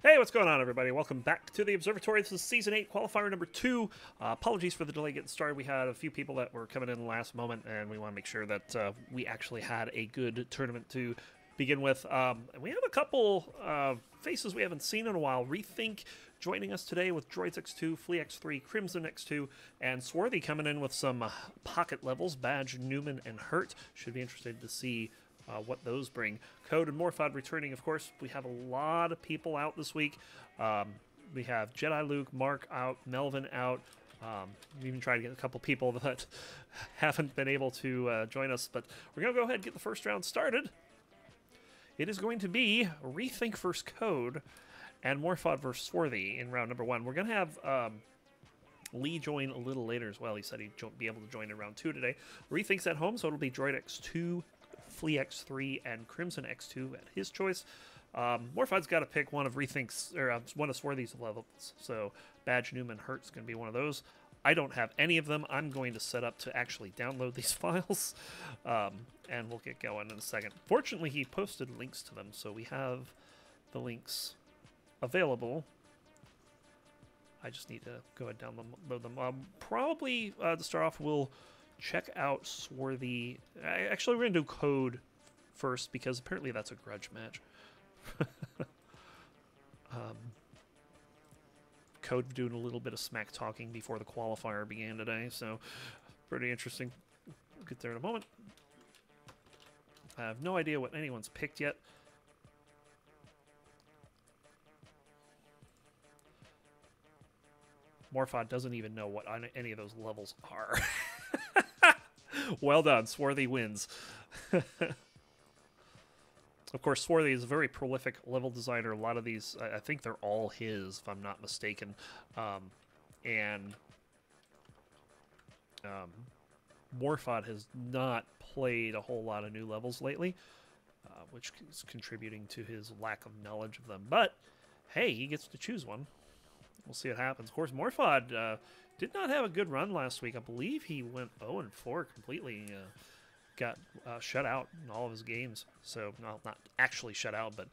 Hey, what's going on, everybody? Welcome back to the Observatory. This is Season 8, Qualifier number 2. Apologies for the delay getting started. We had a few people that were coming in the last moment, and we want to make sure that we actually had a good tournament to begin with. We have a couple faces we haven't seen in a while. Rethink joining us today with Droids X2, Flea X3, Crimson X2, and Swarthy coming in with some pocket levels, Badge, Newman, and Hurt. Should be interested to see what those bring. Code and Morphod returning, of course. We have a lot of people out this week. We have Jedi Luke, Mark out, Melvin out. We even tried to get a couple people that haven't been able to join us, but we're going to go ahead and get the first round started. It is going to be Rethink versus Code and Morphod versus Swarthy in round number 1. We're going to have Lee join a little later as well. He said he'd be able to join in round 2 today. Rethink's at home, so it'll be Droid X2, Flea X3, and Crimson X2 at his choice. Morphod's got to pick one of Rethink's, or one of Swarthy's levels, so Badge, Newman, Hurt's going to be one of those. I don't have any of them. I'm going to set up to actually download these files, and we'll get going in a second. Fortunately, he posted links to them, so we have the links available. I just need to go ahead and download them. Probably, to start off, we'll check out Swarthy. Actually, we're going to do Code first, because apparently that's a grudge match. Code doing a little bit of smack talking before the qualifier began today, so pretty interesting. We'll get there in a moment. I have no idea what anyone's picked yet. Morphod doesn't even know what any of those levels are. Well done, Swarthy wins. Of course, Swarthy is a very prolific level designer. A lot of these, I think they're all his, if I'm not mistaken. Morphod has not played a whole lot of new levels lately, which is contributing to his lack of knowledge of them. But, hey, he gets to choose one. We'll see what happens. Of course, Morphod did not have a good run last week. I believe he went 0-4 completely. Got shut out in all of his games. So, well, not actually shut out, but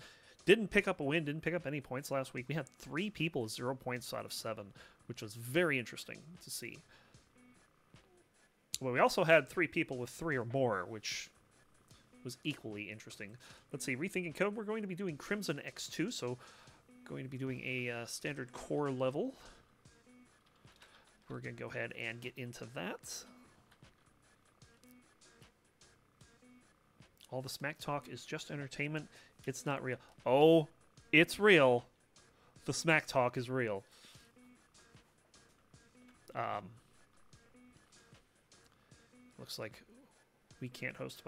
didn't pick up a win, didn't pick up any points last week. We had 3 people with 0 points out of 7, which was very interesting to see. Well, we also had 3 people with 3 or more, which was equally interesting. Let's see, Rethinking Code, we're going to be doing Crimson X2, so going to be doing a standard core level. We're going to go ahead and get into that. All the smack talk is just entertainment. It's not real. Oh, it's real. The smack talk is real. Looks like we can't host.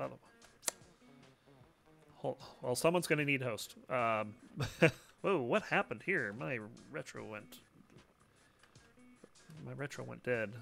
Well, someone's going to need host. Whoa, what happened here? My retro went dead.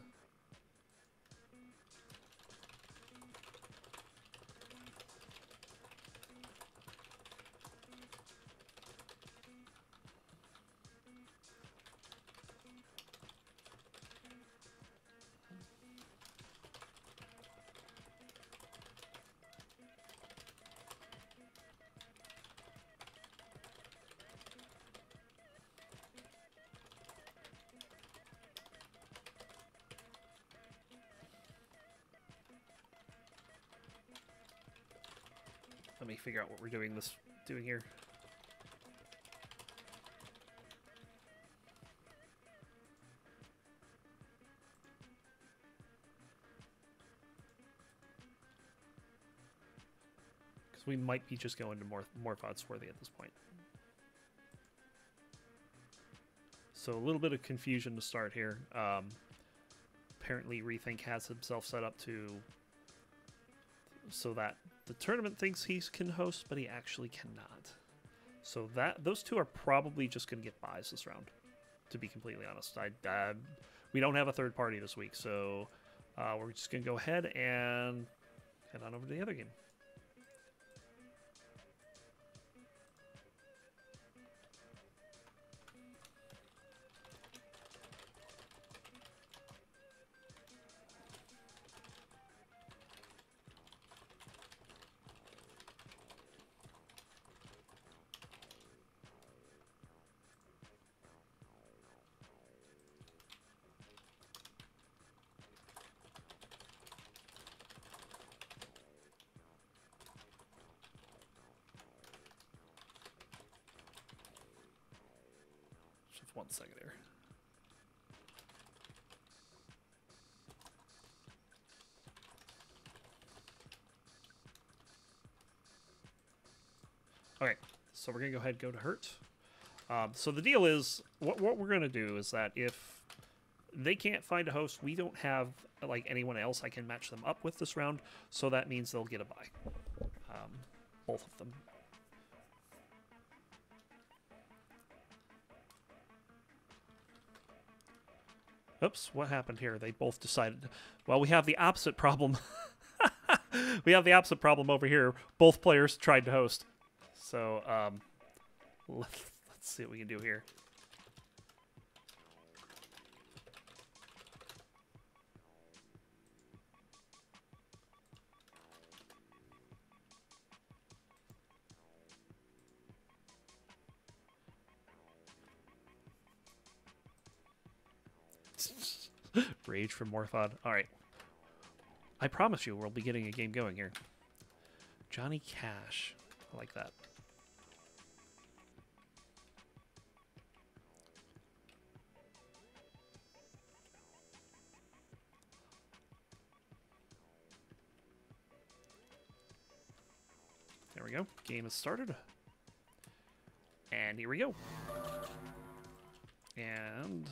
Let me figure out what we're doing here. Because we might be just going to Morphod Swarthy at this point. So a little bit of confusion to start here. Apparently Rethink has himself set up so that the tournament thinks he can host, but he actually cannot. So those two are probably just going to get buys this round, to be completely honest. We don't have a third party this week, so we're just going to go ahead and head on over to the other game. 1 second here. Okay, so we're going to go ahead and go to hurt. So the deal is, what we're going to do is that if they can't find a host, we don't have like anyone else I can match them up with this round, so that means they'll get a bye. Both of them. Oops, what happened here? They both decided... Well, we have the opposite problem. We have the opposite problem over here. Both players tried to host. So, let's see what we can do here. Rage from Morphod. Alright. I promise you we'll be getting a game going here. Johnny Cash. I like that. There we go. Game has started. And here we go. And...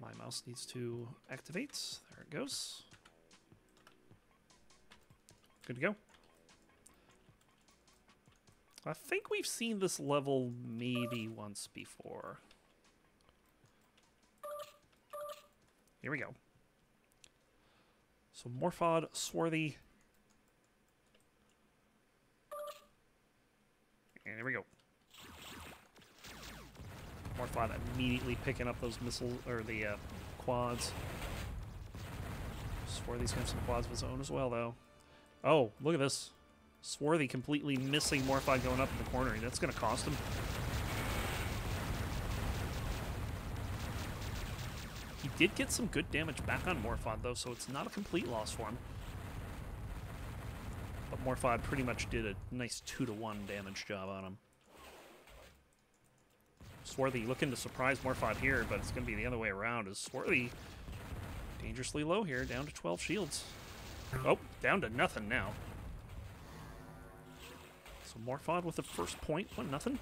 my mouse needs to activate. There it goes. Good to go. I think we've seen this level maybe once before. Here we go. So Morphod, Swarthy. And here we go. Morphod immediately picking up those missiles, or the quads. Swarthy's got some quads of his own as well, though. Oh, look at this. Swarthy completely missing Morphod going up in the corner. That's going to cost him. He did get some good damage back on Morphod, though, so it's not a complete loss for him. But Morphod pretty much did a nice 2-to-1 damage job on him. Swarthy looking to surprise Morphod here, but it's going to be the other way around. Is Swarthy dangerously low here, down to 12 shields. Oh, down to nothing now. So Morphod with the first point, 1-0.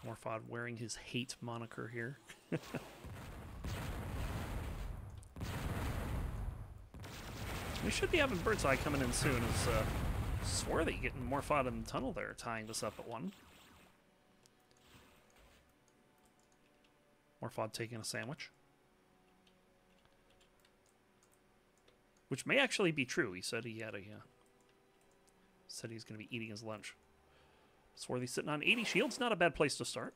Morphod wearing his hate moniker here. We should be having Bird's Eye coming in soon. As Swarthy getting Morphod in the tunnel there, tying this up at 1. Morphod taking a sandwich. Which may actually be true. He said he had a... said he's going to be eating his lunch. Swarthy sitting on 80 shields. Not a bad place to start.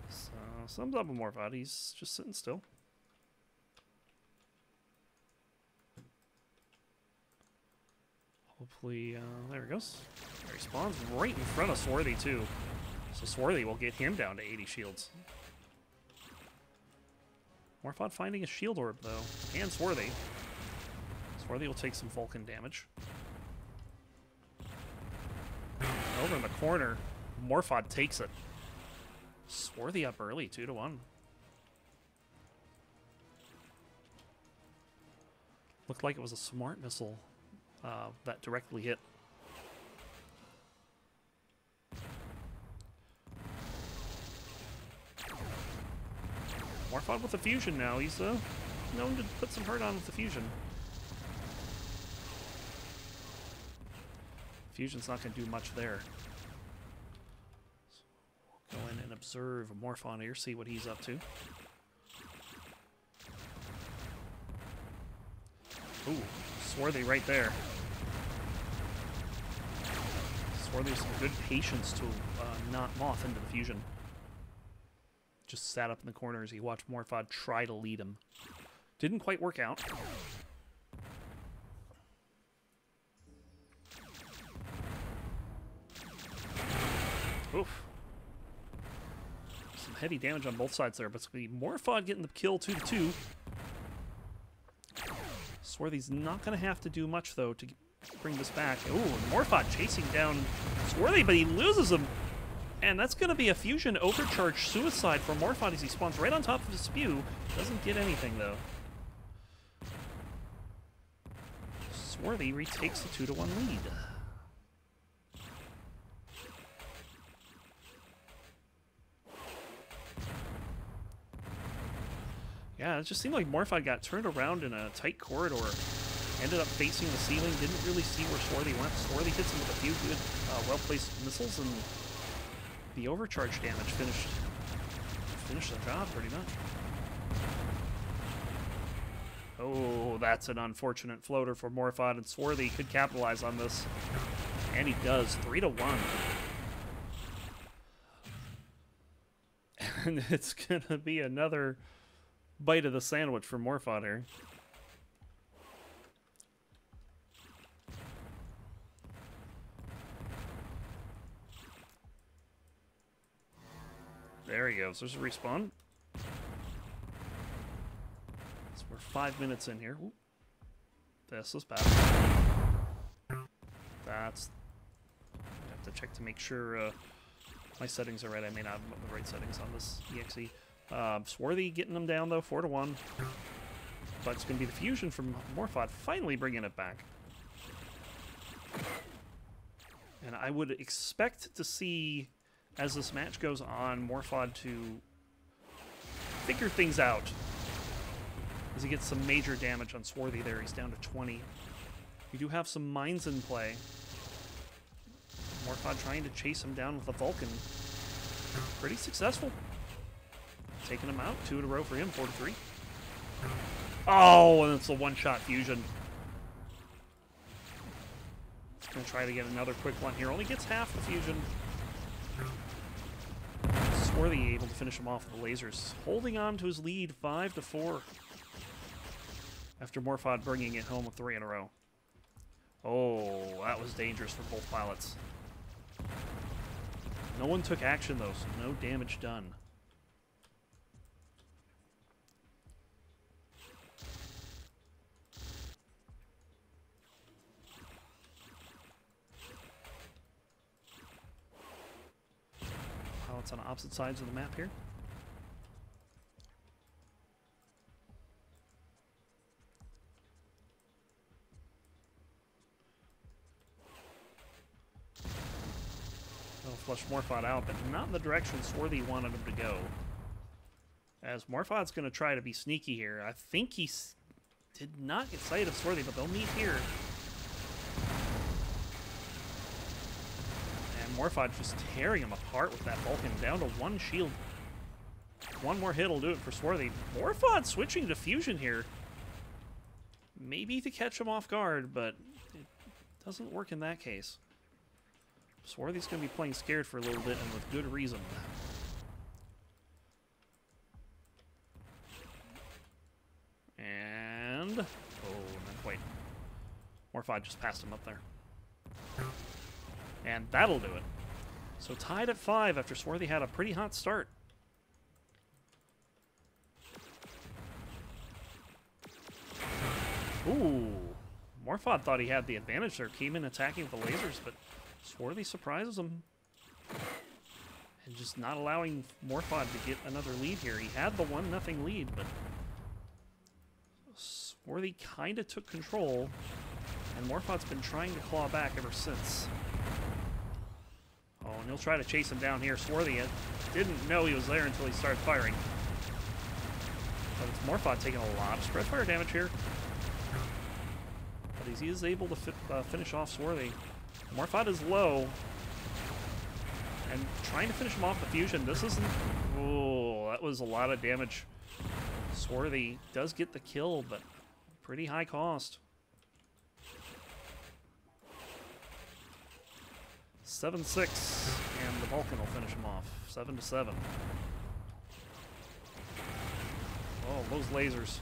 So, sums up with Morphod. He's just sitting still. Hopefully, there he goes. There he spawns right in front of Swarthy, too. So Swarthy will get him down to 80 shields. Morphod finding a shield orb, though. And Swarthy. Swarthy will take some Vulcan damage. Over in the corner, Morphod takes it. Swarthy up early, 2-to-1. Looked like it was a smart missile that directly hit. Morphod with the fusion now. He's known to put some hurt on with the fusion. Fusion's not going to do much there. So we'll go in and observe Morphod here, see what he's up to. Ooh, Swarthy right there. Swarthy's some good patience to not Moth into the fusion. Just sat up in the corner as he watched Morphod try to lead him. Didn't quite work out. Oof. Some heavy damage on both sides there, but it's going to be Morphod getting the kill 2-2. Swarthy's not going to have to do much, though, to bring this back. Ooh, and Morphod chasing down Swarthy, but he loses him. And that's going to be a fusion overcharge suicide for Morphod as he spawns right on top of his spew. Doesn't get anything, though. Swarthy retakes the 2-1 lead. Yeah, it just seemed like Morphod got turned around in a tight corridor. Ended up facing the ceiling, didn't really see where Swarthy went. Swarthy hits him with a few good, well-placed missiles, and the overcharge damage finished the job pretty much. Oh, that's an unfortunate floater for Morphod, and Swarthy could capitalize on this. And he does, 3-1. And it's gonna be another bite of the sandwich for Morphod here. There he goes. There's a respawn. So we're 5 minutes in here. Ooh. This is bad. That's... I have to check to make sure my settings are right. I may not have the right settings on this EXE. Swarthy getting them down, though, 4-1. But it's going to be the fusion from Morphod finally bringing it back. And I would expect to see, as this match goes on, Morphod to figure things out. As he gets some major damage on Swarthy there. He's down to 20. We do have some mines in play. Morphod trying to chase him down with a Vulcan. Pretty successful. Taking him out. 2 in a row for him. 4-3. Oh, and it's a one-shot fusion. He's going to try to get another quick one here. Only gets half the fusion. Swarthy able to finish him off with the lasers. Holding on to his lead 5-4. After Morphod bringing it home with 3 in a row. Oh, that was dangerous for both pilots. No one took action, though, so no damage done. Pilots on opposite sides of the map here. Flush Morphod out, but not in the direction Swarthy wanted him to go. As Morphod's going to try to be sneaky here. I think he did not get sight of Swarthy, but they'll meet here. And Morphod just tearing him apart with that Vulcan, down to 1 shield. One more hit will do it for Swarthy. Morphod switching to fusion here. Maybe to catch him off guard, but it doesn't work in that case. Swarthy's going to be playing scared for a little bit, and with good reason. And... oh, not quite. Morphod just passed him up there. And that'll do it. So tied at 5 after Swarthy had a pretty hot start. Ooh. Morphod thought he had the advantage there. Came in attacking with the lasers, but Swarthy surprises him. And just not allowing Morphod to get another lead here. He had the 1-0 lead, but Swarthy kind of took control, and Morphod's been trying to claw back ever since. Oh, and he'll try to chase him down here. Swarthy didn't know he was there until he started firing. But it's Morphod taking a lot of spread fire damage here. But he is able to finish off Swarthy. Morphod is low. And trying to finish him off the fusion. This isn't... oh, that was a lot of damage. Swarthy does get the kill, but pretty high cost. 7-6, and the Vulcan will finish him off. 7-7. Oh, those lasers.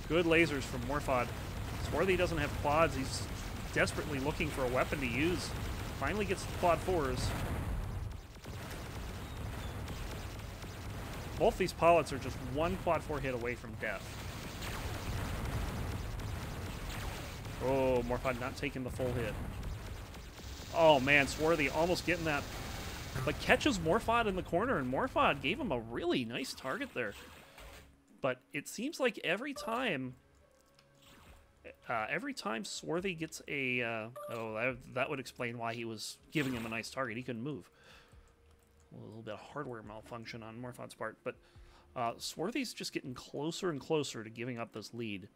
Good lasers from Morphod. Swarthy doesn't have quads. He's desperately looking for a weapon to use. Finally gets the quad 4s. Both these pilots are just one quad 4 hit away from death. Oh, Morphod not taking the full hit. Oh man, Swarthy almost getting that. But catches Morphod in the corner, and Morphod gave him a really nice target there. But it seems like every time Swarthy gets a... that would explain why he was giving him a nice target. He couldn't move. A little bit of hardware malfunction on Morphod's part, but Swarthy's just getting closer and closer to giving up this lead.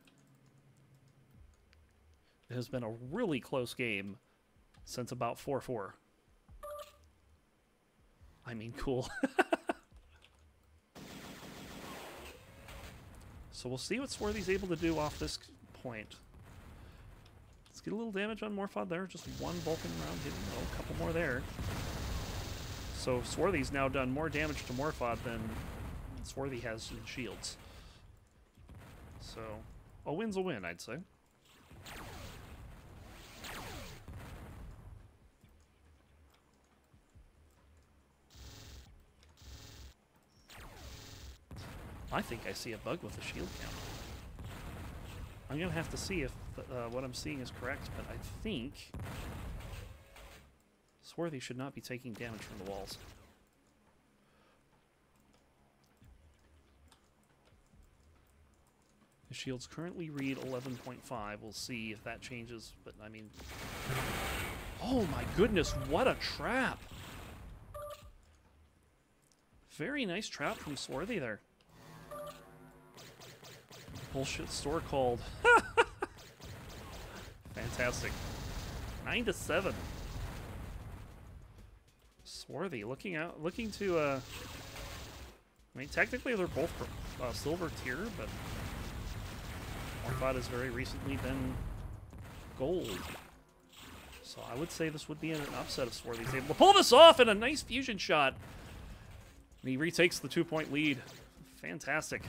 It has been a really close game since about 4-4. I mean, cool. So we'll see what Swarthy's able to do off this point. Let's get a little damage on Morphod there. Just one Vulcan round hitting. Oh, a couple more there. So Swarthy's now done more damage to Morphod than Swarthy has in shields. So a win's a win, I'd say. I think I see a bug with the shield count. I'm going to have to see if what I'm seeing is correct, but I think Swarthy should not be taking damage from the walls. The shields currently read 11.5. We'll see if that changes, but I mean... Oh my goodness, what a trap! Very nice trap from Swarthy there. Bullshit store called. Fantastic. 9-7. Swarthy looking to I mean, technically they're both silver tier, but Morphod has very recently been gold. So I would say this would be an upset if Swarthy's able to pull this off in a nice fusion shot. And he retakes the 2-point lead. Fantastic.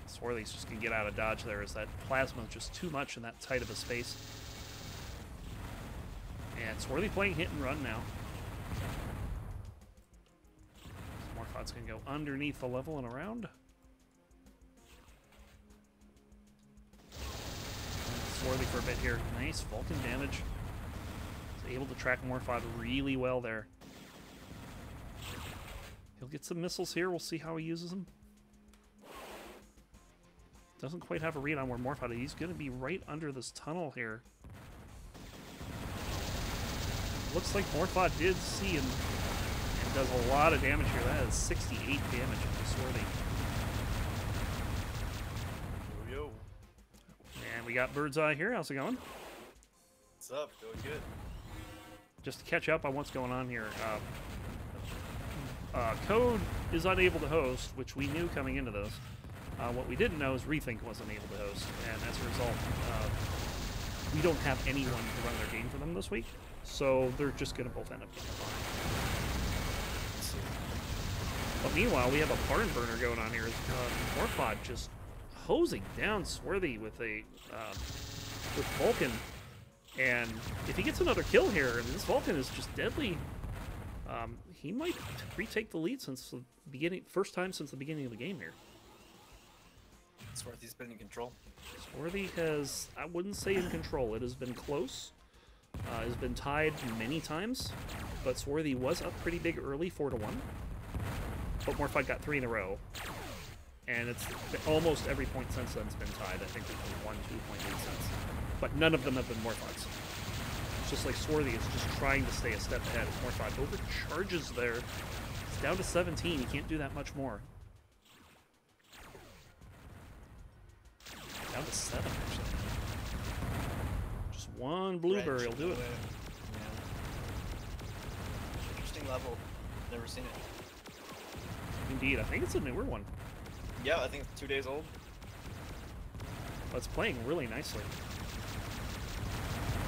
Swarthy's just gonna get out of dodge there, as that plasma is just too much in that tight of a space. And Swarthy playing hit and run now. Morphod's gonna go underneath the level and around. Swarthy for a bit here. Nice Vulcan damage. He's able to track Morphod really well there. He'll get some missiles here. We'll see how he uses them. Doesn't quite have a read on where Morphod is. He's going to be right under this tunnel here. Looks like Morphod did see him and does a lot of damage here. That is 68 damage to Swarthy. Yo. And we got Bird's Eye here. How's it going? What's up? Doing good. Just to catch up on what's going on here. Code is unable to host, which we knew coming into this. What we didn't know is Rethink wasn't able to host, and as a result, we don't have anyone to run their game for them this week, so they're just going to both end up getting fine. But meanwhile, we have a barn burner going on here. Morphod just hosing down Swarthy with Vulcan, and if he gets another kill here, and this Vulcan is just deadly, he might retake the lead since the beginning, first time since the beginning of the game here. Swarthy's been in control. Swarthy has, I wouldn't say in control. It has been close. It has been tied many times, but Swarthy was up pretty big early, 4-1. But Morphod got 3 in a row, and it's almost every point since then has been tied. I think there's been 1-2 point lead since, but none of them have been Morphod's. It's just like Swarthy is just trying to stay a step ahead. As Morphod overcharges there. It's down to 17. He can't do that much more. Down to 7, actually. Just one blueberry will do it. Yeah. Interesting level. Never seen it. Indeed, I think it's a newer one. Yeah, I think it's 2 days old. But it's playing really nicely.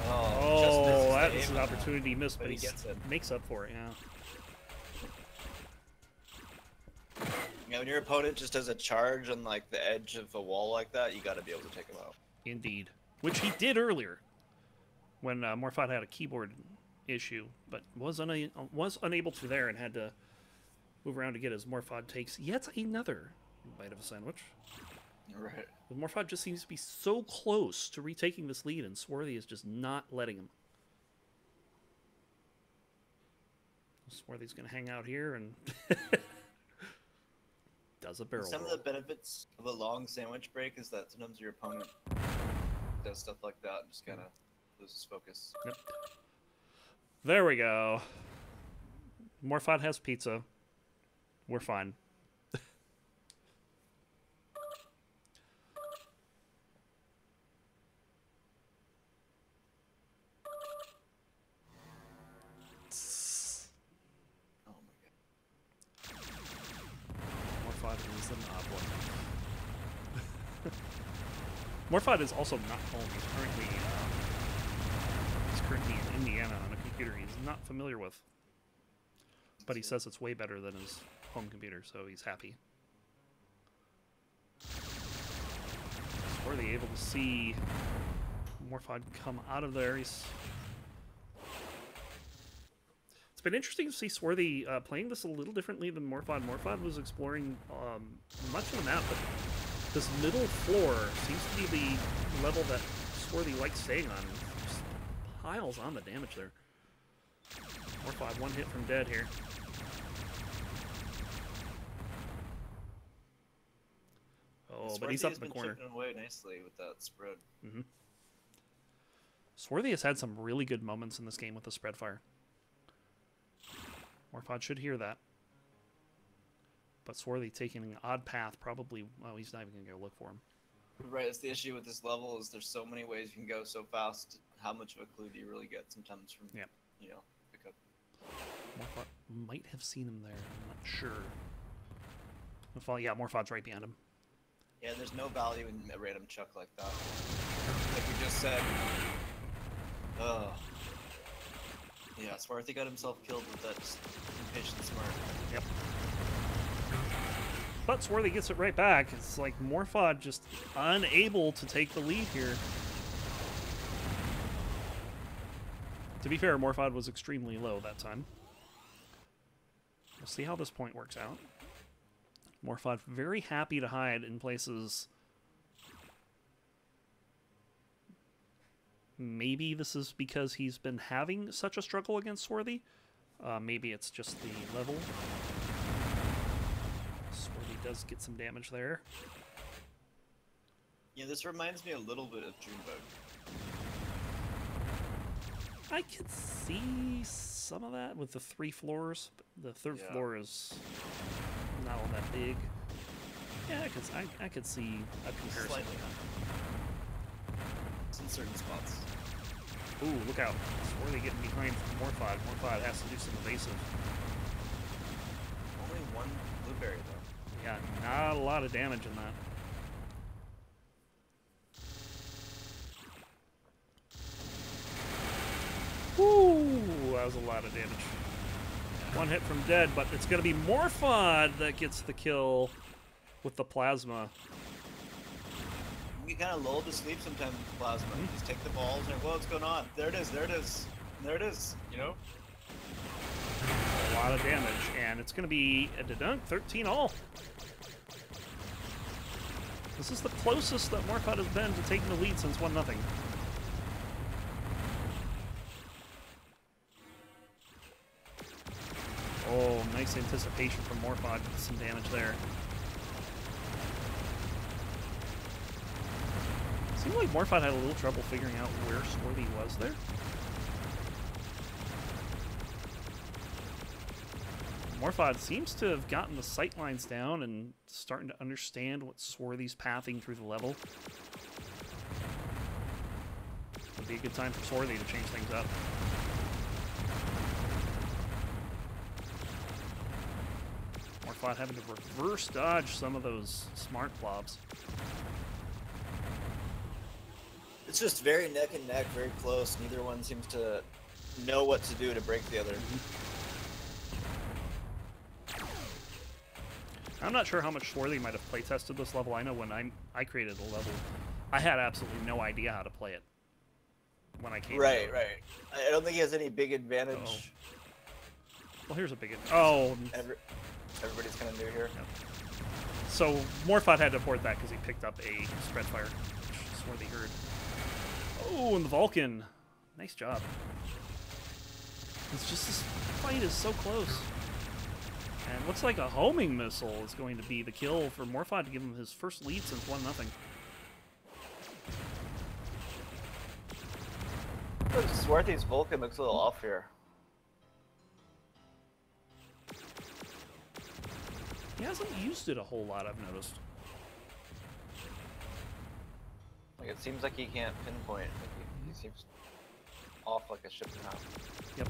Oh, that is an opportunity missed, but he gets it. makes up for it, yeah. Yeah, when your opponent just does a charge on like the edge of a wall like that, you got to be able to take him out. Indeed. Which he did earlier. when Morphod had a keyboard issue, but was unable to there and had to move around to get his Morphod takes yet another bite of a sandwich. Right. But Morphod just seems to be so close to retaking this lead, and Swarthy is just not letting him. Swarthy's going to hang out here and does a barrel Some roll. of the benefits of a long sandwich break is that sometimes your opponent does stuff like that and just kind of loses focus. Yep. There we go. Morphod has pizza. We're fine. Oh my god. Morphod is an odd one. Morphod is also not home. He's currently in Indiana on a computer he's not familiar with. But he says it's way better than his home computer, so he's happy. Swarthy able to see Morphod come out of there. It's been interesting to see Swarthy playing this a little differently than Morphod. Morphod was exploring much of the map, but this middle floor seems to be the level that Swarthy likes staying on. Just piles on the damage there. Morphod, one hit from dead here. Oh, but he's up in the corner. Chipping away nicely with that spread. Mm-hmm. Swarthy has had some really good moments in this game with the spread fire. Morphod should hear that. But Swarthy taking an odd path, probably, well, he's not even going to go look for him. Right, it's the issue with this level is there's so many ways you can go so fast. How much of a clue do you really get sometimes from, Yep. you know, pickup? Morphod might have seen him there, I'm not sure. Yeah, Morphod's right behind him. Yeah, there's no value in a random chuck like that. Like we just said. Oh. Yeah, Swarthy got himself killed with that impatient smart. Yep. But Swarthy gets it right back. It's like Morphod just unable to take the lead here. To be fair, Morphod was extremely low that time. We'll see how this point works out. Morphod very happy to hide in places. Maybe this is because he's been having such a struggle against Swarthy. Maybe it's just the level. Swarthy does get some damage there. Yeah, this reminds me a little bit of Junebug. I could see some of that with the 3 floors. But the third floor is not all that big. Yeah, because I could see a comparison. Slightly. It's in certain spots. Ooh, look out. Swarthy getting behind Morphod. Morphod has to do some evasive. Only one blueberry, though. Yeah, not a lot of damage in that. Woo! That was a lot of damage. One hit from dead, but it's going to be Morphod that gets the kill with the plasma. You get kind of lulled to sleep sometimes with plasma. You just take the balls and, well, what's going on? There it is, there it is. There it is, you know? A lot of damage, and it's going to be a dedunk, 13 all. This is the closest that Morphod has been to taking the lead since 1-0. Oh, nice anticipation from Morphod. Some damage there. Seemed like Morphod had a little trouble figuring out where Swarthy was there. Morphod seems to have gotten the sight lines down and starting to understand what Swarthy's pathing through the level. Would be a good time for Swarthy to change things up. Morphod having to reverse dodge some of those smart blobs. It's just very neck and neck, very close. Neither one seems to know what to do to break the other. I'm not sure how much Swarthy might have playtested this level. I know when I created a level, I had absolutely no idea how to play it. when I came. Right. I don't think he has any big advantage. Uh-oh. Well, here's a big. Oh. Everybody's kind of new here. Yep. So Morphot had to abort that because he picked up a spread fire, which is where they heard. Oh, and the Vulcan. Nice job. It's just this fight is so close. And looks like a homing missile is going to be the kill for Morphot to give him his first lead since 1-0. Swarthy's Vulcan looks a little off here. He hasn't used it a whole lot, I've noticed. Like it seems like he can't pinpoint. Like he seems off like a ship now. Yep.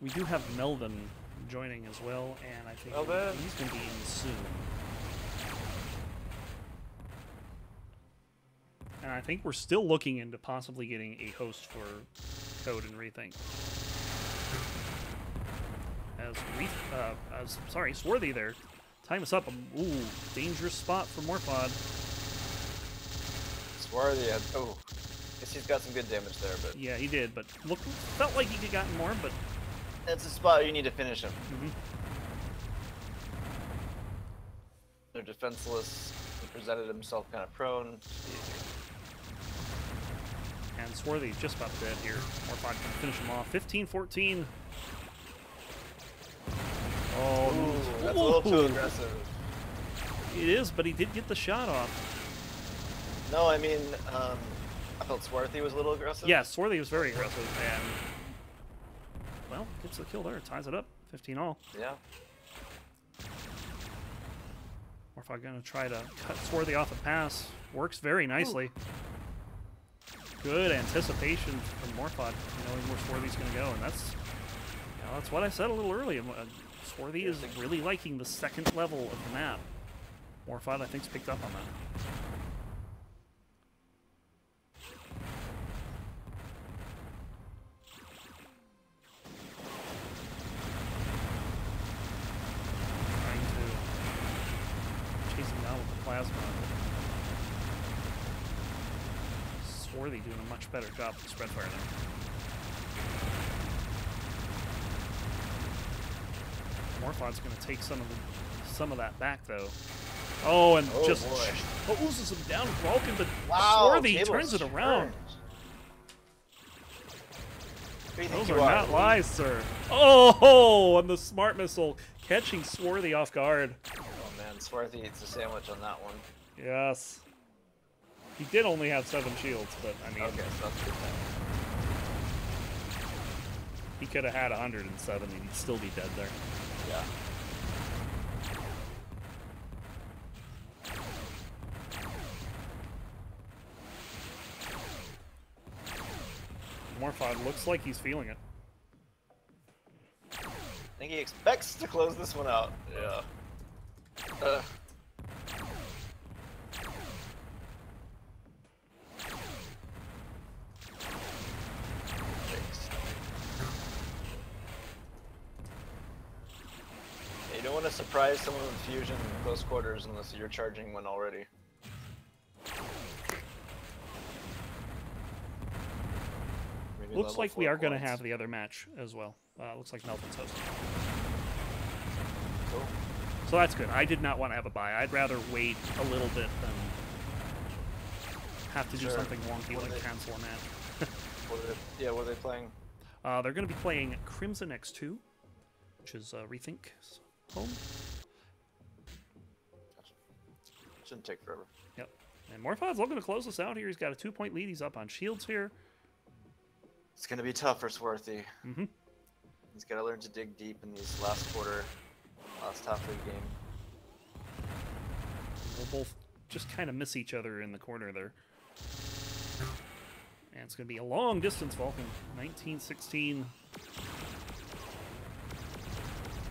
We do have Melvin joining as well, and I think he's going to be in soon. And I think we're still looking into possibly getting a host for Code and Rethink. Sorry, Swarthy there. Time us up. Ooh, dangerous spot for Morphod. Swarthy, oh, guess he's got some good damage there, but yeah, he did. But felt like he could have gotten more, but. That's a spot you need to finish him. They're defenseless. He presented himself kind of prone. And Swarthy just about dead here. Morphod can finish him off. 15-14. Oh, ooh, that's a little too aggressive. It is, but he did get the shot off. No, I mean, I felt Swarthy was a little aggressive. Yeah, Swarthy was very aggressive, and well, gets the kill there, ties it up, 15-all. Yeah. Morphod gonna try to cut Swarthy off a pass. Works very nicely. Ooh. Good anticipation from Morphod, knowing where Swarthy's gonna go, and that's, that's what I said a little earlier. Swarthy is really liking the second level of the map. Morphod, I think, has picked up on that. Plasma. Swarthy doing a much better job with spread fire now. Morphod's going to take some of that back though. Oh, and just hoses him down with Vulcan, but Swarthy turns it around. Those are not lies, sir. Oh, and the smart missile catching Swarthy off guard. Swarthy eats a sandwich on that one. Yes. He did only have 7 shields, but I mean... Okay, so that's good then. He could have had 107 and he'd still be dead there. Yeah. Morphod looks like he's feeling it. I think he expects to close this one out. Yeah. You don't want to surprise someone with fusion in close quarters unless you're charging one already. Maybe looks like we are going to have the other match as well. Looks like Melvin's hosting. Cool. So that's good. I did not want to have a bye. I'd rather wait a little bit than have to do something wonky like cancel a match. What are they playing? They're going to be playing Crimson X2, which is Rethink's home. Gotcha. Shouldn't take forever. Yep. And Morphod's looking to close this out here. He's got a 2-point lead. He's up on shields here. It's going to be tough for Swarthy. Mm-hmm. He's got to learn to dig deep in these last half of the game. We'll both just kind of miss each other in the corner there. And it's going to be a long distance Vulcan. 1916.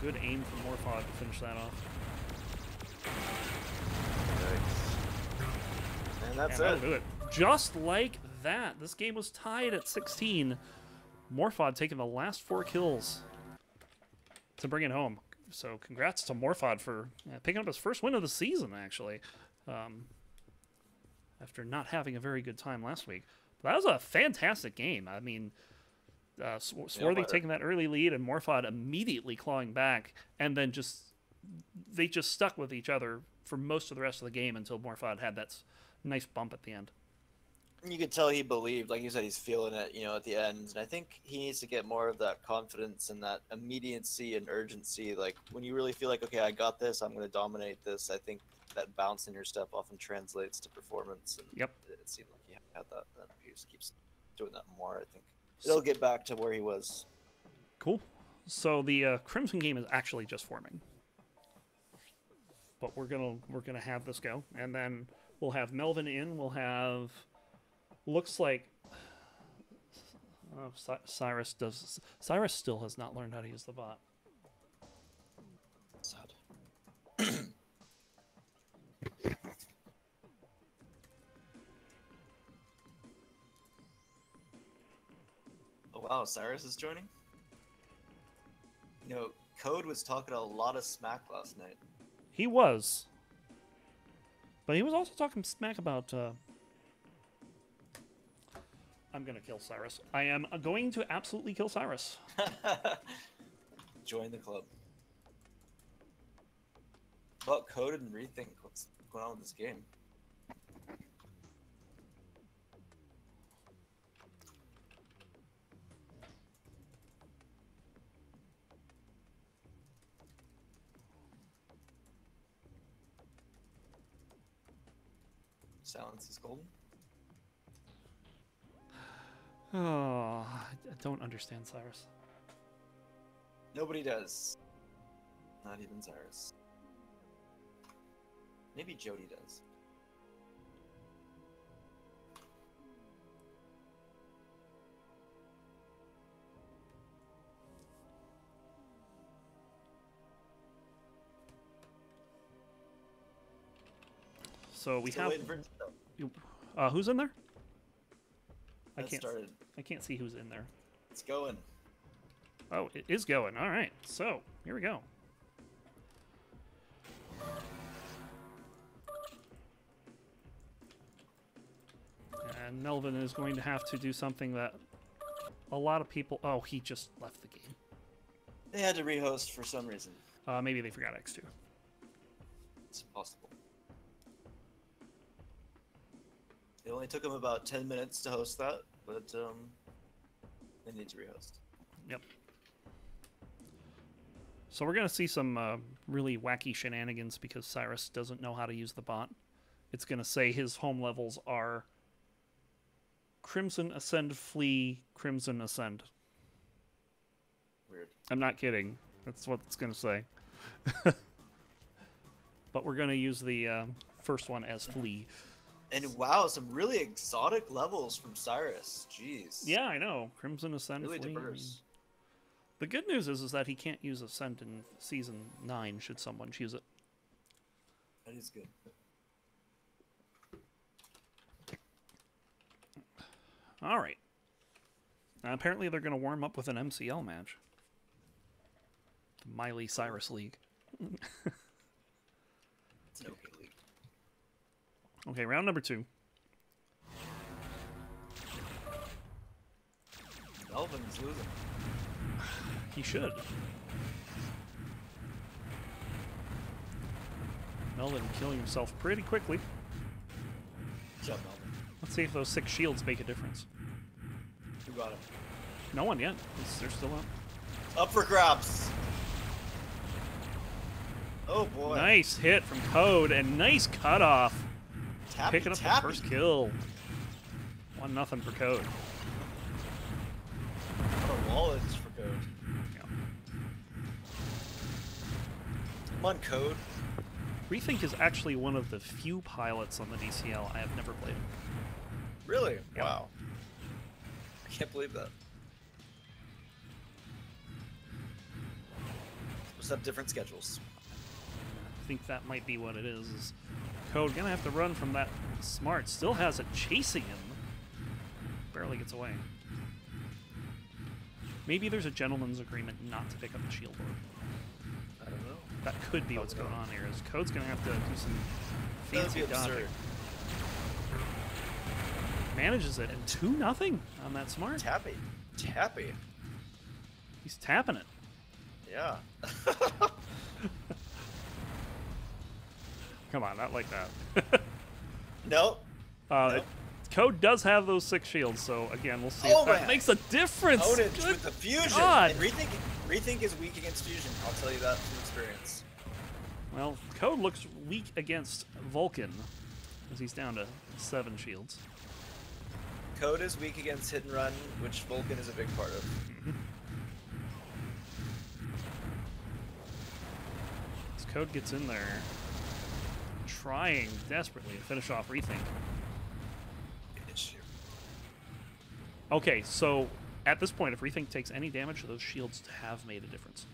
Good aim from Morphod to finish that off. Nice. And that's That'll do it. Just like that. This game was tied at 16. Morphod taking the last 4 kills to bring it home. So congrats to Morphod for picking up his first win of the season, actually. After not having a very good time last week. But that was a fantastic game. I mean, Swarthy taking that early lead and Morphod immediately clawing back, and then they just stuck with each other for most of the rest of the game until Morphod had that nice bump at the end. You could tell he believed, like you said, he's feeling it, you know, at the end. And I think he needs to get more of that confidence and that immediacy and urgency. Like when you really feel like, okay, I got this, I'm going to dominate this. I think that bounce in your step often translates to performance. And yep. It seemed like he had that. And he just keeps doing that more. I think it'll get back to where he was. Cool. So the Crimson game is actually just forming, but we're gonna have this go, and then we'll have Melvin in. We'll have looks like Cyrus does. Cyrus still has not learned how to use the bot. Sad. Oh wow, Cyrus is joining? You know, Code was talking a lot of smack last night. He was. But he was also talking smack about... I'm going to kill Cyrus. I am going to absolutely kill Cyrus. Join the club. About Code and Rethink, what's going on with this game? Silence is golden. Oh, I don't understand Cyrus. Nobody does. Not even Cyrus. Maybe Jody does. So we Still have... who's in there? I can't see who's in there. It's going. Oh, it is going. All right. So, here we go. And Melvin is going to have to do something that a lot of people... Oh, he just left the game. They had to rehost for some reason. Maybe they forgot X2. It's possible. It only took them about 10 minutes to host that, but they need to rehost. Yep. So we're going to see some really wacky shenanigans because Cyrus doesn't know how to use the bot. It's going to say his home levels are Crimson Ascend, Flee, Crimson Ascend. Weird. I'm not kidding. That's what it's going to say. But we're going to use the first one as Flee. And wow, some really exotic levels from Cyrus. Jeez. Yeah, I know. Crimson Ascend, Really Flee. diverse. The good news is that he can't use Ascent in Season 9 should someone choose it. That is good. All right. Apparently they're going to warm up with an MCL match. The Miley Cyrus League. It's an okay league. Okay, round number 2. Melvin's losing. He should. Melvin killing himself pretty quickly. Good job, Melvin. Let's see if those 6 shields make a difference. Who got him? No one yet. They're still up. Up for grabs. Oh boy. Nice hit from Code and nice cutoff. Picking up the first kill. 1-0 for Code. What a wallage for Code. Yeah. Come on, Code. Rethink is actually one of the few pilots on the DCL I have never played. Really? Yeah. Wow. can't believe that. Just have different schedules. I think that might be what it is Code gonna have to run from that smart. Still has it chasing him. Barely gets away. Maybe there's a gentleman's agreement not to pick up the shield board. I don't know. That could be what's going on here. Is Code's gonna have to do some fancy dodging. Manages it, and 2-0 on that smart. Tappy. Tappy. He's tapping it. Yeah. Come on, not like that. Nope. Nope. Code does have those 6 shields, so again, we'll see Oh, if that man. makes a difference. Own it Good with the fusion. God. And rethink is weak against fusion. I'll tell you that from experience. Well, Code looks weak against Vulcan, as he's down to 7 shields. Code is weak against hit and run, which Vulcan is a big part of. As Code gets in there, trying desperately to finish off Rethink. Okay, so at this point, if Rethink takes any damage, those shields have made a difference.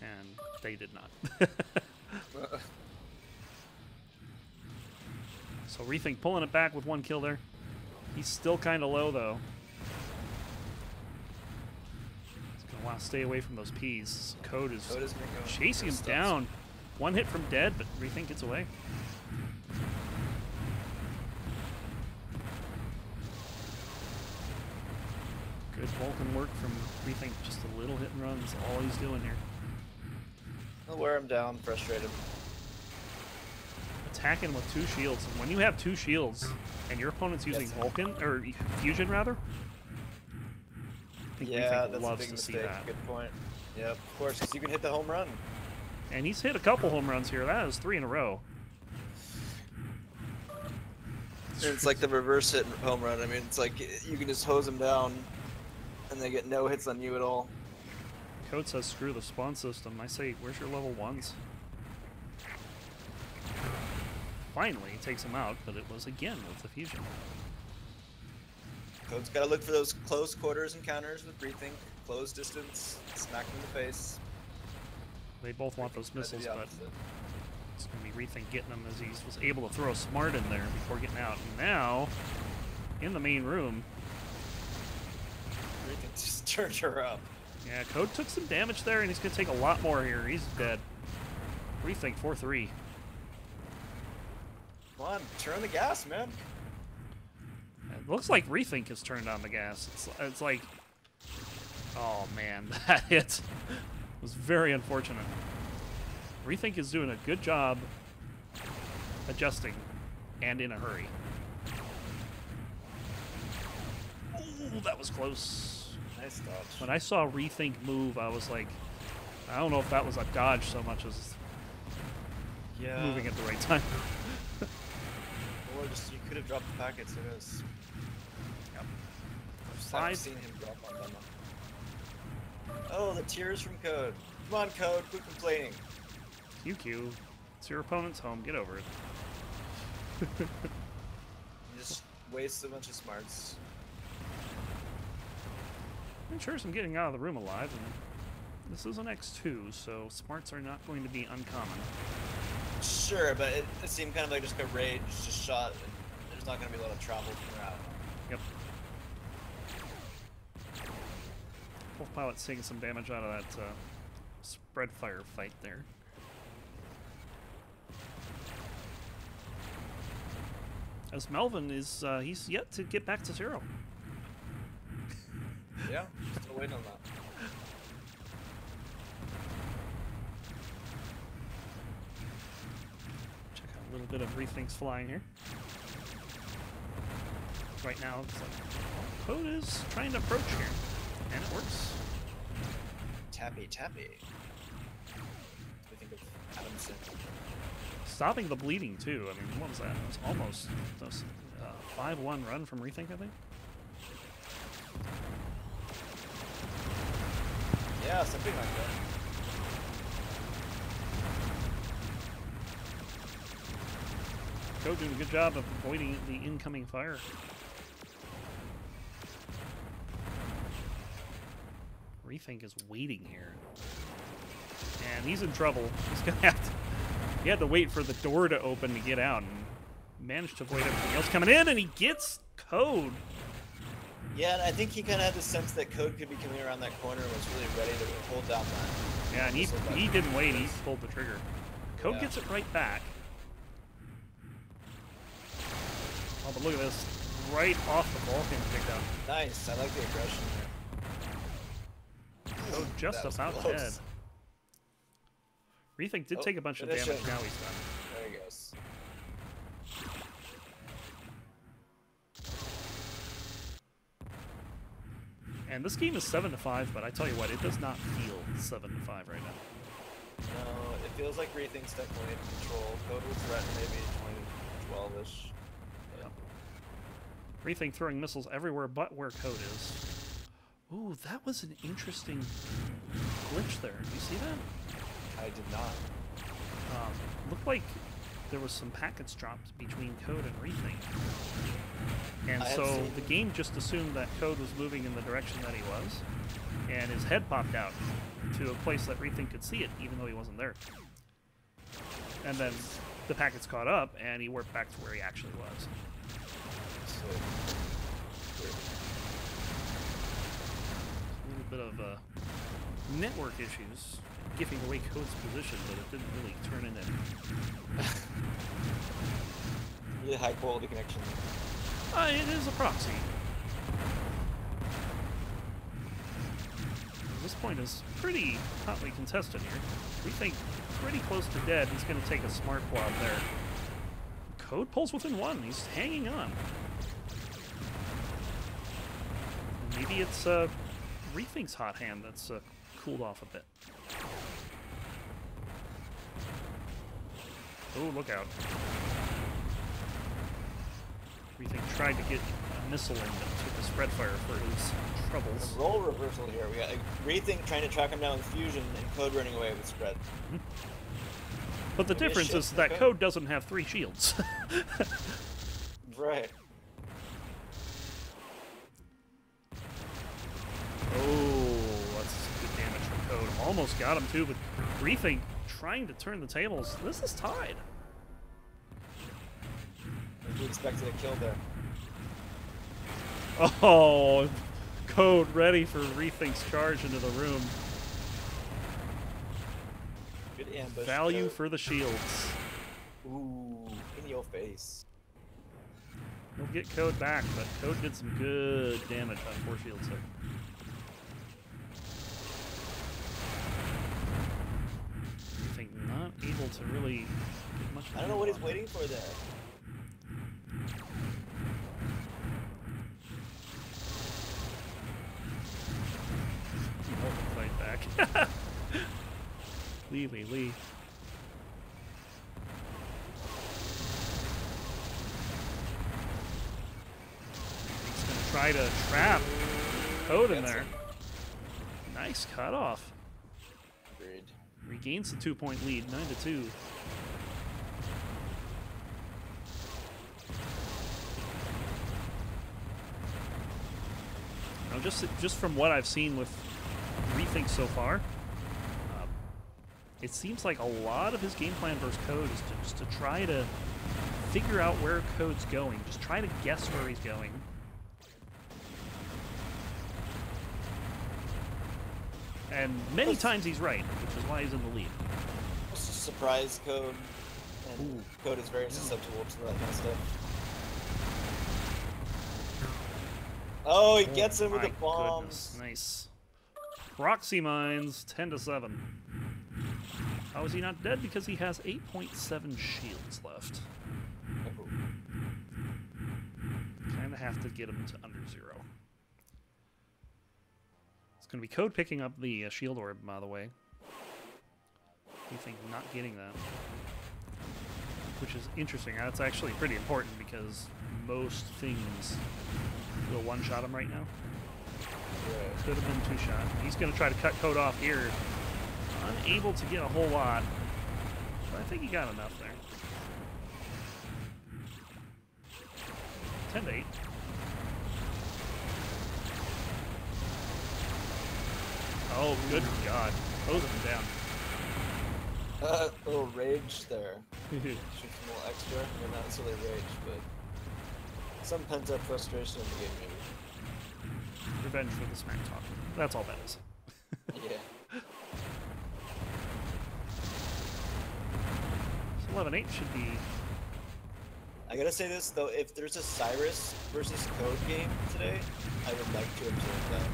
And they did not. So Rethink pulling it back with 1 kill there. He's still kind of low, though. He's going to want to stay away from those Ps. Code is chasing him down. 1 hit from dead, but Rethink gets away. Good Vulcan work from Rethink. Just a little hit and run is all he's doing here. I'll wear him down, frustrate him. Attacking with 2 shields. And when you have 2 shields and your opponent's using Vulcan, or Fusion rather, I think Rethink loves to see that. Good point. Yeah, of course, because you can hit the home run. And he's hit a couple home runs here. That is 3 in a row. It's like the reverse hit home run. I mean, it's like you can just hose them down, and they get no hits on you at all. Code says screw the spawn system. I say, where's your level 1s? Finally, he takes him out, but it was again with the fusion. Code's got to look for those close quarters encounters with Rethink. Close distance, smack him in the face. They both want those missiles, but it's going to be Rethink getting them as he was able to throw a smart in there before getting out. And now, in the main room, Rethink just turned her up. Yeah, Code took some damage there, and he's going to take a lot more here. He's dead. Rethink 4-3. Come on, turn the gas, man. It looks like Rethink has turned on the gas. It's like, oh man, that hit was very unfortunate. Rethink is doing a good job adjusting and in a hurry. Ooh, that was close. Nice dodge. When I saw Rethink move, I was like, I don't know if that was a dodge so much as moving at the right time. Or just you could have dropped the packets. Who knows? Yep. I've seen him drop on them. Oh, the tears from Code. Come on, Code, quit complaining. QQ, it's your opponent's home. Get over it. You just waste a bunch of smarts. I'm sure I'm getting out of the room alive, and this is an X2, so smarts are not going to be uncommon. Sure, but it seemed kind of like just a rage, just shot, and there's not going to be a lot of travel from around. Yep. Wolf Pilot's taking some damage out of that spread fire fight there. As Melvin is, he's yet to get back to 0. Yeah, still waiting on that. Check out a little bit of Rethink's flying here. Right now, it's like, Code is trying to approach here, and it works. Tappy, tappy. I think of Adamson. Stopping the bleeding, too. I mean, what was that? It was almost a 5-1 run from Rethink, I think. Yeah, something like that. Code doing a good job of avoiding the incoming fire. Rethink is waiting here. And he's in trouble. He's gonna have to... He had to wait for the door to open to get out, and managed to avoid everything else coming in, and he gets Code. Yeah, and I think he kind of had the sense that Code could be coming around that corner and was really ready to hold down that. Yeah, and he didn't wait. He pulled the trigger. Code gets it right back. Oh, but look at this. Right off the ball being picked up. Nice. I like the aggression there. Code just about dead. Rethink did take a bunch of damage. Now he's done. There he goes. And this game is 7-5, but I tell you what, it does not feel 7-5 right now. No, it feels like Rethink's definitely in control. Code will threaten maybe 20-12-ish. Yeah. Rethink throwing missiles everywhere but where Code is. Ooh, that was an interesting glitch there. Did you see that? I did not. Looked like there was some packets dropped between Code and Rethink. And so the game just assumed that Code was moving in the direction that he was, and his head popped out to a place that Rethink could see it, even though he wasn't there. And then the packets caught up, and he warped back to where he actually was. A little bit of network issues giving away Code's position, but it didn't really turn into really high quality connection. It is a proxy. This point is pretty hotly contested here. We think pretty close to dead. He's going to take a smart quad there. Code pulls within one. He's hanging on. Maybe it's Rethink's hot hand that's cooled off a bit. Oh, look out. Rethink tried to get a missile in, but took the spread fire for his troubles. A role reversal here. We got Rethink trying to track him down with fusion and Code running away with spread. Mm-hmm. But the difference is that Code doesn't have 3 shields. Right. Oh, that's good damage from Code. Almost got him too, but Rethink trying to turn the tables. This is tied. We expected a kill there. Oh, Code ready for Rethink's charge into the room. Good ambush. Value Code. for the shields. Ooh, in your face. He'll get Code back, but Code did some good damage on 4 shields there. Rethink not able to really get much. I don't know what he's waiting for there. Fight back. Lee. He's gonna try to trap Code in there. Nice cutoff. Agreed. Regains the 2-point lead, 9-2. Now, just from what I've seen with Rethink so far, it seems like a lot of his game plan versus Code is just to try to figure out where Code's going. Just try to guess where he's going. And many times he's right, which is why he's in the lead. Just a surprise Code. And Code is very susceptible to that kind of stuff. Oh, he gets him with the bombs. Goodness. Nice. Proxy mines, 10-7. How is he not dead? Because he has 8.7 shields left. Kind of have to get him to under 0. It's going to be Code picking up the shield orb, by the way. You think not getting that. Which is interesting. That's actually pretty important because most things will one-shot him right now. Yeah. Could have been 2-shot. He's going to try to cut Code off here. Unable to get a whole lot. But I think he got enough there. 10-8. Oh, good God. Hosing him down. Little rage there. Shoot some little extra. Well, not necessarily rage, but some pent-up frustration in the game, maybe. Revenge for the smack talk. That's all that is. Yeah. So 11-8 should be... I gotta say this, though, if there's a Cyrus versus Code game today, I would like to observe that.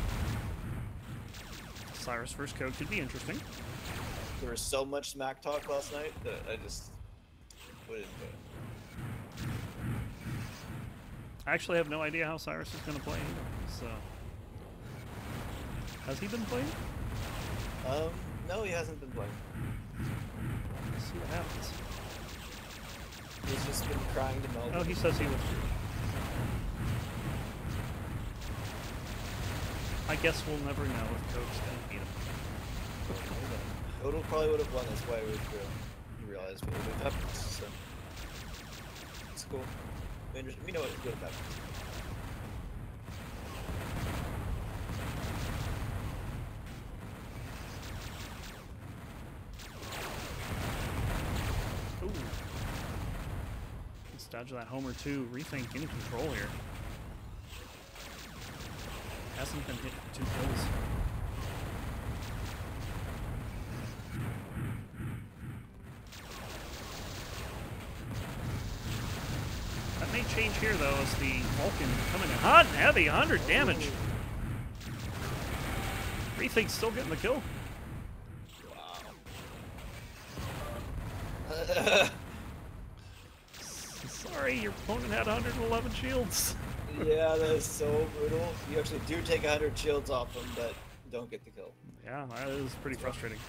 Cyrus vs. Code could be interesting. There was so much smack talk last night that I just wouldn't do it. I actually have no idea how Cyrus is going to play either. So, has he been playing? No, he hasn't been playing. Let's see what happens. He's just been crying to Melvin. Oh, he says he was. I guess we'll never know if Code's going to beat him. Code probably would have won. That's why we realized what would have happened. So it's cool. We know what would have happened. Ooh. Let's dodge that Homer 2. Rethink in control here. Hasn't been hit for 2 kills. That may change here though as the Vulcan coming in hot and heavy, 100 damage. Rethink's still getting the kill. Wow. Sorry, your opponent had 111 shields. Yeah, that is so brutal. You actually do take 100 shields off them, but don't get the kill. Yeah, that is pretty frustrating.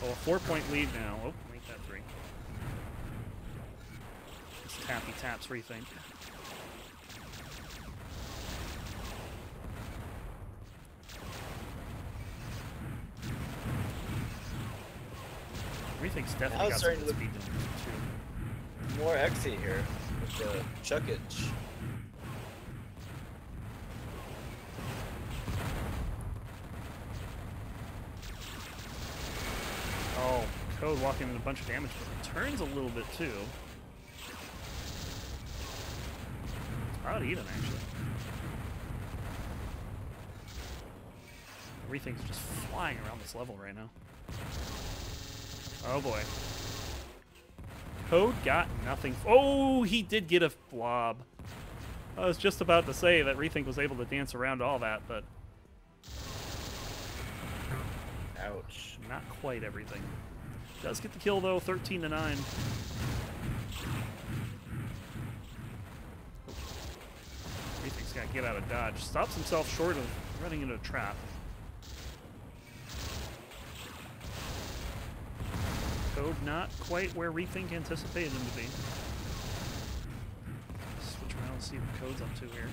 So a 4-point lead now. Oh, make that 3. Just tappy taps Rethink. Rethink's definitely got some good speed to him, too. More XE here with the chuckage. Oh, Code walking in a bunch of damage, but returns a little bit too. It's about even, actually. Everything's just flying around this level right now. Oh boy. Code got nothing. Oh, he did get a blob. I was just about to say that Rethink was able to dance around all that, but... Ouch. Not quite everything. Does get the kill though, 13 to 9. Rethink's got to get out of dodge. Stops himself short of running into a trap. Code not quite where Rethink anticipated him to be. Switch around and see what Code's up to here.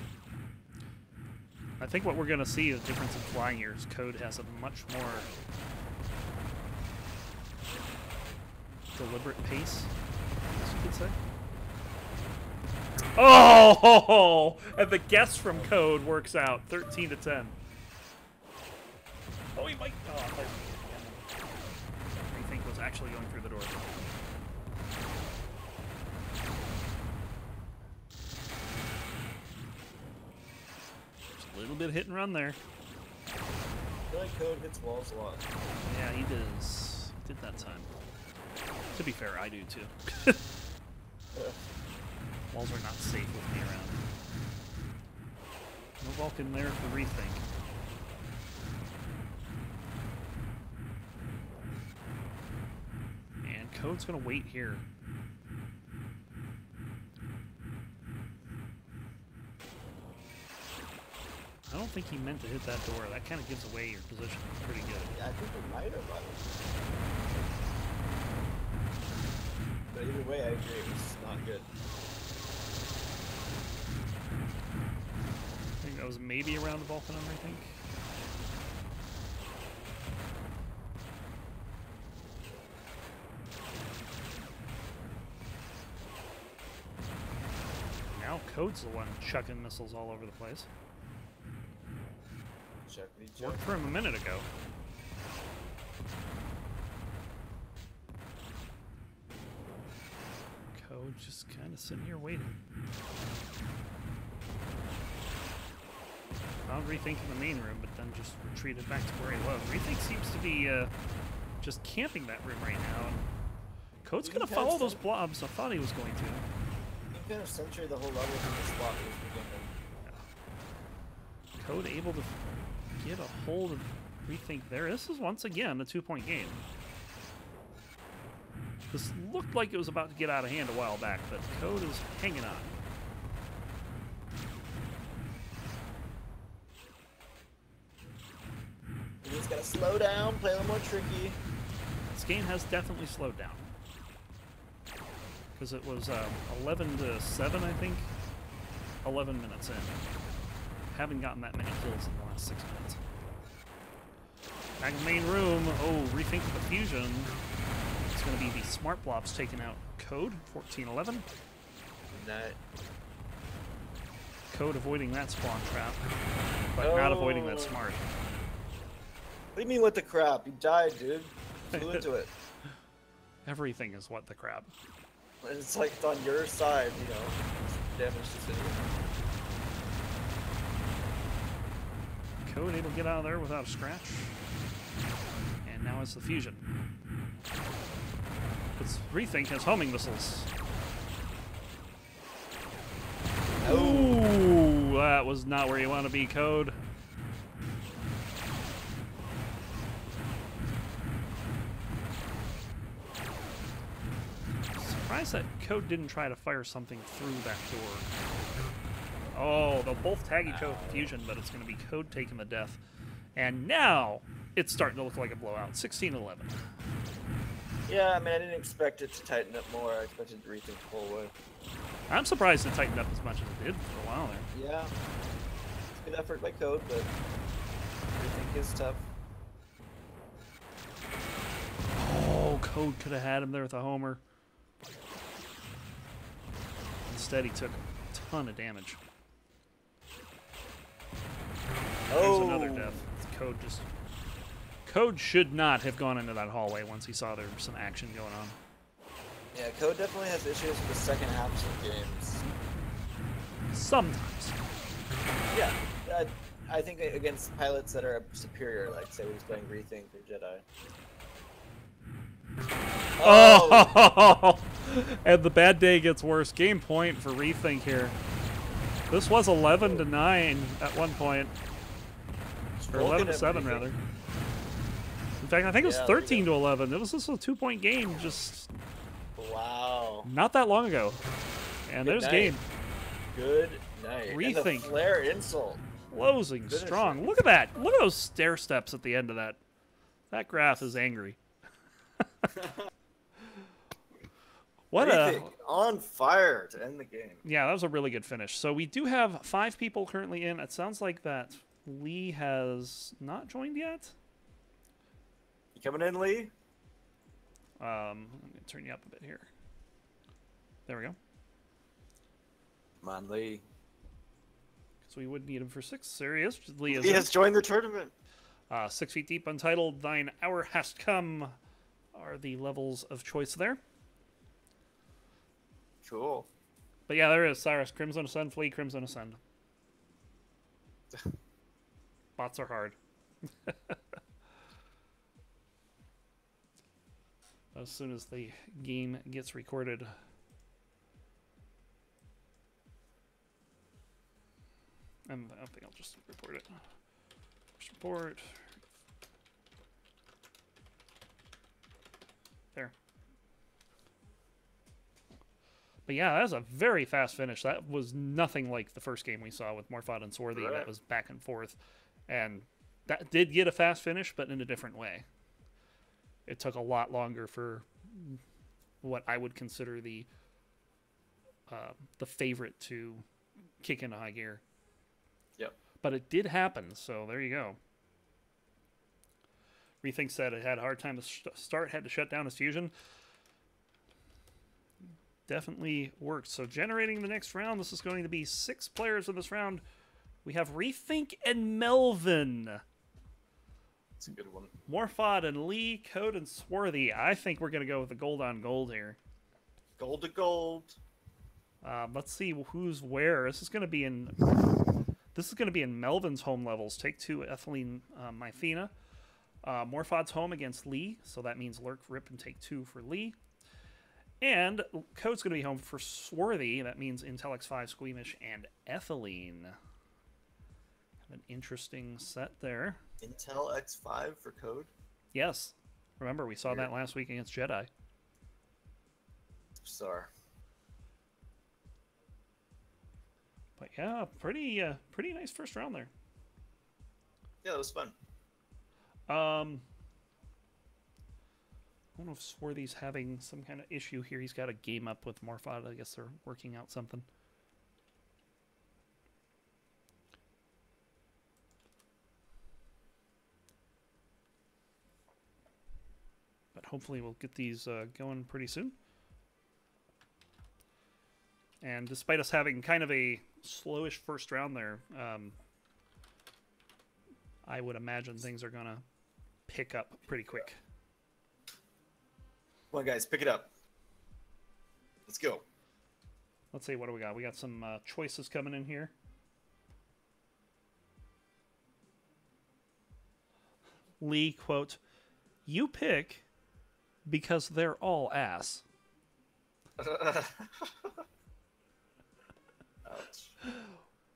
I think what we're going to see is a difference in flying here is Code has a much more deliberate pace, I guess you could say. Oh! And the guess from Code works out. 13 to 10. Oh, he might... Oh, I thought Rethink was actually going through the door. Just a little bit hit and run there. I feel like Code hits walls a lot. Yeah, he does. Did that time. To be fair, I do too. Walls are not safe with me around. No Vulcan there for Rethink. And Code's gonna wait here. I don't think he meant to hit that door. That kind of gives away your position pretty good. Yeah, I think it might have, but either way, I agree, it was not good. I think that was maybe around the Vulcan, I think. Code's the one chucking missiles all over the place. Checkity check. Worked for him a minute ago. Code just kind of sitting here waiting. Found Rethink in the main room, but then just retreated back to where he was. Rethink seems to be just camping that room right now. And Code's going to follow those blobs. I thought he was going to. You kind of century the whole level from the spot he was beginning. Code able to get a hold of Rethink there. This is once again a 2-point game. This looked like it was about to get out of hand a while back, but Code is hanging on. You just gotta slow down, play a little more tricky. This game has definitely slowed down. Because it was 11 to 7, I think. 11 minutes in. Haven't gotten that many kills in the last 6 minutes. Back in the main room. Oh, Rethink the fusion. It's going to be the smart blobs taking out Code. 14-11. Code avoiding that spawn trap, but not avoiding that smart. What do you mean what the crap? You died, dude. Flew into it. Everything is what the crap. It's like it's on your side, you know. Damage to city. Code able to get out of there without a scratch. And now it's the fusion. It's Rethink has homing missiles. Ooh, that was not where you want to be, Code. Surprised that Code didn't try to fire something through that door. Oh, they'll both tag each other with fusion, but it's going to be Code taking the death. And now it's starting to look like a blowout. 16-11. Yeah, I mean, I didn't expect it to tighten up more. I expected to rethink the whole way. I'm surprised it tightened up as much as it did for a while there. Yeah. It's good effort by Code, but rethink is tough. Oh, Code could have had him there with a homer. Instead, he took a ton of damage. There's another death. Code should not have gone into that hallway once he saw there was some action going on. Yeah, Code definitely has issues with the second halves of games. Sometimes. Yeah, I think against pilots that are superior, like say he's playing Rethink or Jedi. Oh! And the bad day gets worse. Game point for Rethink here. This was 11-9 at one point. Or 11-7 rather. In fact, I think it was 13-11. It was just a 2-point game just not that long ago. And there's game. Good night. Rethink. And the flare insult. Closing strong. Look at that. Look at those stair steps at the end of that. That graph is angry. What Rethink on fire to end the game. Yeah, that was a really good finish. So we do have 5 people currently in. It sounds like that Lee has not joined yet. You coming in, Lee? Let me turn you up a bit here. There we go. Come on, Lee. Because we would need him for 6. There he is. Lee has joined the tournament. 6 feet deep, untitled. Thine hour hast come. Are the levels of choice there? Cool. But yeah, there is Cyrus. Crimson Ascend, Flea, Crimson Ascend. Bots are hard. As soon as the game gets recorded. And I think I'll just report it. First report. There. But yeah, that was a very fast finish. That was nothing like the first game we saw with Morphod and Swarthy. Right. That was back and forth. And that did get a fast finish, but in a different way. It took a lot longer for what I would consider the favorite to kick into high gear. Yep. But it did happen, so there you go. Rethink said it had a hard time to start, had to shut down his fusion. definitely worked. So generating the next round, this is going to be 6 players in this round. We have Rethink and Melvin. It's a good one. Morphod and Lee, Code and Swarthy. I think we're going to go with the gold on gold here. Gold to gold. Let's see who's where. This is going to be in Melvin's home levels. Take 2, Ethylene, Mythena. Morphod's home against Lee, so that means Lurk, Rip, and Take 2 for Lee. And Code's going to be home for Swarthy. That means Intel X5, Squeamish, and Ethylene. An interesting set there. Intel X5 for Code? Yes. Remember, we saw that last week against Jedi. Sorry. But yeah, pretty nice first round there. Yeah, it was fun. I don't know if Swarthy's having some kind of issue here. He's got a game up with Morphod. I guess they're working out something. But hopefully we'll get these going pretty soon. And despite us having kind of a slowish first round there, I would imagine things are going to pick up pretty quick. Come on, guys, pick it up. Let's go. Let's see, what do we got? We got some choices coming in here. Lee, quote, "You pick because they're all ass." Ouch.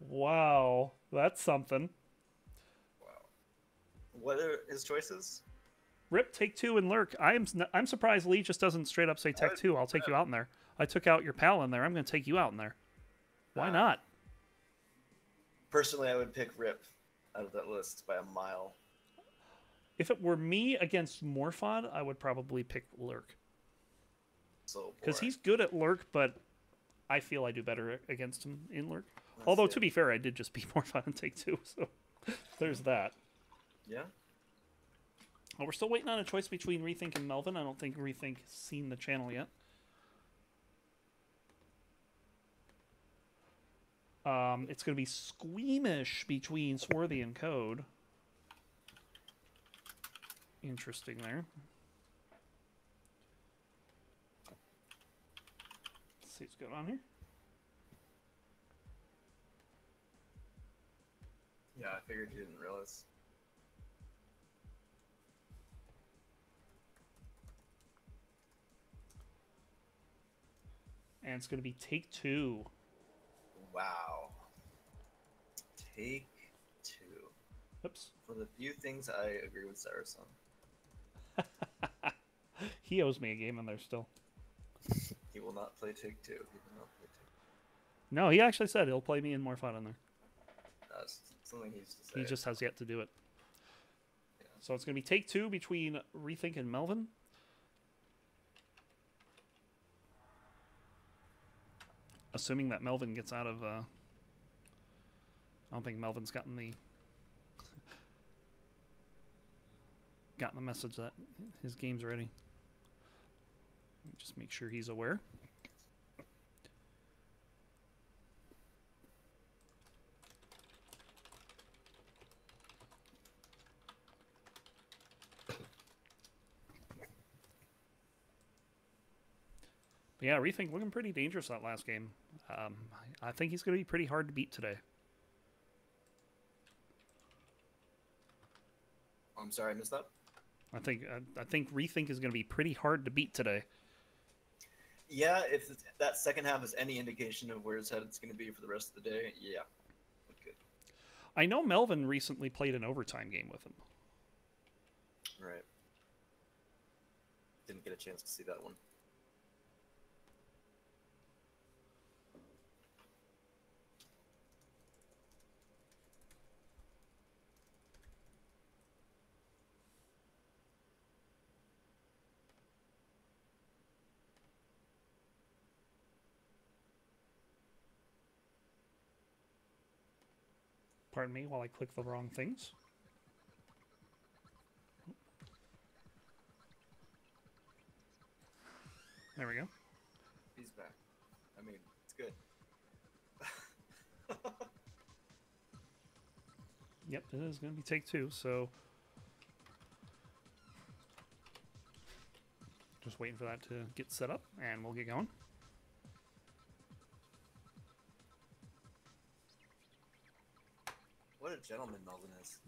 Wow, that's something. Wow. What are his choices? Rip, Take 2, and Lurk. I'm surprised Lee just doesn't straight up say Take 2. I'll take you out in there. I took out your pal in there. I'm going to take you out in there. Why not? Personally, I would pick Rip out of that list by a mile. If it were me against Morphod, I would probably pick Lurk. So because he's good at Lurk, but I feel I do better against him in Lurk. Although, to be fair, I did just beat Morphod in Take 2, so there's that. Yeah. Well, we're still waiting on a choice between Rethink and Melvin. I don't think Rethink has seen the channel yet. It's going to be squeamish between Swarthy and Code. Interesting there. Let's see what's going on here. Yeah, I figured you didn't realize. And it's going to be Take 2. Wow. Take 2. Oops. For the few things I agree with Cyrus on. He owes me a game in there still. He will not play Take 2. He will not play Take 2. No, he actually said he'll play me in more fun in there. That's something he used to say. He just has yet to do it. Yeah. So it's going to be Take 2 between Rethink and Melvin. Assuming that Melvin gets out of... I don't think Melvin's gotten the message that his game's ready. Just make sure he's aware. But yeah, Rethink looking pretty dangerous that last game. I think he's going to be pretty hard to beat today. I'm sorry, I missed that. I think Rethink is going to be pretty hard to beat today. Yeah, if that second half is any indication of where his head it's going to be for the rest of the day, yeah. Good. I know Melvin recently played an overtime game with him. Right. Didn't get a chance to see that one. Pardon me while I click the wrong things. There we go. He's back. I mean, it's good. Yep, it is going to be take 2, so... Just waiting for that to get set up, and we'll get going. What a gentleman Melvin is.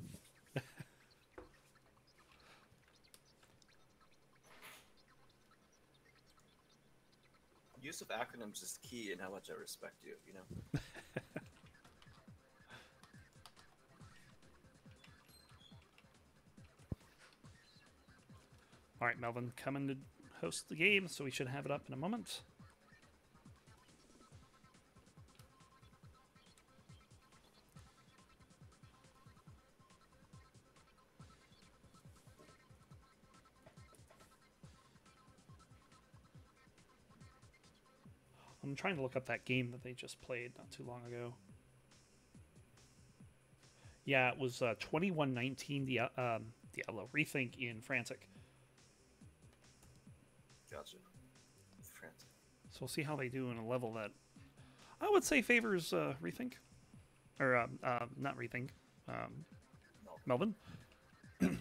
Use of acronyms is key in how much I respect you, you know? All right, Melvin, coming to host the game, so we should have it up in a moment. I'm trying to look up that game that they just played not too long ago. Yeah, it was 21-19 Diablo Rethink in Frantic. Gotcha. Frantic. So we'll see how they do in a level that I would say favors Rethink. Or, not Rethink. Melvin. And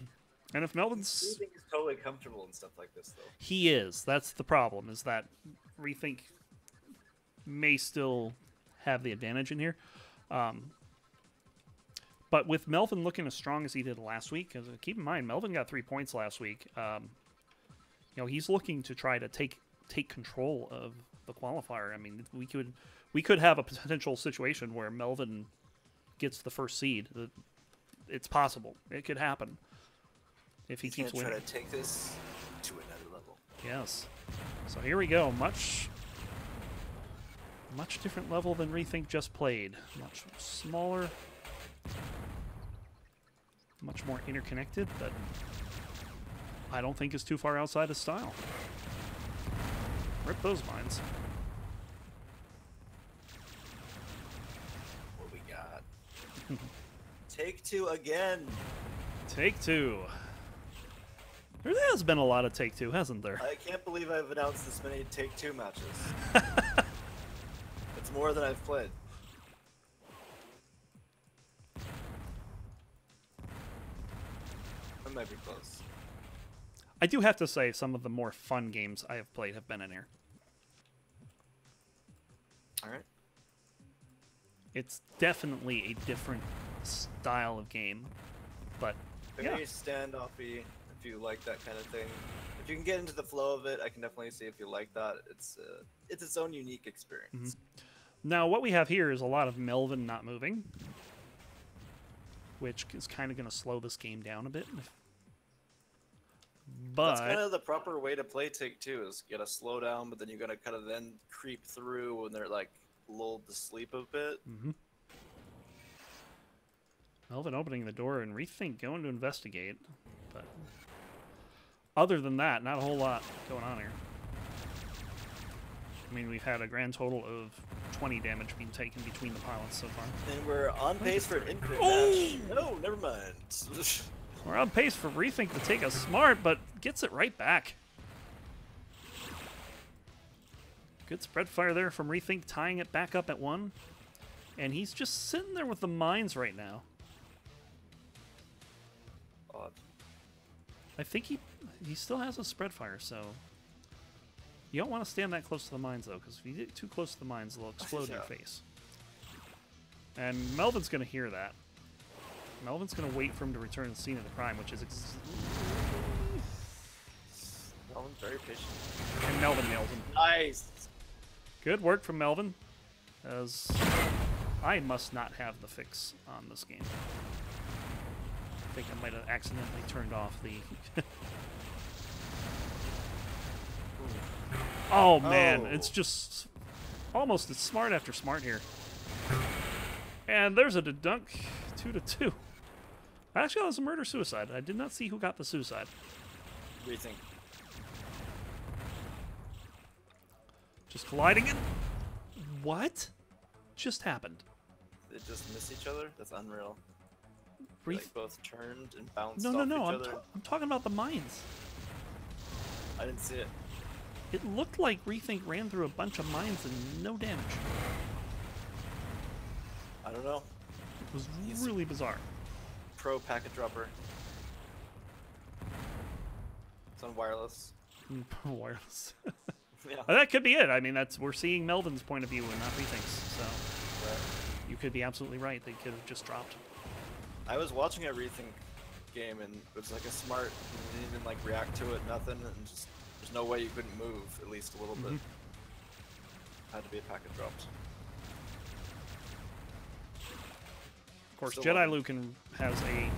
if Melvin's... Rethink is totally comfortable and stuff like this, though. He is. That's the problem, is that Rethink may still have the advantage in here. But with Melvin looking as strong as he did last week, because keep in mind, Melvin got 3 points last week. You know, he's looking to try to take control of the qualifier. I mean, we could have a potential situation where Melvin gets the first seed. It's possible. It could happen if he keeps winning. Try to take this to another level. Yes. So here we go. Much different level than Rethink just played. Much smaller. Much more interconnected, but I don't think is too far outside his style. Rip those mines. What we got? Take 2 again. Take 2. There has been a lot of Take 2, hasn't there? I can't believe I've announced this many Take 2 matches. It's more than I've played. I might be close. I do have to say some of the more fun games I have played have been in here. Alright. It's definitely a different style of game, but Very yeah. standoffy, if you like that kind of thing. If you can get into the flow of it, I can definitely see if you like that. It's its own unique experience. Mm-hmm. Now, what we have here is a lot of Melvin not moving, which is kind of going to slow this game down a bit. But that's kind of the proper way to play Take 2, is you gotta slow down, but then you gotta kind of then creep through when they're like lulled to sleep a bit. Mm-hmm. Melvin opening the door and Rethink going to investigate, but other than that, not a whole lot going on here. I mean, we've had a grand total of 20 damage being taken between the pilots so far. And we're on pace for an infinite match. No, never mind. We're on pace for Rethink to take a smart, but gets it right back. Good spread fire there from Rethink, tying it back up at 1. And he's just sitting there with the mines right now. Odd. I think he still has a spread fire, so... You don't want to stand that close to the mines, though, because if you get too close to the mines, they'll explode in your face. And Melvin's going to hear that. Melvin's going to wait for him to return to the scene of the crime, which is... Melvin's very patient. And Melvin nails him. Nice! Good work from Melvin, as I must not have the fix on this game. I think I might have accidentally turned off the... Oh, man. Oh. It's just almost it's smart after smart here. And there's a dunk 2-2. Actually, that was a murder-suicide. I did not see who got the suicide. Rethink. Just colliding in. What just happened? They just miss each other? That's unreal. Reth Like both turned and bounced no, off no, no. each other. I'm talking about the mines. I didn't see it. It looked like Rethink ran through a bunch of mines and no damage. I don't know. It was really bizarre. Pro packet dropper. It's on wireless. Wireless. Yeah. That could be it. I mean, we're seeing Melvin's point of view and not Rethink's. So Right. you could be absolutely right. They could have just dropped. I was watching a rethink game and it was like a smart. You didn't even like react to it, nothing, and just there's no way you couldn't move at least a little bit. Had to be a packet dropped. Of course, Still Jedi love Lucan has a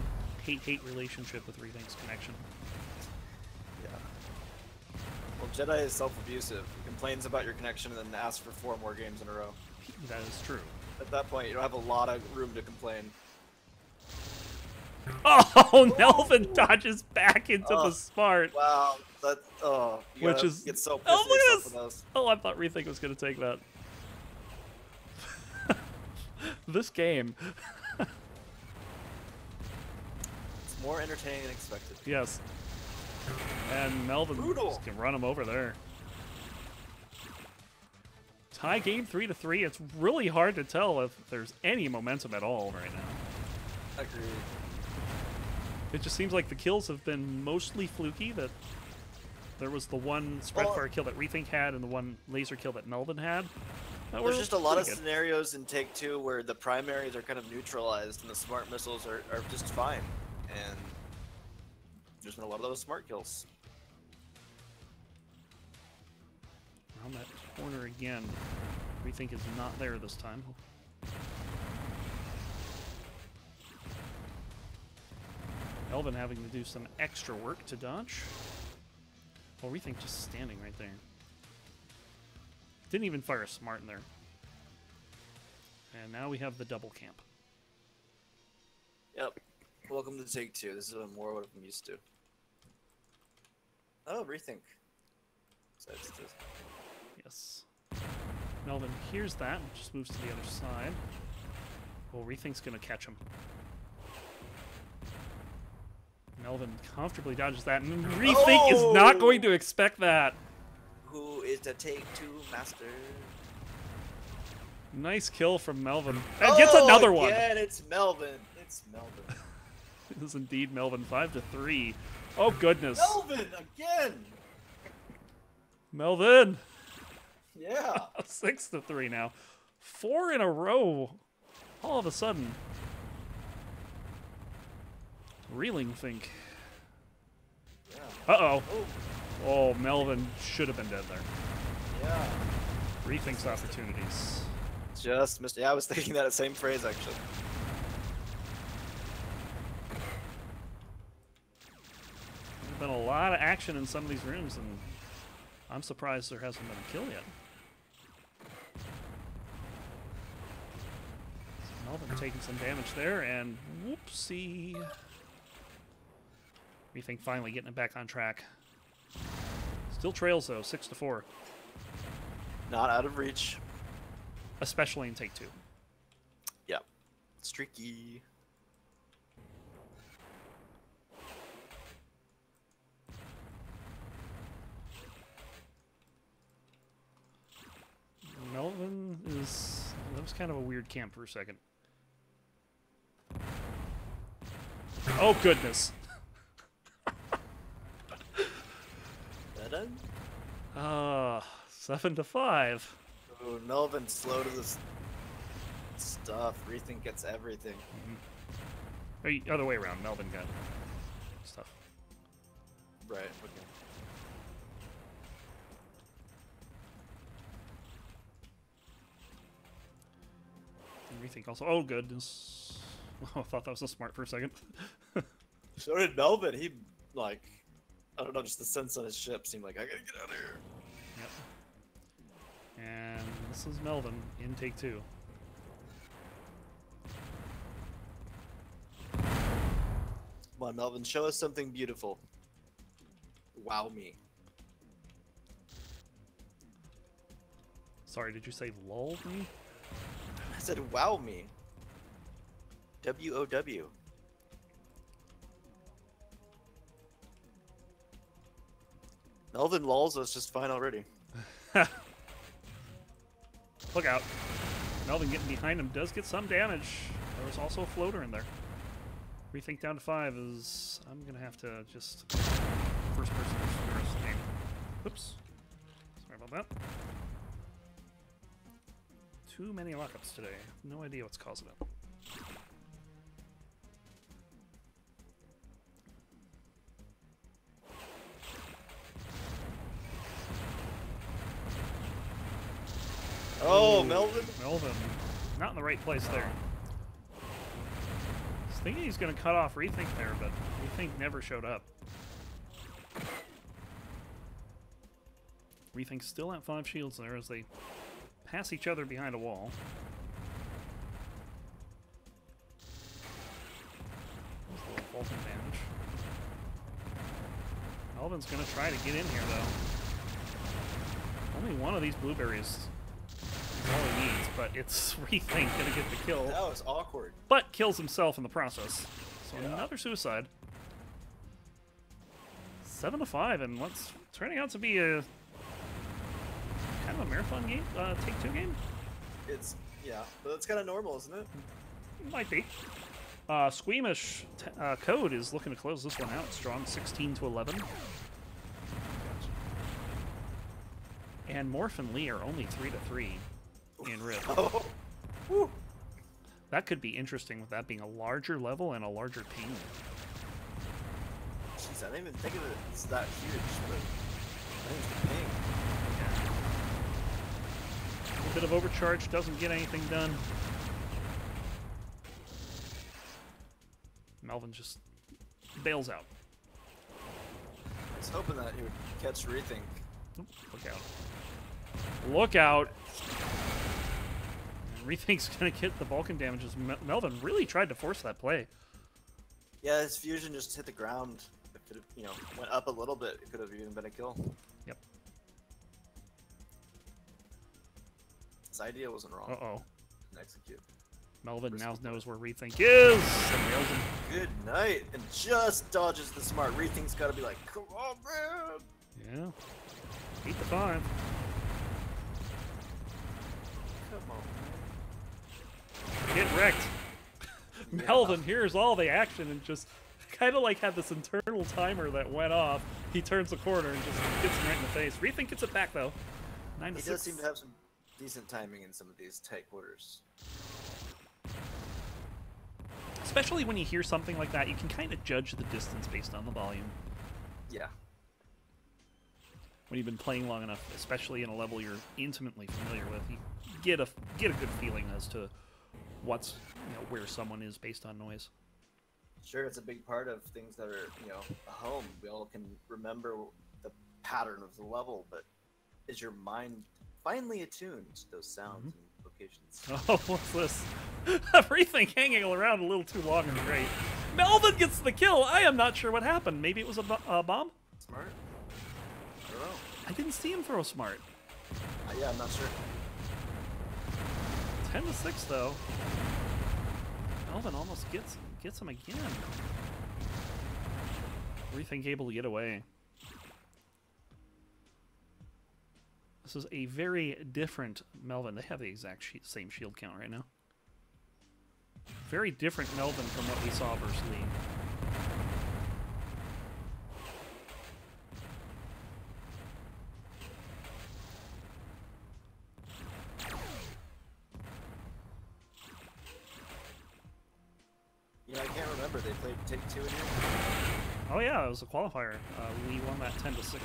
hate-hate relationship with Rethink's connection. Yeah. Well, Jedi is self-abusive. He complains about your connection and then asks for 4 more games in a row. That is true. At that point, you don't have a lot of room to complain. Oh, Melvin dodges back into the smart. Wow, that you Which gotta is get so pissed oh, at look yourself at for this. those. Oh, I thought Rethink was gonna take that. This game. It's more entertaining than expected. Yes. And Melvin just can run him over there. Tie game 3-3. It's really hard to tell if there's any momentum at all right now. Agreed. It just seems like the kills have been mostly fluky. That there was the one spreadfire kill that Rethink had and the one laser kill that Melvin had. There's just a lot of scenarios in Take 2 where the primaries are kind of neutralized and the smart missiles are just fine. And there's been a lot of those smart kills. Around that corner again. Rethink is not there this time. Melvin having to do some extra work to dodge. Well, Rethink just standing right there. Didn't even fire a smart in there. And now we have the double camp. Yep. Welcome to Take 2. This is more what I'm used to. Oh, Rethink. Yes. Melvin hears that and just moves to the other side. Well, Rethink's going to catch him. Melvin comfortably dodges that, and Rethink is not going to expect that. Who is the Take 2 master? Nice kill from Melvin. And gets another one. Yeah, it's Melvin. It's Melvin. It is indeed Melvin. 5-3. Oh, goodness. Melvin again. Melvin. Yeah. 6-3 now. 4 in a row. All of a sudden. Reeling think. Yeah. Uh-oh. Oh, Melvin should have been dead there. Yeah. Rethinks opportunities. Just missed. Yeah, I was thinking that same phrase actually. There's been a lot of action in some of these rooms, and I'm surprised there hasn't been a kill yet. So Melvin taking some damage there, and whoopsie. Rethink finally getting it back on track. Still trails though, 6-4. Not out of reach. Especially in Take 2. Yep. Streaky. Melvin is... That was kind of a weird camp for a second. Oh, goodness. 7-5. Oh, Melvin's slow to this stuff. Rethink gets everything. Or other way around. Melvin got stuff. Right, okay. And Rethink also... Oh, goodness. Oh, I thought that was a smart for a second. So did Melvin. He, like... I don't know, just the sense on his ship seemed like, I gotta get out of here. Yep. And this is Melvin in Take 2. Come on, Melvin, show us something beautiful. Wow me. Sorry, did you say lull me? I said wow me. W-O-W. Melvin lulls us just fine already. Look out. Melvin getting behind him does get some damage. There was also a floater in there. Rethink down to 5 is... I'm going to have to just... First person for the rest of the game. Oops. Sorry about that. Too many lockups today. No idea what's causing it. Oh, Ooh, Melvin. Melvin. Not in the right place there. I was thinking he's going to cut off Rethink there, but Rethink never showed up. Rethink's still at 5 shields there as they pass each other behind a wall. There's a little Vulcan damage. Melvin's going to try to get in here, though. Only one of these blueberries is all he needs, but it's Rethink going to get the kill. That was awkward. But kills himself in the process. So Yeah. another suicide. 7 to 5, and what's turning out to be a kind of a marathon game, take-two game. It's but that's kind of normal, isn't it? Might be. Squeamish Code is looking to close this one out. Strong 16 to 11. And Morph and Lee are only 3 to 3 in Rip. Oh, whew. That could be interesting with that being a larger level and a larger ping. Jeez, I didn't even think of it. It's that huge, but I think it's the ping. A little bit of overcharge doesn't get anything done. Melvin just bails out. I was hoping that he would catch Rethink. Oop, look out. Look out! And Rethink's gonna get the Vulcan damages. Melvin really tried to force that play. Yeah, his fusion just hit the ground. If it, went up a little bit, it could have even been a kill. Yep. His idea wasn't wrong. Uh-oh. And execute. Melvin now knows where Rethink is! And nails him. Good night, and just dodges the smart. Rethink's got to be like, come on, man! Yeah. 8 to 5. Come on, Get wrecked. man. Melvin hears all the action and just kind of like had this internal timer that went off. He turns the corner and just gets him right in the face. Rethink gets it back though. 9 to He 6. does seem to have some decent timing in some of these tight quarters. Especially when you hear something like that, you can kind of judge the distance based on the volume. Yeah. When you've been playing long enough, especially in a level you're intimately familiar with, you get a good feeling as to what's where someone is based on noise. Sure, it's a big part of things that are, a home. We all can remember the pattern of the level, but is your mind finely attuned to those sounds and locations? Oh, what's this? Everything hanging around a little too long and great. Melvin gets the kill. I am not sure what happened. Maybe it was a bomb? Smart? I don't know. I didn't see him throw smart. Yeah, I'm not sure. 10 to 6 though. Melvin almost gets him again. Rethink able to get away. This is a very different Melvin. They have the exact same shield count right now. Very different Melvin from what we saw versus Lee. I can't remember. They played take two in here. Oh yeah, it was a qualifier. Lee won that 10 to 6.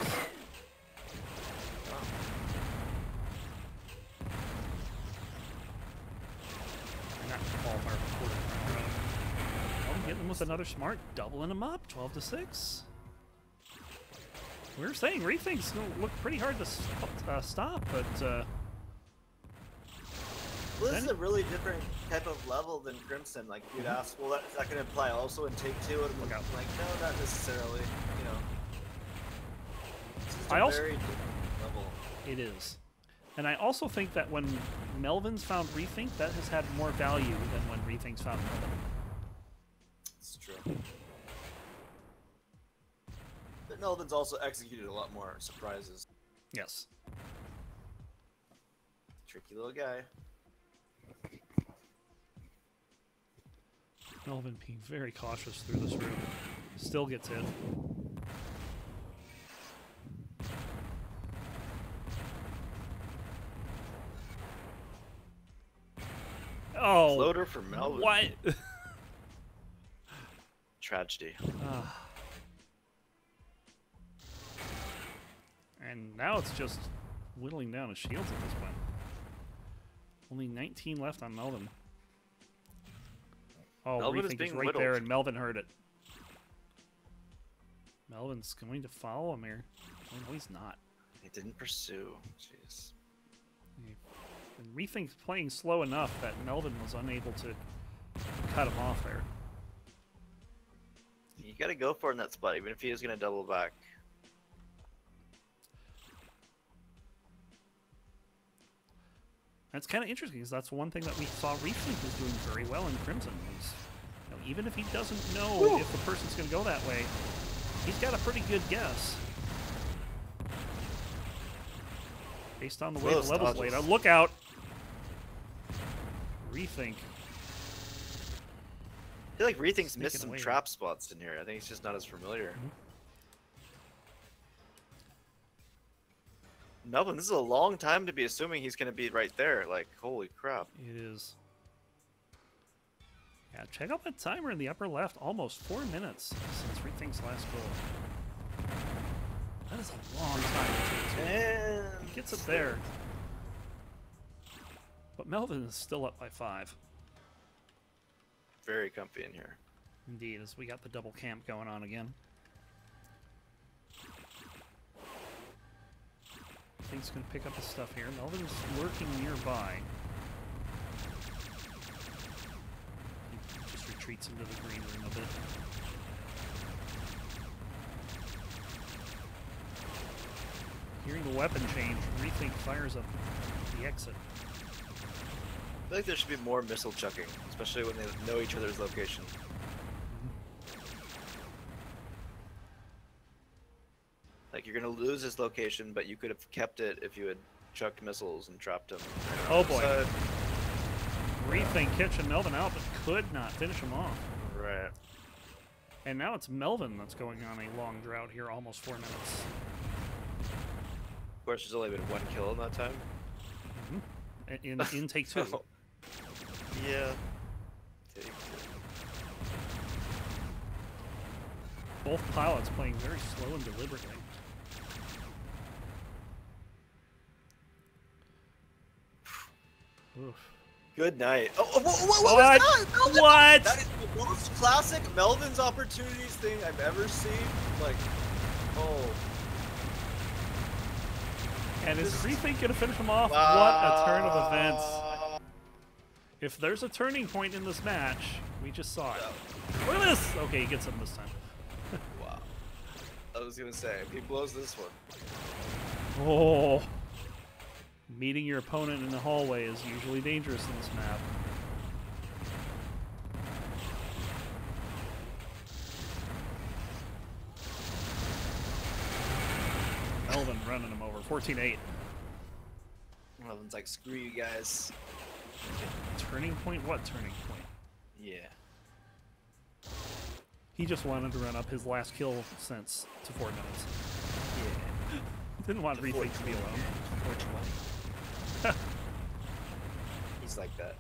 Not qualifier before. Getting him with another smart, doubling him up, 12 to 6. We were saying Rethink's look pretty hard to stop, but Well, this is a really different type of level than Crimson. Like, you'd ask, well, is that going to apply also in Take Two? And Look out. like, no, not necessarily. It's just I a also- very different level. it is. And I also think that when Melvin's found Rethink, that has had more value than when Rethink's found Melvin. It's true. The But Melvin's also executed a lot more surprises. Yes. Tricky little guy. Melvin being very cautious through this room. Still gets hit. Oh, Floater for Melvin. what? Tragedy. And now it's just whittling down his shields at this point. Only 19 left on Melvin. Oh, Melvin is Rethink being is right whittled. there, and Melvin heard it. Melvin's going to follow him here. Oh, no, he's not. He didn't pursue. Jeez. And Rethink's playing slow enough that Melvin was unable to cut him off there. You gotta go for it in that spot, even if he is gonna double back. That's kind of interesting, because that's one thing that we saw Rethink was doing very well in Crimson. Is, you know, even if he doesn't know if the person's going to go that way, he's got a pretty good guess. Based on the way the level's laid out. Look out! Rethink. I feel like Rethink's Sneaking missed some away. trap spots in here. I think he's just not as familiar. Melvin, this is a long time to be assuming he's going to be right there. Like, holy crap. It is. Yeah, check out that timer in the upper left. Almost 4 minutes since Rethink's last goal. That is a long time to take. And He gets it there. But Melvin is still up by 5. very comfy in here. Indeed, as we got the double camp going on again. I think he's going to pick up his stuff here. Melvin's lurking nearby. He just retreats into the green room a bit. Hearing the weapon change, Rethink fires up the exit. I feel like there should be more missile chucking, especially when they know each other's location. Like, you're gonna lose his location, but you could have kept it if you had chucked missiles and trapped him. Oh boy. So, Rethink catching Melvin out, but could not finish him off. right. And now it's Melvin that's going on a long drought here, almost 4 minutes. Of course, there's only been one kill in that time. In take 2. Yeah. Both pilots playing very slow and deliberately. Oof. Good night. Oh, what was What? that? Melvin! What? That is the most classic Melvin's opportunities thing I've ever seen. Like, oh. And is Rethink going to finish him off? What a turn of events. If there's a turning point in this match, we just saw it. Look at this! Okay, he gets him this time. Wow. I was gonna say, if he blows this one. Oh. Meeting your opponent in the hallway is usually dangerous in this map. Melvin running him over. 14-8. Melvin's like, screw you guys. Turning point? What turning point? Yeah. He just wanted to run up his last kill since to 4 minutes. Yeah. Didn't want Rethink to be alone. 420. He's like that.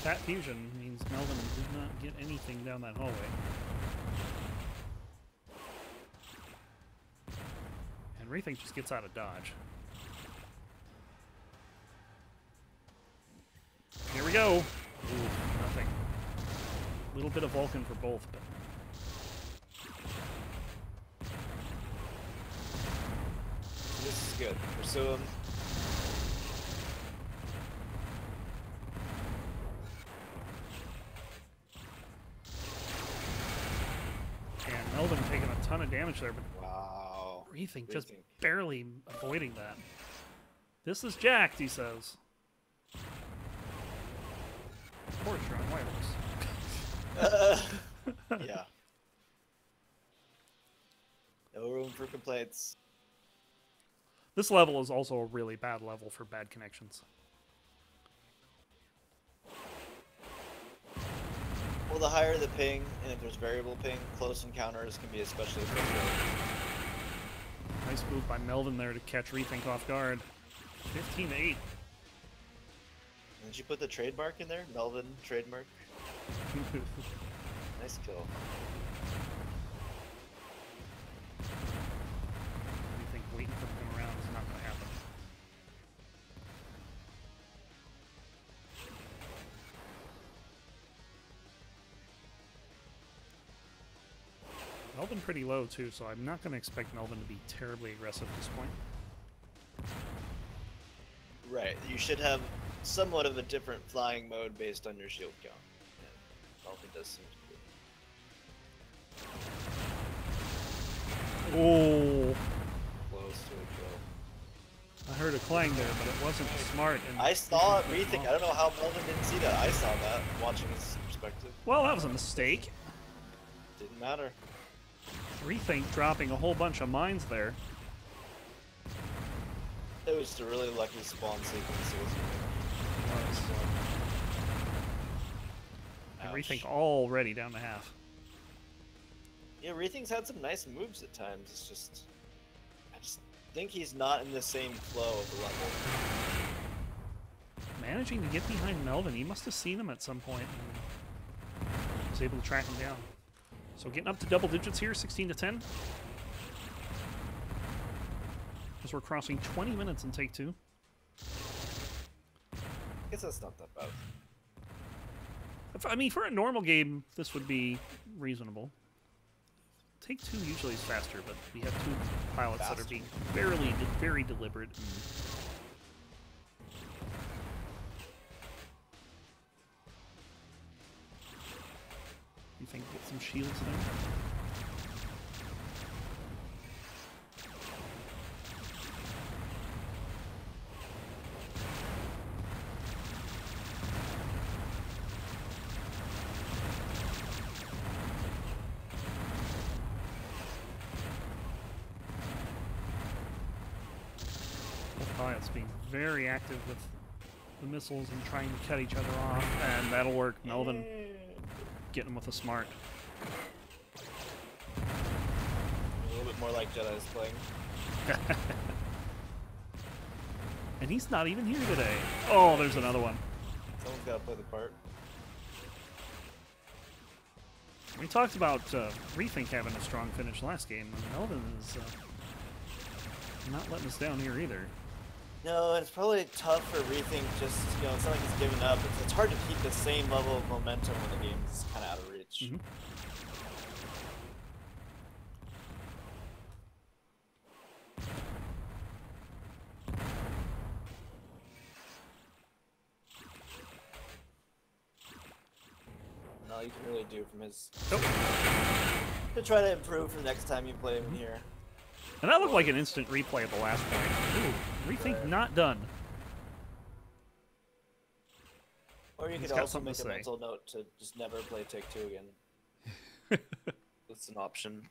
That fusion means Melvin did not get anything down that hallway. And Rethink just gets out of dodge. Here we go. Ooh, nothing. A little bit of Vulcan for both, but This is good. Pursue him. and Melvin taking a ton of damage there, but Wow. Rethink just Rethink. barely avoiding that. This is jacked, he says. Of course, you're on wireless. Yeah. No room for complaints. This level is also a really bad level for bad connections. Well, the higher the ping, and if there's variable ping, close encounters can be especially frustrating. Nice move by Melvin there to catch Rethink off guard. 15-8. Did you put the trademark in there? Melvin trademark? Nice kill. Rethink waiting for him to come around is not going to happen. Melvin pretty low too, so I'm not going to expect Melvin to be terribly aggressive at this point. Right, you should have somewhat of a different flying mode based on your shield count. Yeah, Melvin does seem to be Oh, close to a kill. I heard a clang there, but it wasn't smart. And I saw it, Rethink. I don't know how Melvin didn't see that. I saw that, watching his perspective. Well, that was a mistake. Didn't matter. Rethink dropping a whole bunch of mines there. It was just a really lucky spawn sequence. And Ouch. Rethink already down to half. Yeah, Rethink's had some nice moves at times. It's just, I just think he's not in the same flow of the level. Managing to get behind Melvin, he must have seen him at some point and was able to track him down. So getting up to double digits here, 16-10. As we're crossing 20 minutes in take two. I guess that's not that bad. I mean, for a normal game, this would be reasonable. Take two usually is faster, but we have two pilots that are being very deliberate. You think get some shields there? Pilots being very active with the missiles and trying to cut each other off, and that'll work. Melvin getting him with a smart. A little bit more like Jedi's playing. And he's not even here today. Oh, there's another one. Someone's got to play the part. We talked about Rethink having a strong finish last game, and Melvin is not letting us down here either. No, and it's probably tough for Rethink. Just, you know, it's not like he's giving up. It's hard to keep the same level of momentum when the game's kind of out of reach. Mm-hmm. And all you can really do from his Oh. to try to improve for the next time you play him here. And that looked like an instant replay at the last point. Ooh, Rethink not done. Or you He's could got also something make to a say. mental note to just never play Take Two again. That's an option.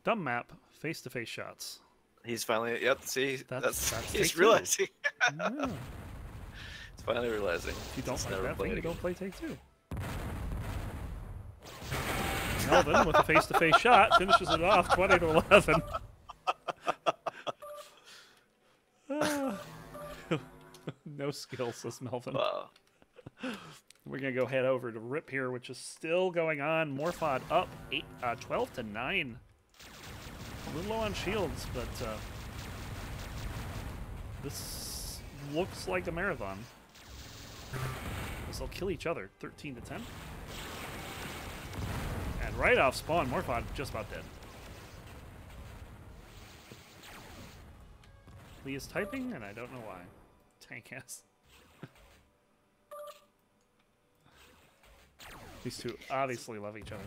Dumb map, face-to-face shots. He's finally, yep, see, That's he's Take-Two. realizing. Yeah. He's finally realizing. If you don't He's like never that played thing, you again. don't play Take Two. Melvin with a face-to-face shot finishes it off 20-11. No skill, says Melvin. Wow. We're gonna go head over to Rip here, which is still going on. Morphod up 12-9. A little low on shields, but this looks like a marathon. They'll kill each other, 13-10. And right off spawn, Morphod just about dead. Lee is typing, and I don't know why. Tank ass. These two obviously love each other.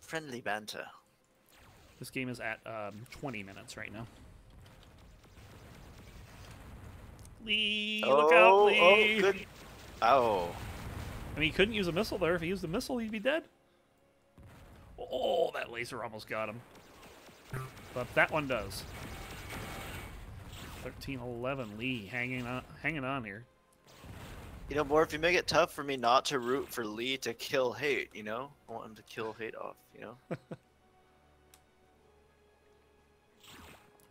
Friendly banter. This game is at 20 minutes right now. Lee, look out, Lee! Oh, good. Ow. I mean, he couldn't use a missile there. If he used a missile, he'd be dead. Oh, that laser almost got him. But that one does. 13-11, Lee hanging on here. You know, more if you make it tough for me not to root for Lee to kill Hate, you know? I want him to kill Hate off, you know?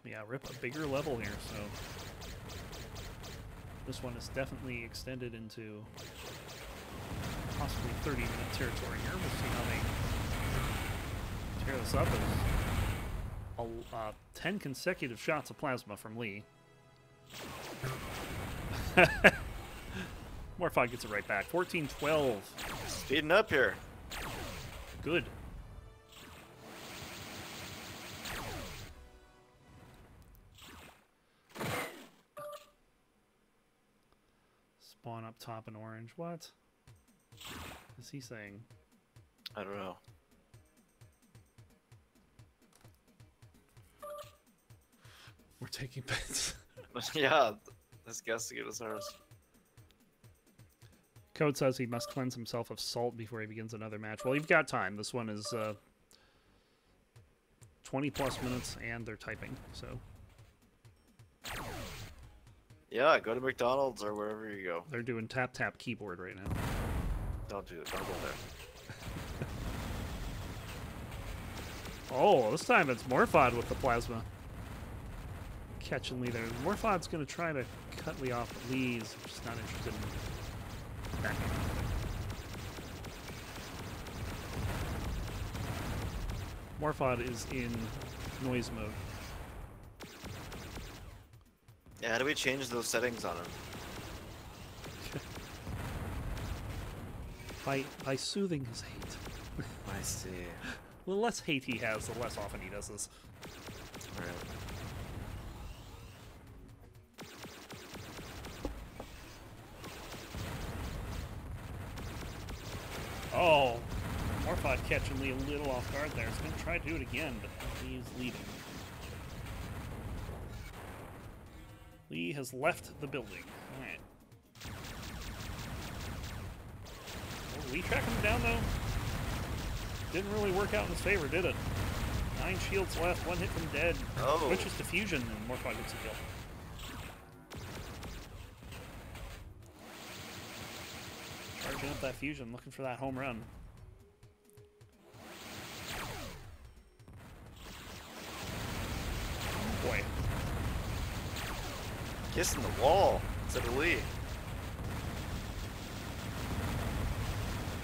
Yeah, rip a bigger level here, so... This one is definitely extended into possibly 30-minute territory here. We'll see how they tear this up. As 10 consecutive shots of plasma from Lee. Morphog gets it right back. 14-12. Speeding up here. Good. Spawn up top in orange. What is he saying? I don't know. We're taking bets. Yeah, this guess to get us ours. Code says he must cleanse himself of salt before he begins another match. Well, you've got time. This one is 20 plus minutes, and they're typing. So Yeah, go to McDonald's or wherever you go. they're doing tap keyboard right now. Don't do it. Don't go there. Oh, this time it's Morphod with the plasma. Catching Lee there. Morphod's going to try to cut Lee off, but Lee's just not interested in backing up. Morphod is in noise mode. Yeah, how do we change those settings on him? By soothing his hate. I see. The less hate he has, the less often he does this. Alright. Oh, Morphod catching Lee a little off guard there. He's going to try to do it again, but Lee is leading. Lee has left the building. Alright. Oh, Lee tracking him down, though. Didn't really work out in his favor, did it? 9 shields left, 1 hit from dead. Oh. Switches to fusion, and Morphod gets a kill. Charging up that fusion, looking for that home run. Oh boy. Kissing the wall instead of Lee.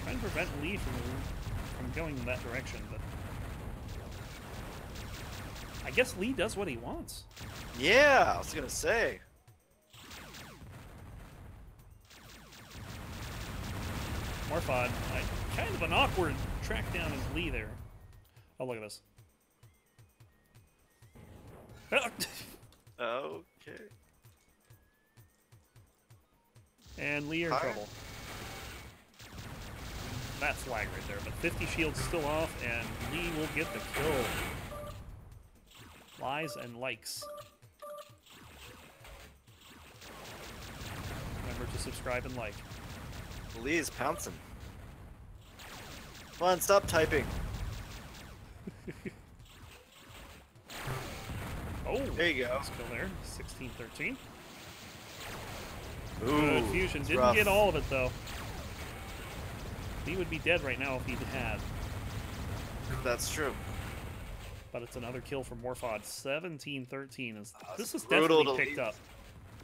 Trying to prevent Lee from going in that direction, but I guess Lee does what he wants. Yeah, I was gonna say. Morphod, kind of an awkward track down as Lee there. Oh, look at this. Okay. And Lee are in Hi. trouble. That's lag right there, but 50 shields still off, and Lee will get the kill. Lies and likes. Remember to subscribe and like. Lee is pouncing. Come on, stop typing. Oh, There you go. nice kill there. 16-13. Ooh, Good fusion. it's Didn't rough. get all of it, though. He would be dead right now if he had. That's true. But it's another kill from Morphod. 17-13. This is brutal definitely to picked leave. up.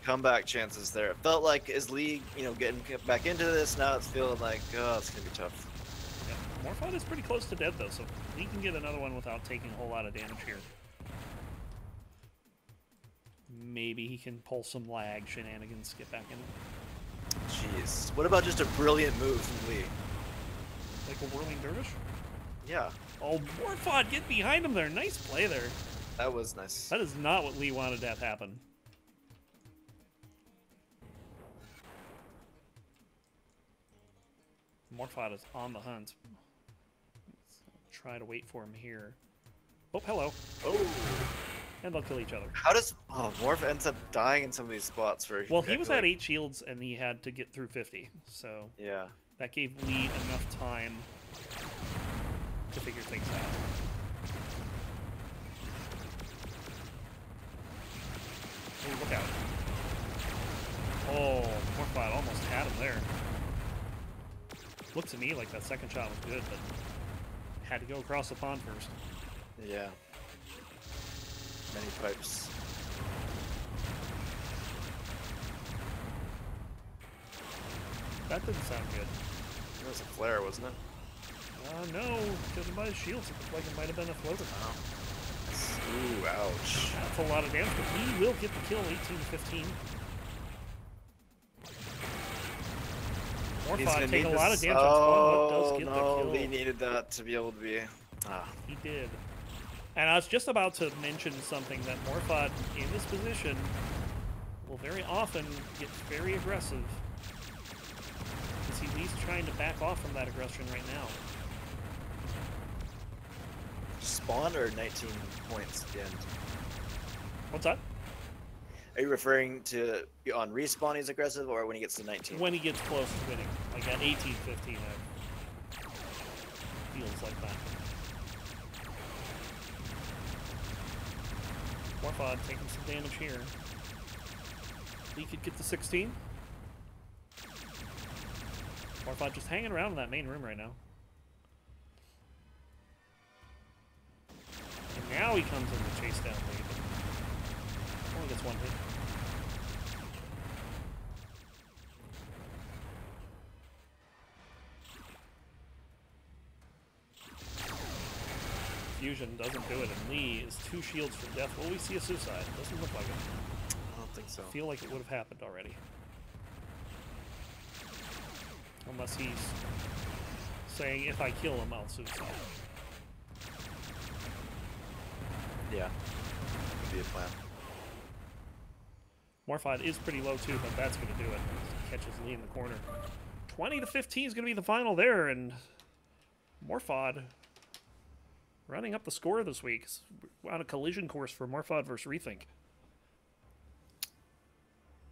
Comeback chances there. It felt like is Lee, you know, getting back into this. Now it's feeling like, oh, it's gonna be tough. Yeah. Morphod is pretty close to dead, though, so he can get another one without taking a whole lot of damage here. Maybe he can pull some lag shenanigans, get back in. Jeez. What about just a brilliant move from Lee? Like a whirling dervish? Yeah, Oh, Morphod, get behind him there. Nice play there. that was nice. That is not what Lee wanted to have happen. Morphod is on the hunt. Let's try to wait for him here. Oh, hello. Oh, and they'll kill each other. How does Morph ends up dying in some of these spots where? Well, he was at 8 shields and he had to get through 50, so yeah, that gave Lee enough time to figure things out. Oh, look out! Oh, Morphbot almost had him there. Looked to me like that second shot was good, but had to go across the pond first. yeah. Many pipes. That didn't sound good. It was a flare, wasn't it? No, judging by his shields, it looked like it might have been a floater. Wow. Ooh, ouch. That's a lot of damage, but he will get the kill, 18 to 15. Morphbot taking a lot of damage on spawn, but does get the kill. Lee needed that to be able to be... He did. And I was just about to mention something that Morphbot in this position will very often get very aggressive. Because he's trying to back off from that aggression right now. Spawn or 19 points at the end? What's that? Are you referring to on respawn he's aggressive or when he gets to 19? When he gets close to winning. Like at 18-15, it feels like that. Morphbot taking some damage here. He could get to 16. Morphbot just hanging around in that main room right now. And now he comes in to chase down Lee, but only gets one hit. Fusion doesn't do it, and Lee is 2 shields from death. Will we see a suicide? Doesn't look like it. I don't think so. I feel like it would have happened already. Unless he's saying, if I kill him, I'll suicide. Yeah. Could be a plan. Morphbot is pretty low too, but that's going to do it. Catches Lee in the corner. 20 to 15 is going to be the final there, and Morphbot running up the score this week. We're on a collision course for Morphbot versus Rethink.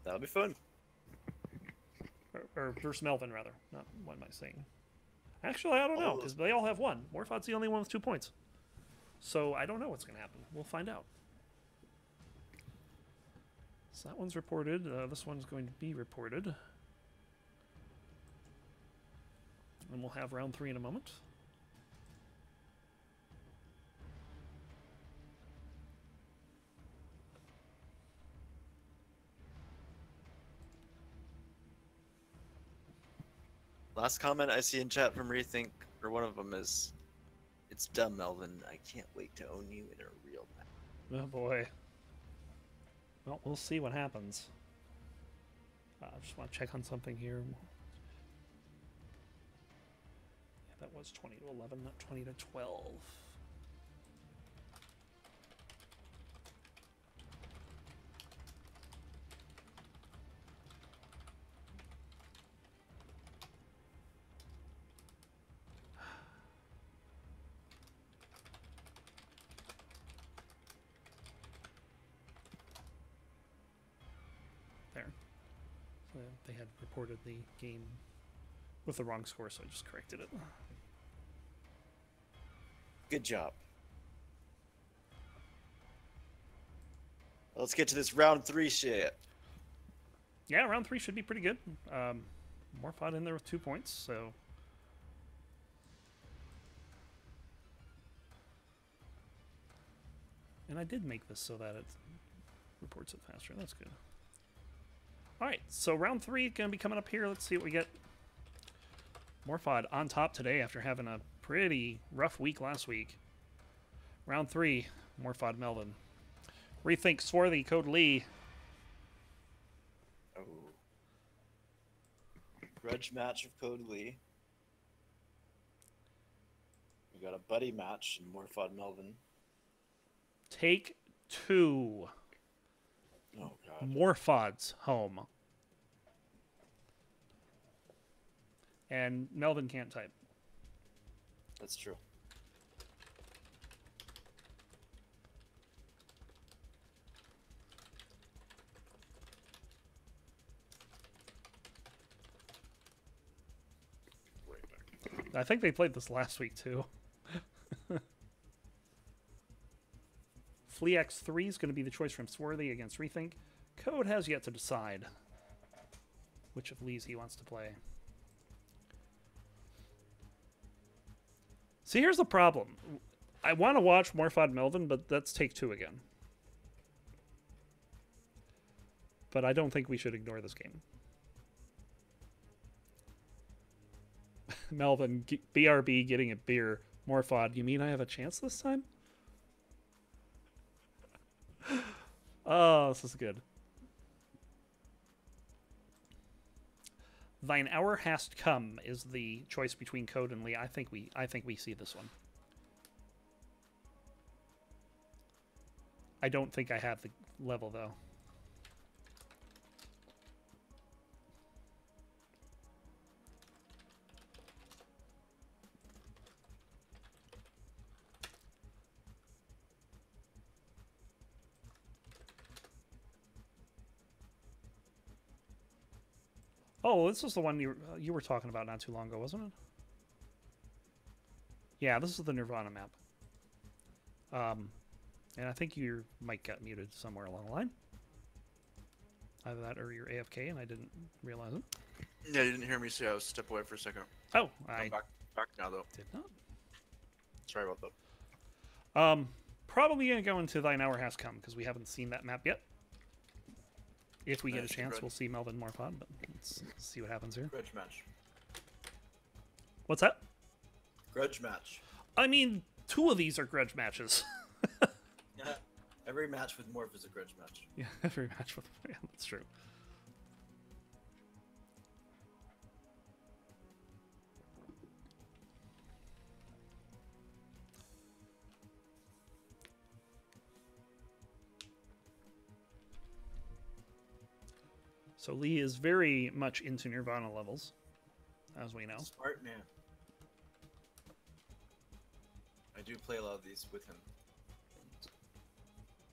That'll be fun. Or versus Melvin, rather. Not, what am I saying? Actually, I don't know, because they all have 1. Morphbot's the only one with 2 points. So I don't know what's going to happen. We'll find out. So that one's reported. This one's going to be reported. And we'll have round 3 in a moment. Last comment I see in chat from Rethink, or one of them is, "It's dumb, Melvin. I can't wait to own you in a real match." Oh boy. Well, we'll see what happens. I just want to check on something here. Yeah, that was 20 to 11, not 20 to 12. They had reported the game with the wrong score, so I just corrected it. Good job. Let's get to this round 3 shit. Yeah, round 3 should be pretty good. Morphbot in there with 2 points, so... And I did make this so that it reports it faster. That's good. Alright, so round 3 is going to be coming up here. Let's see what we get. Morphbot on top today after having a pretty rough week last week. Round 3, Morphbot Melvin. Rethink Swarthy, code Lee. Oh. Grudge match of Code Lee. We got a buddy match in Morphbot Melvin. Take 2. Oh, God. Morphbot's home. And Melvin can't type. That's true. I think they played this last week too. Flea X3 is going to be the choice from Swarthy against Rethink. Code has yet to decide which of Lee's he wants to play. See, here's the problem. I want to watch Morphod Melvin, but that's take 2 again. But I don't think we should ignore this game. Melvin, BRB getting a beer. Morphod, you mean I have a chance this time? Oh, this is good. Thine hour hast come is the choice between Code and Lee. I think we see this one. I don't think I have the level though. Oh, this is the one you were talking about not too long ago, wasn't it? Yeah, this is the Nirvana map. And I think your mic got muted somewhere along the line. Either that or you're AFK and I didn't realize it. Yeah, you didn't hear me say I was step away for a second. Oh, I'm back now though. Did not. Sorry about that. Probably gonna go into Thine Hour Has Come because we haven't seen that map yet. If we get a chance, we'll see Melvin Morphod, but let's see what happens here. Grudge match. What's that? Grudge match. I mean, 2 of these are grudge matches. Yeah. Every match with Morph is a grudge match. Yeah, every match with... Yeah, that's true. So Lee is very much into Nirvana levels, as we know. Smart man. I do play a lot of these with him.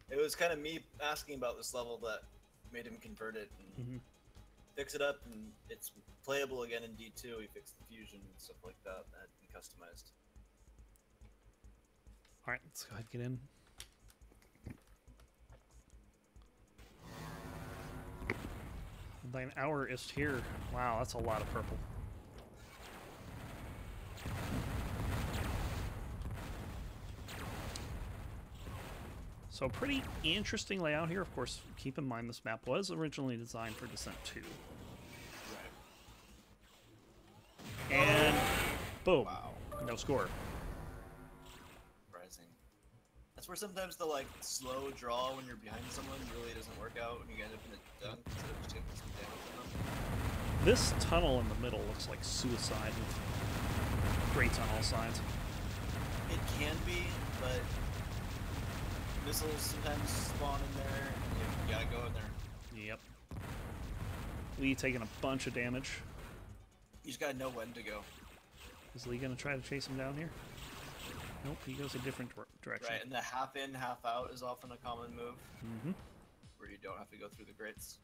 It was kind of me asking about this level that made him convert it and fix it up, and it's playable again in D2. He fixed the fusion and stuff like that that had been customized. All right, let's go ahead and get in. Thine hour is here. Wow, that's a lot of purple. So pretty interesting layout here. Of course, keep in mind this map was originally designed for Descent 2. Right. And boom. Wow. No score. Surprising. That's where sometimes the like slow draw when you're behind someone really doesn't work out and you end up in a dunk instead of just taking some damage from them. This tunnel in the middle looks like suicide with grates on all sides. It can be, but missiles sometimes spawn in there and you gotta go in there. Yep. Lee taking a bunch of damage. You just gotta know when to go. Is Lee gonna try to chase him down here? Nope, he goes a different direction. Right, and the half in, half out is often a common move. Mm-hmm. Where you don't have to go through the grates.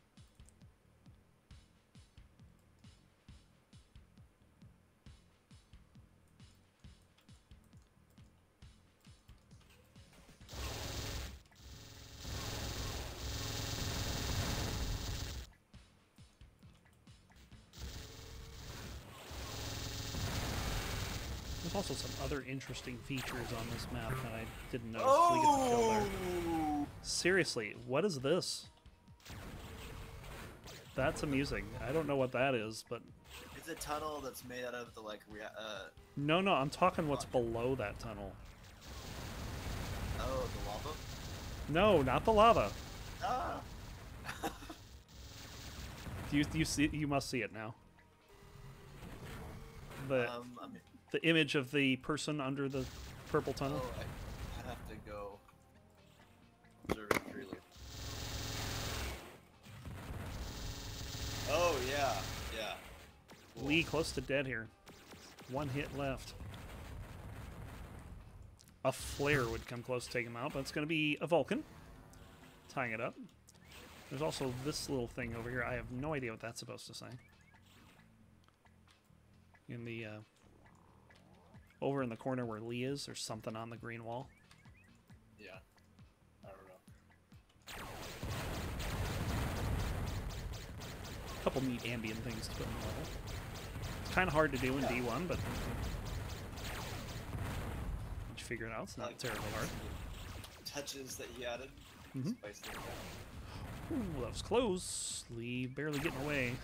There's also some other interesting features on this map that I didn't notice. We get to kill there. Seriously, what is this? That's amusing. I don't know what that is, but... It's a tunnel that's made out of the, like, No, I'm talking what's below that tunnel. Oh, the lava? No, not the lava. Ah! You see? You must see it now. The the image of the person under the purple tunnel. Oh, I have to go. Observatory. Oh yeah, yeah. Cool. Lee close to dead here. 1 hit left. A flare would come close to take him out, but it's going to be a Vulcan tying it up. There's also this little thing over here. I have no idea what that's supposed to say. In the Over in the corner where Lee is, there's something on the green wall. Yeah. I don't know. A couple neat ambient things to put in the level. It's kind of hard to do in D1, but once you figure it out, it's not terribly hard. Touches that he added. Mhm. Spice things up. Ooh, that was close. Lee barely getting away.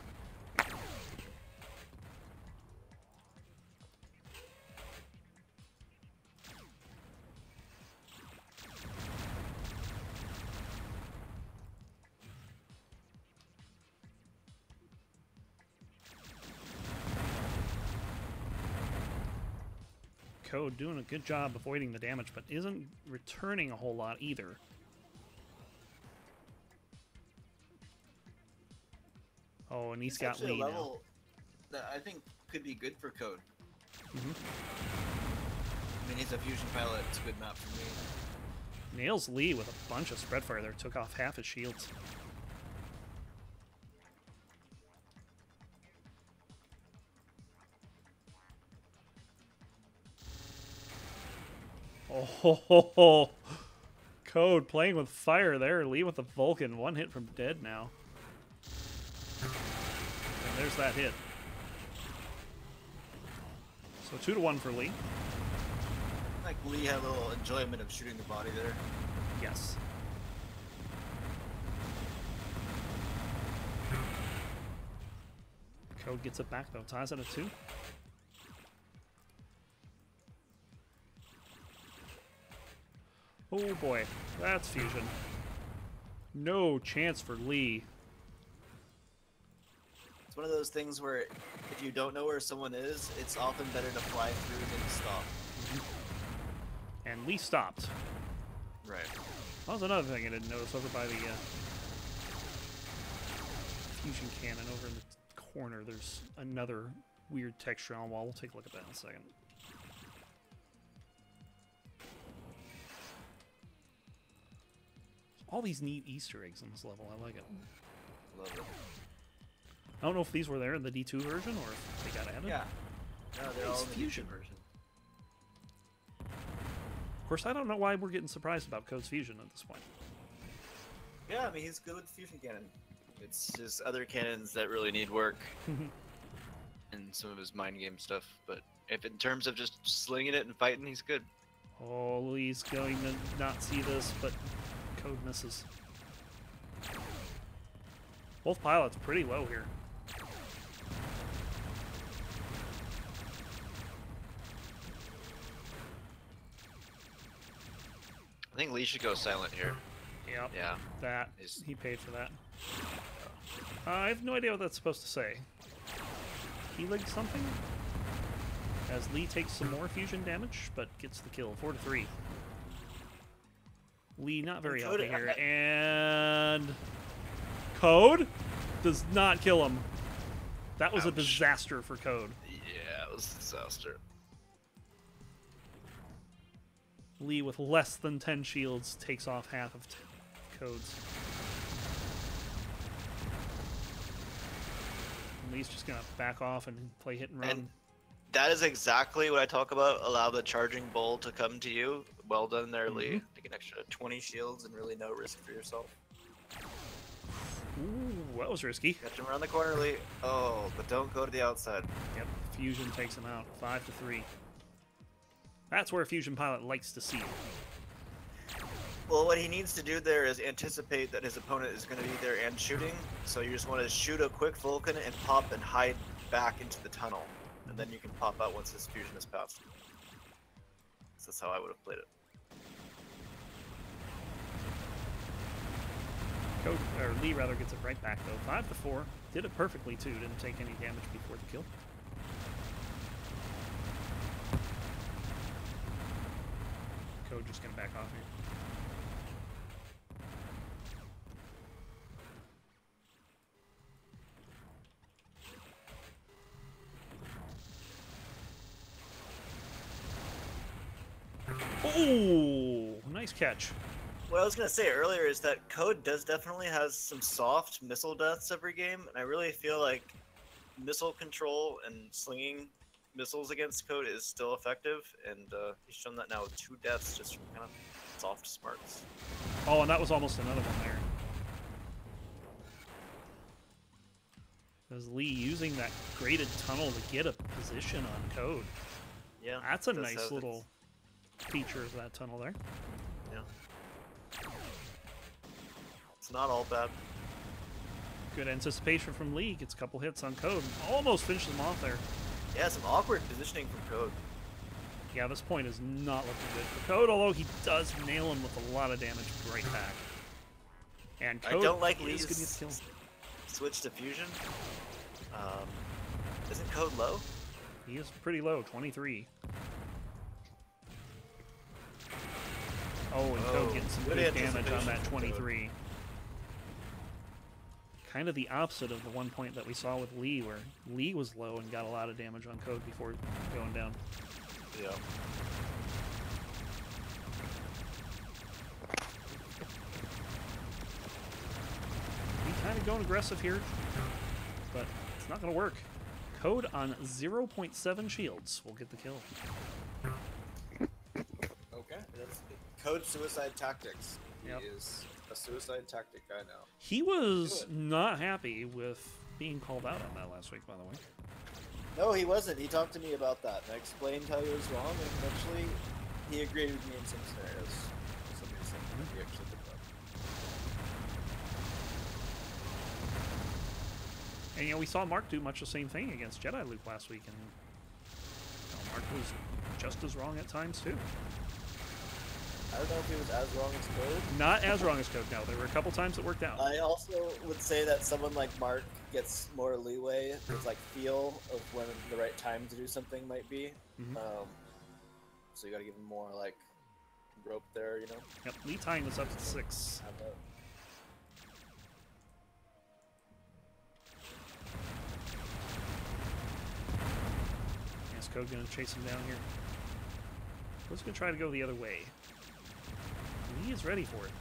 Code doing a good job avoiding the damage, but isn't returning a whole lot either. Oh, and he's It's got actually Lee a now. level that I think could be good for Code. Mhm. I mean, he's a fusion pilot. It's a good map for me. Nails Lee with a bunch of spread fire there. Took off half his shields. Oh, ho, ho, ho. Code playing with fire there. Lee with the Vulcan. One hit from dead now. And there's that hit. So 2-1 for Lee. Like Lee had a little enjoyment of shooting the body there. Yes. Code gets it back though. Ties it at 2. Oh boy, that's fusion. No chance for Lee. It's one of those things where if you don't know where someone is, it's often better to fly through than stop. And Lee stopped. Right. That was another thing I didn't notice over by the fusion cannon over in the corner. There's another weird texture on the wall. We'll take a look at that in a second. All these neat Easter eggs in this level. I like it. Love it. I don't know if these were there in the D2 version or if they got added. Yeah. No, they're all Nice in the fusion. fusion version. Of course, I don't know why we're getting surprised about Code's fusion at this point. Yeah, I mean, he's good with the fusion cannon. It's just other cannons that really need work and some of his mind game stuff. But if in terms of just slinging it and fighting, he's good. Oh, Lee's going to not see this, but Code misses. Both pilots pretty low here. I think Lee should go silent here. Yep. Yeah. That. He paid for that. I have no idea what that's supposed to say. Healing something? As Lee takes some more fusion damage, but gets the kill. 4-3. Lee not very healthy here. And Code does not kill him. That was a disaster for Code. Yeah, it was a disaster. Lee with less than 10 shields takes off half of Code's. And Lee's just gonna back off and play hit and run. And that is exactly what I talk about. Allow the charging bull to come to you. Well done there, Lee. Take an extra 20 shields and really no risk for yourself. Ooh, that was risky. Catch him around the corner, Lee. Oh, but don't go to the outside. Yep, Fusion takes him out. 5-3. That's where a Fusion pilot likes to see you. Well, what he needs to do there is anticipate that his opponent is going to be there and shooting. So you just want to shoot a quick Vulcan and pop and hide back into the tunnel. And then you can pop out once his fusion is passed. So that's how I would have played it. Code, or Lee rather, gets it right back though. 5-4. Did it perfectly too. Didn't take any damage before the kill. Code just gonna back off here. Oh, nice catch. What I was going to say earlier is that Code does definitely has some soft missile deaths every game, and I really feel like missile control and slinging missiles against Code is still effective, and he's shown that now with 2 deaths just from kind of soft smarts. Oh, and that was almost another one there. There's Lee using that graded tunnel to get a position on Code. Yeah, That's a nice little feature of that tunnel there. Yeah. It's not all bad. Good anticipation from Lee. Gets a couple hits on Code. Almost finishes him off there. Yeah, some awkward positioning from Code. Yeah, this point is not looking good for Code, although he does nail him with a lot of damage right back. And Code I don't like is Lee's going to get the kill. switch to fusion. Isn't Code low? He is pretty low, 23. Oh, and Code getting some good damage on that 23. Kind of the opposite of the one point that we saw with Lee, where Lee was low and got a lot of damage on Code before going down. Yeah. Lee kind of going aggressive here, but it's not going to work. Code on 0.7 shields will get the kill. Okay. That's Code suicide tactics. He Yep. is a suicide tactic guy now. He was not happy with being called out on that last week, by the way. No, he wasn't. He talked to me about that, and I explained how he was wrong, and eventually he agreed with me in some scenarios. Somebody said he actually did that. And you know, we saw Mark do much the same thing against Jedi Luke last week, and you know, Mark was just as wrong at times too. I don't know if he was as wrong as Code. Not as wrong as Code, no. There were a couple times it worked out. I also would say that someone like Mark gets more leeway with like feel of when the right time to do something might be. Mhm. So you got to give him more like rope there, you know. Yep, Lee tying this up to 6. Have that. Is Code going to chase him down here? Code's going to try to go the other way. Lee is ready for it.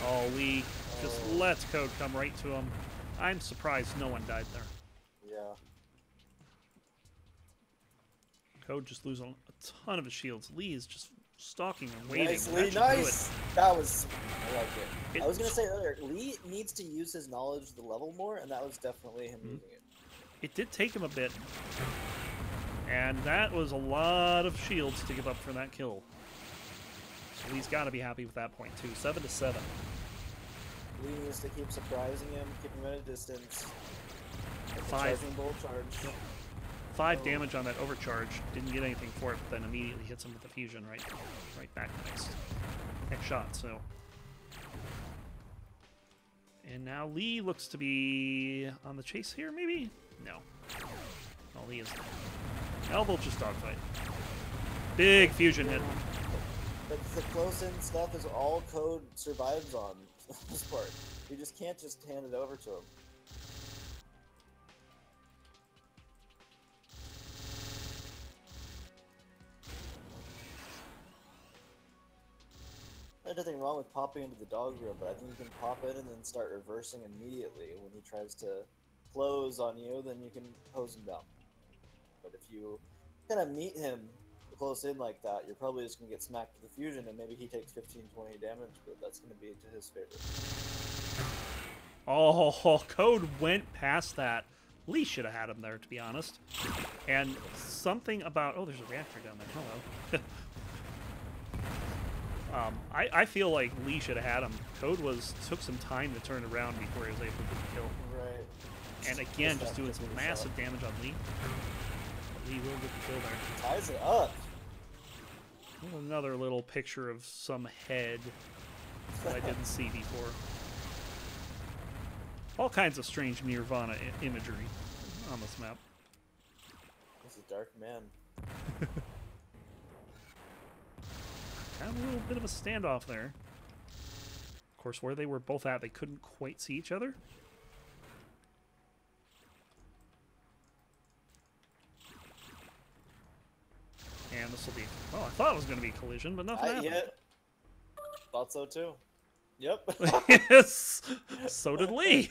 Oh, Lee just lets Code come right to him. I'm surprised no one died there. Yeah. Code just losing a ton of his shields. Lee is just stalking and waiting. Nice, That Lee, should do nice. That was. I like it. It- I was gonna say earlier, Lee needs to use his knowledge of the level more, and that was definitely him using it. It did take him a bit. And that was a lot of shields to give up for that kill. So Lee's got to be happy with that point, too. 7 to 7. Lee needs to keep surprising him, keeping him at a distance. Like the 5. charging bolt charge. 5 damage on that overcharge. Didn't get anything for it, but then immediately hits him with the fusion right back next shot. So, and now Lee looks to be on the chase here, maybe? No. No, Lee is not. Elbow just dogfight. Big fusion hit. But the close-in stuff is all Code survives on this part. You just can't just hand it over to him. There's nothing wrong with popping into the dog room, but I think you can pop in and then start reversing immediately. When he tries to close on you, then you can hose him down. But if you kind of meet him close in like that, you're probably just going to get smacked with the fusion, and maybe he takes 15-20 damage, but that's going to be to his favor. Oh, Code went past that. Lee should have had him there, to be honest. And something about... Oh, there's a reactor down there. Hello. I feel like Lee should have had him. Code took some time to turn around before he was able to get the kill. Right. And again, just doing some massive damage on Lee. But Lee will get the kill there. Ties it up. Another little picture of some head that I didn't see before. All kinds of strange Nirvana imagery on this map. This is Dark Man. Kind of a little bit of a standoff there. Of course, where they were both at, they couldn't quite see each other. man, this will be... Oh, I thought it was going to be a collision, but nothing happened. Hit. Thought so too. Yep. Yes! So did Lee!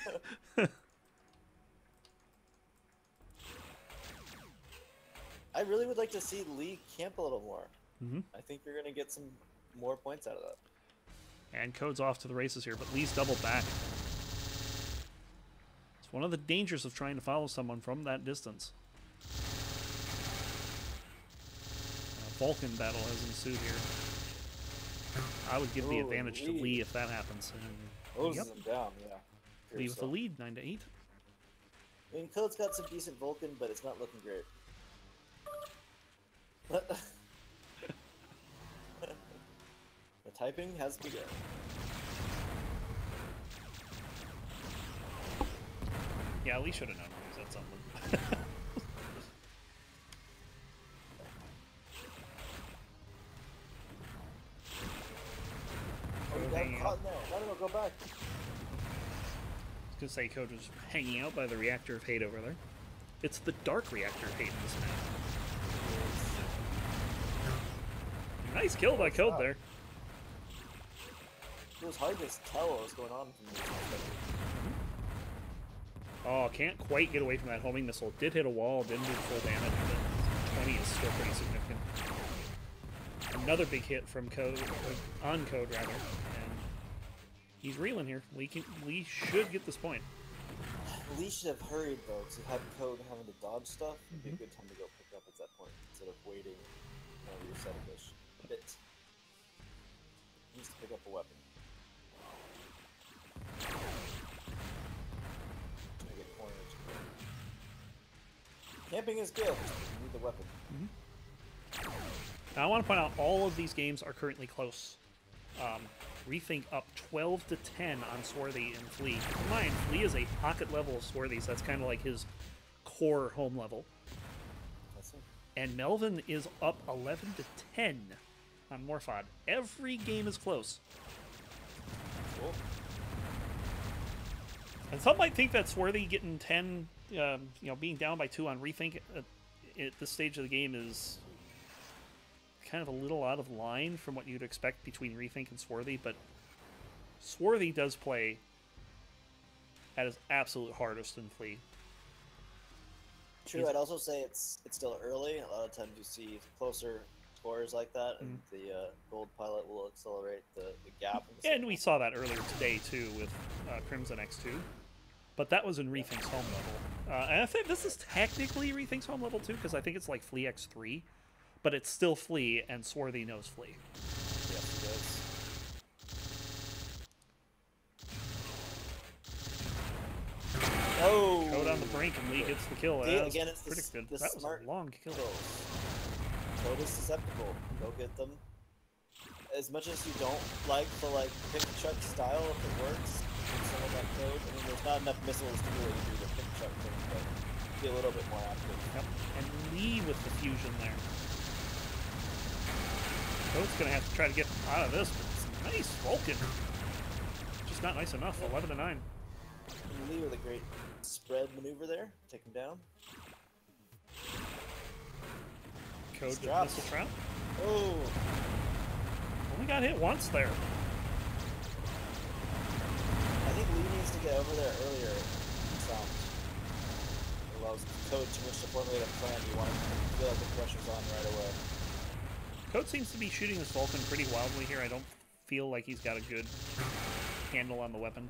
I really would like to see Lee camp a little more. Mm-hmm. I think you're going to get some more points out of that. And Code's off to the races here, but Lee's doubled back. It's one of the dangers of trying to follow someone from that distance. A Vulcan battle has ensued here. I would give the advantage to Lee if that happens. Closes him down, yeah. Lee with the lead, 9-8. I mean, Code's got some decent Vulcan, but it's not looking great. The typing has begun. Yeah, Lee should have known he was at something. Oh, you got caught in there. No, go back. I was gonna say Code was hanging out by the Reactor of Hate over there. It's the Dark Reactor of Hate in this map. Nice kill by Code there. It was hard to tell what was going on from this. Oh, can't quite get away from that homing missile. Did hit a wall, didn't do full damage, but 20 is still pretty significant. Another big hit from Code, on Code rather, and he's reeling here. Lee should get this point. Lee should have hurried though, because he had Code having to dodge stuff. It'd be a good time to go pick up at that point instead of waiting while you're setting this bit. He needs to pick up a weapon. Trying to get cornered. Camping is good. You need the weapon. Now I want to point out all of these games are currently close. Rethink up 12 to 10 on Swarthy and Flea. Keep in mind, Flea is a pocket level of Swarthy, so that's kind of like his core home level. And Melvin is up 11 to 10 on Morphod. Every game is close. Cool. And some might think that Swarthy getting 10, being down by 2 on Rethink at this stage of the game is kind of a little out of line from what you'd expect between Rethink and Swarthy, but Swarthy does play at his absolute hardest in Flea. True, I'd also say it's still early. A lot of times you see closer scores like that, and the gold pilot will accelerate the gap. And we saw that earlier today, too, with Crimson X2. But that was in Rethink's home level. And I think this is technically Rethink's home level, too, because I think it's like Flea X3. But it's still Flea, and Swarthy knows Flea. Yes, he does. Oh! Code on the brink, and Lee gets the kill. Again, it's predicted. The that was smart a long kill. Code is susceptible. Go get them. As much as you don't like the pick chuck style, if it works, some of that Code. I mean, there's not enough missiles to really do the pick chuck thing, but be a little bit more active. Yep. And Lee with the fusion there. Code's gonna have to try to get out of this, but it's a nice Vulcan. Just not nice enough. 11 to 9. And Lee with a great spread maneuver there. Take him down. Code did missile trap. Oh! Only got hit once there. I think Lee needs to get over there earlier. Sound. It allows Code too much to formulate a plan. You want to feel like the pressure's on right away. Code seems to be shooting this Vulcan pretty wildly here. I don't feel like he's got a good handle on the weapon.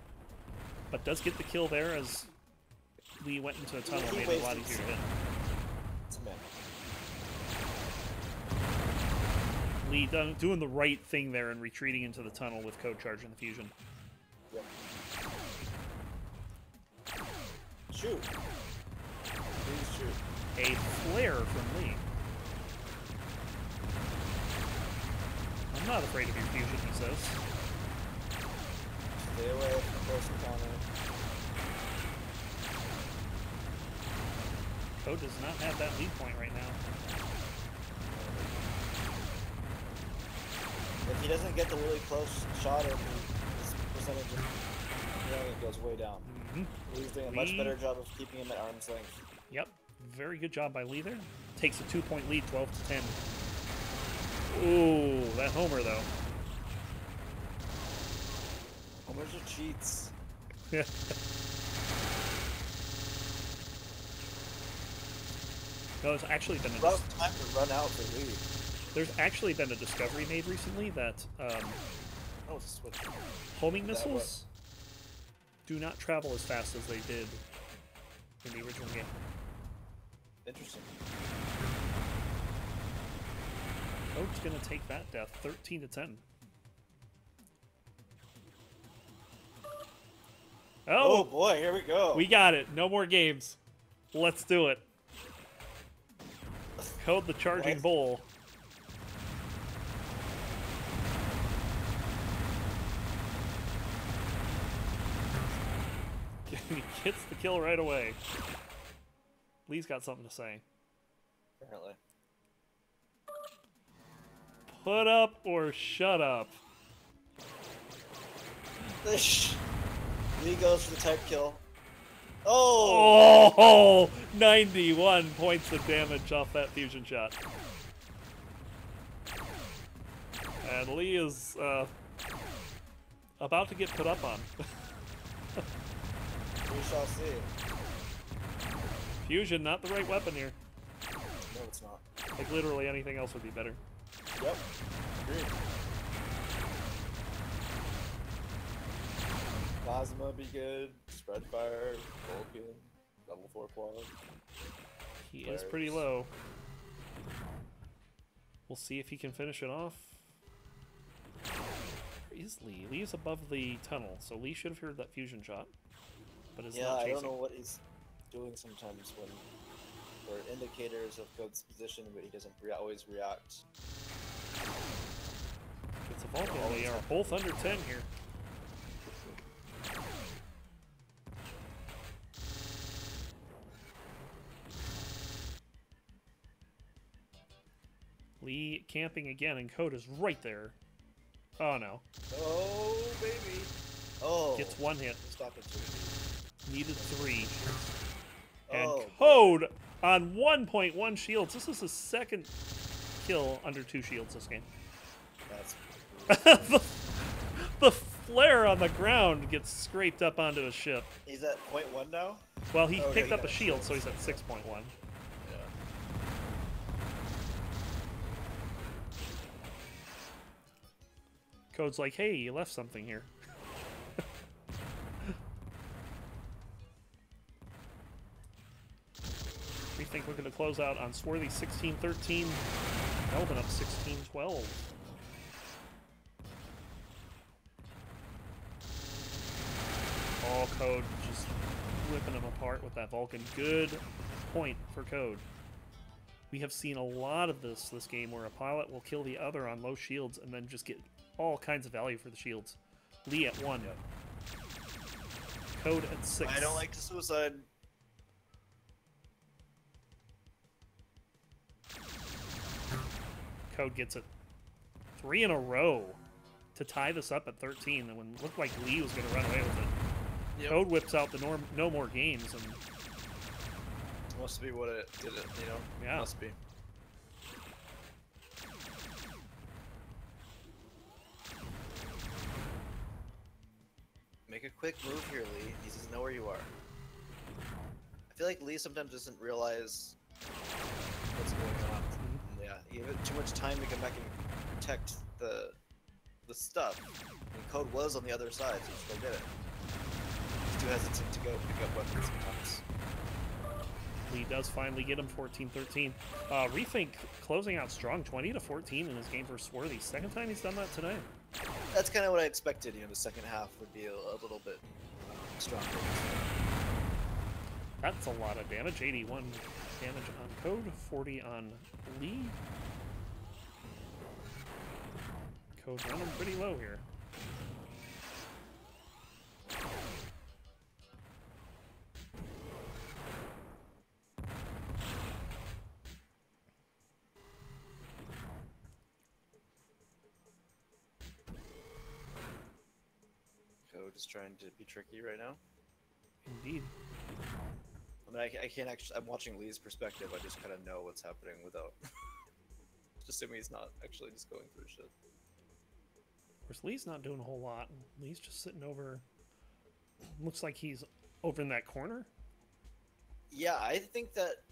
But does get the kill there as Lee went into a tunnel and made it a lot easier to hit. It's a man. Lee doing the right thing there and retreating into the tunnel with Code charging the fusion. Yep. Shoot. Please shoot. A flare from Lee. I'm not afraid of your fusion, he says. Stay away from close encounter. Code does not have that lead point right now. If he doesn't get the really close shot, his percentage of it goes way down. Lee's doing a much better job of keeping him at arm's length. Yep, very good job by Lee there. Takes a 2-point lead, 12 to 10. Ooh, that homer though. Homers are cheats. Yeah. No, there's actually been a Rough time to run out for lead. there's actually been a discovery made recently that Oh, switch. homing That missiles do not travel as fast as they did in the original game. Interesting. Code's gonna take that death, 13 to 10. Oh Oh, boy, here we go. we got it. No more games. Let's do it. Code the charging What? bull. He gets the kill right away. Lee's got something to say. Apparently. Put up or shut up. Lee goes for the type kill. Oh! Oh, 91 points of damage off that fusion shot. And Lee is about to get put up on. We shall see. Fusion, not the right weapon here. No, it's not. Like, literally anything else would be better. Yep. Agreed. Plasma would be good. Spread fire. Vulcan. Level 4 quad. He is pretty Flares. low. We'll see if he can finish it off. Where is Lee? Lee is above the tunnel, so Lee should have heard that fusion shot. But is Yeah, not I chasing. don't know what he's doing sometimes when there are indicators of Code's position, but he doesn't always react. It's a Vulcan. They are both under 10 here. Lee camping again, and Code is right there. Oh no. Oh, baby. Oh. Gets one hit. Missed opportunity. Needed 3. And Oh, Code on 1.1 shields. This is his second kill under 2 shields this game. That's The flare on the ground gets scraped up onto his ship. He's at 0.1 now? Well, he Oh, picked yeah, up a yeah, shield, so shields. he's at 6.1. Yeah. Code's like, hey, you left something here. We think we're going to close out on Swarthy 16-13. Melvin up 16-12. All Code just ripping him apart with that Vulcan. Good point for Code. We have seen a lot of this game where a pilot will kill the other on low shields and then just get all kinds of value for the shields. Lee at 1. Code at 6. I don't like the suicide. Code gets it 3 in a row to tie this up at 13, and when it looked like Lee was going to run away with it. Yep. Code whips out the no more games, and Must be what it did it, you know? Yeah. Must be. Make a quick move here, Lee. He doesn't know where you are. I feel like Lee sometimes doesn't realize what's going on. Yeah, you give it too much time to come back and protect the stuff. And Code was on the other side, so just go get it. He's too hesitant to go pick up weapons sometimes. Lee does finally get him 14-13. Rethink closing out strong 20-14 in his game versus Swarthy. Second time he's done that today. That's kind of what I expected. You know, the second half would be a little bit stronger. That's a lot of damage. 81 damage on Code, 40 on Lee. Code running pretty low here. Code is trying to be tricky right now. Indeed. I mean, I can't actually. I'm watching Lee's perspective. I just kind of know what's happening without assuming he's not actually just going through shit. Of course, Lee's not doing a whole lot. Lee's just sitting over. Looks like he's over in that corner. Yeah, I think that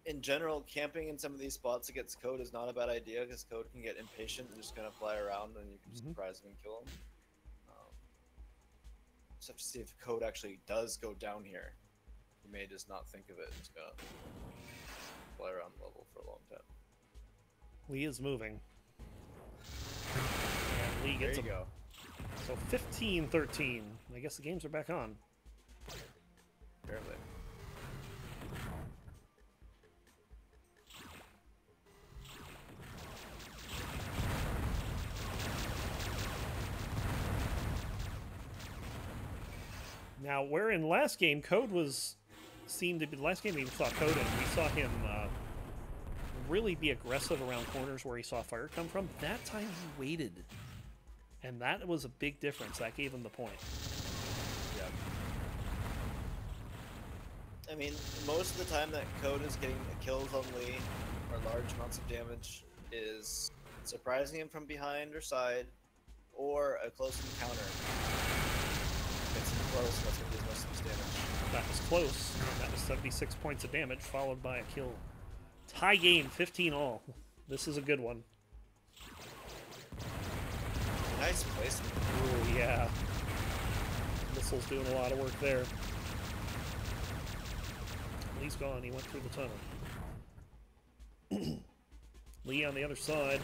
in general, camping in some of these spots against Code is not a bad idea because Code can get impatient and just kind of fly around, and you can just surprise him and kill him. Just have to see if Code actually does go down here. He may just not think of it. He's gonna fly around the level for a long time. Lee is moving. And Lee gets There you him. go. So 15-13. I guess the games are back on. Apparently. Now, where in last game, Code seemed to be the last game we saw Code in. We saw him really be aggressive around corners where he saw fire come from. That time he waited, and that was a big difference. That gave him the point. Yeah. I mean, most of the time that Code is getting kills on Lee, or large amounts of damage, is surprising him from behind or side, or a close encounter. Gets him close, that's when he does most of his damage. That was close. And that was 76 points of damage, followed by a kill. Tie game, 15-all. This is a good one. Nice placement. Oh, yeah. Missile's doing a lot of work there. Lee's gone. He went through the tunnel. Lee on the other side.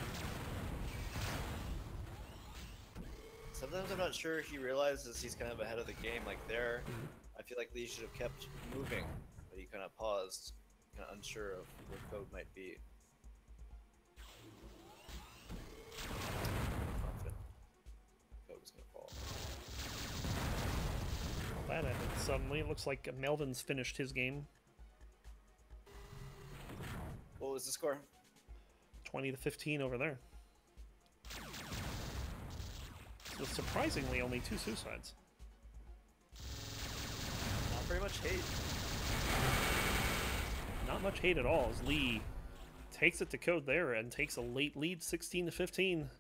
Sometimes I'm not sure he realizes he's kind of ahead of the game. Like there, I feel like Lee should have kept moving, but he kind of paused, kind of unsure of where Code might be. Confident Code was gonna fall. That happened suddenly. It looks like Melvin's finished his game. What was the score? 20-15 over there. So surprisingly, only 2 suicides. Not very much hate. Not much hate at all as Lee takes it to Code there and takes a late lead, 16-15.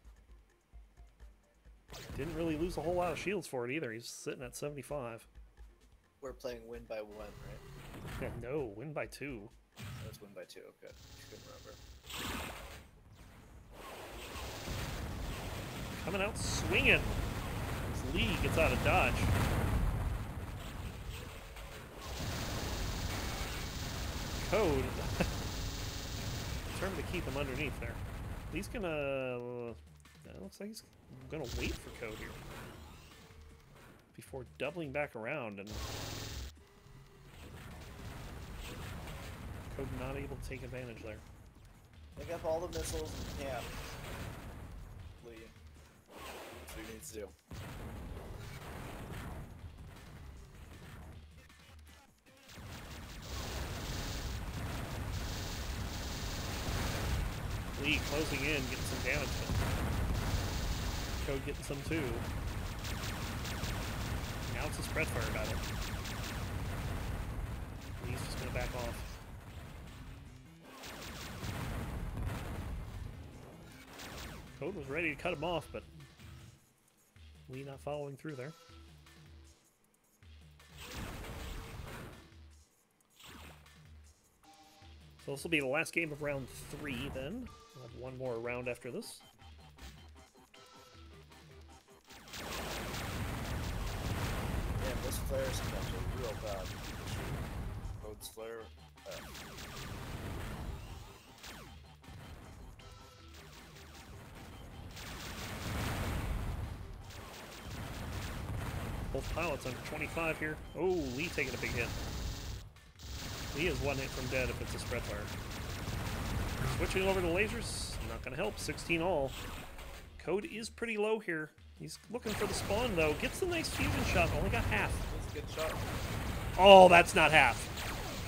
Didn't really lose a whole lot of shields for it either. He's sitting at 75. We're playing win by 1, right? No, win by 2. Let's win by 2. Okay, couldn't remember. Coming out swinging. As Lee gets out of dodge. Code. Determined to keep him underneath there. He's gonna. Looks like he's gonna wait for Code here before doubling back around, and Code not able to take advantage there. Pick up all the missiles in camp. Lee. That's what he needs to do. Lee closing in, getting some damage, but Code getting some too. Now it's a spread fire battle. Lee's just gonna back off. Code was ready to cut him off, but Lee not following through there. So this will be the last game of round 3 then. We'll have one more round after this. Damn, this flare sometimes are real bad. Code's flare. Both pilots under 25 here. Oh, Lee taking a big hit. Lee is 1 hit from dead if it's a spread fire. Switching over to lasers, not going to help. 16-all. Code is pretty low here. He's looking for the spawn though. Gets the nice fusion shot. Only got half. That's a good shot. Oh, that's not half.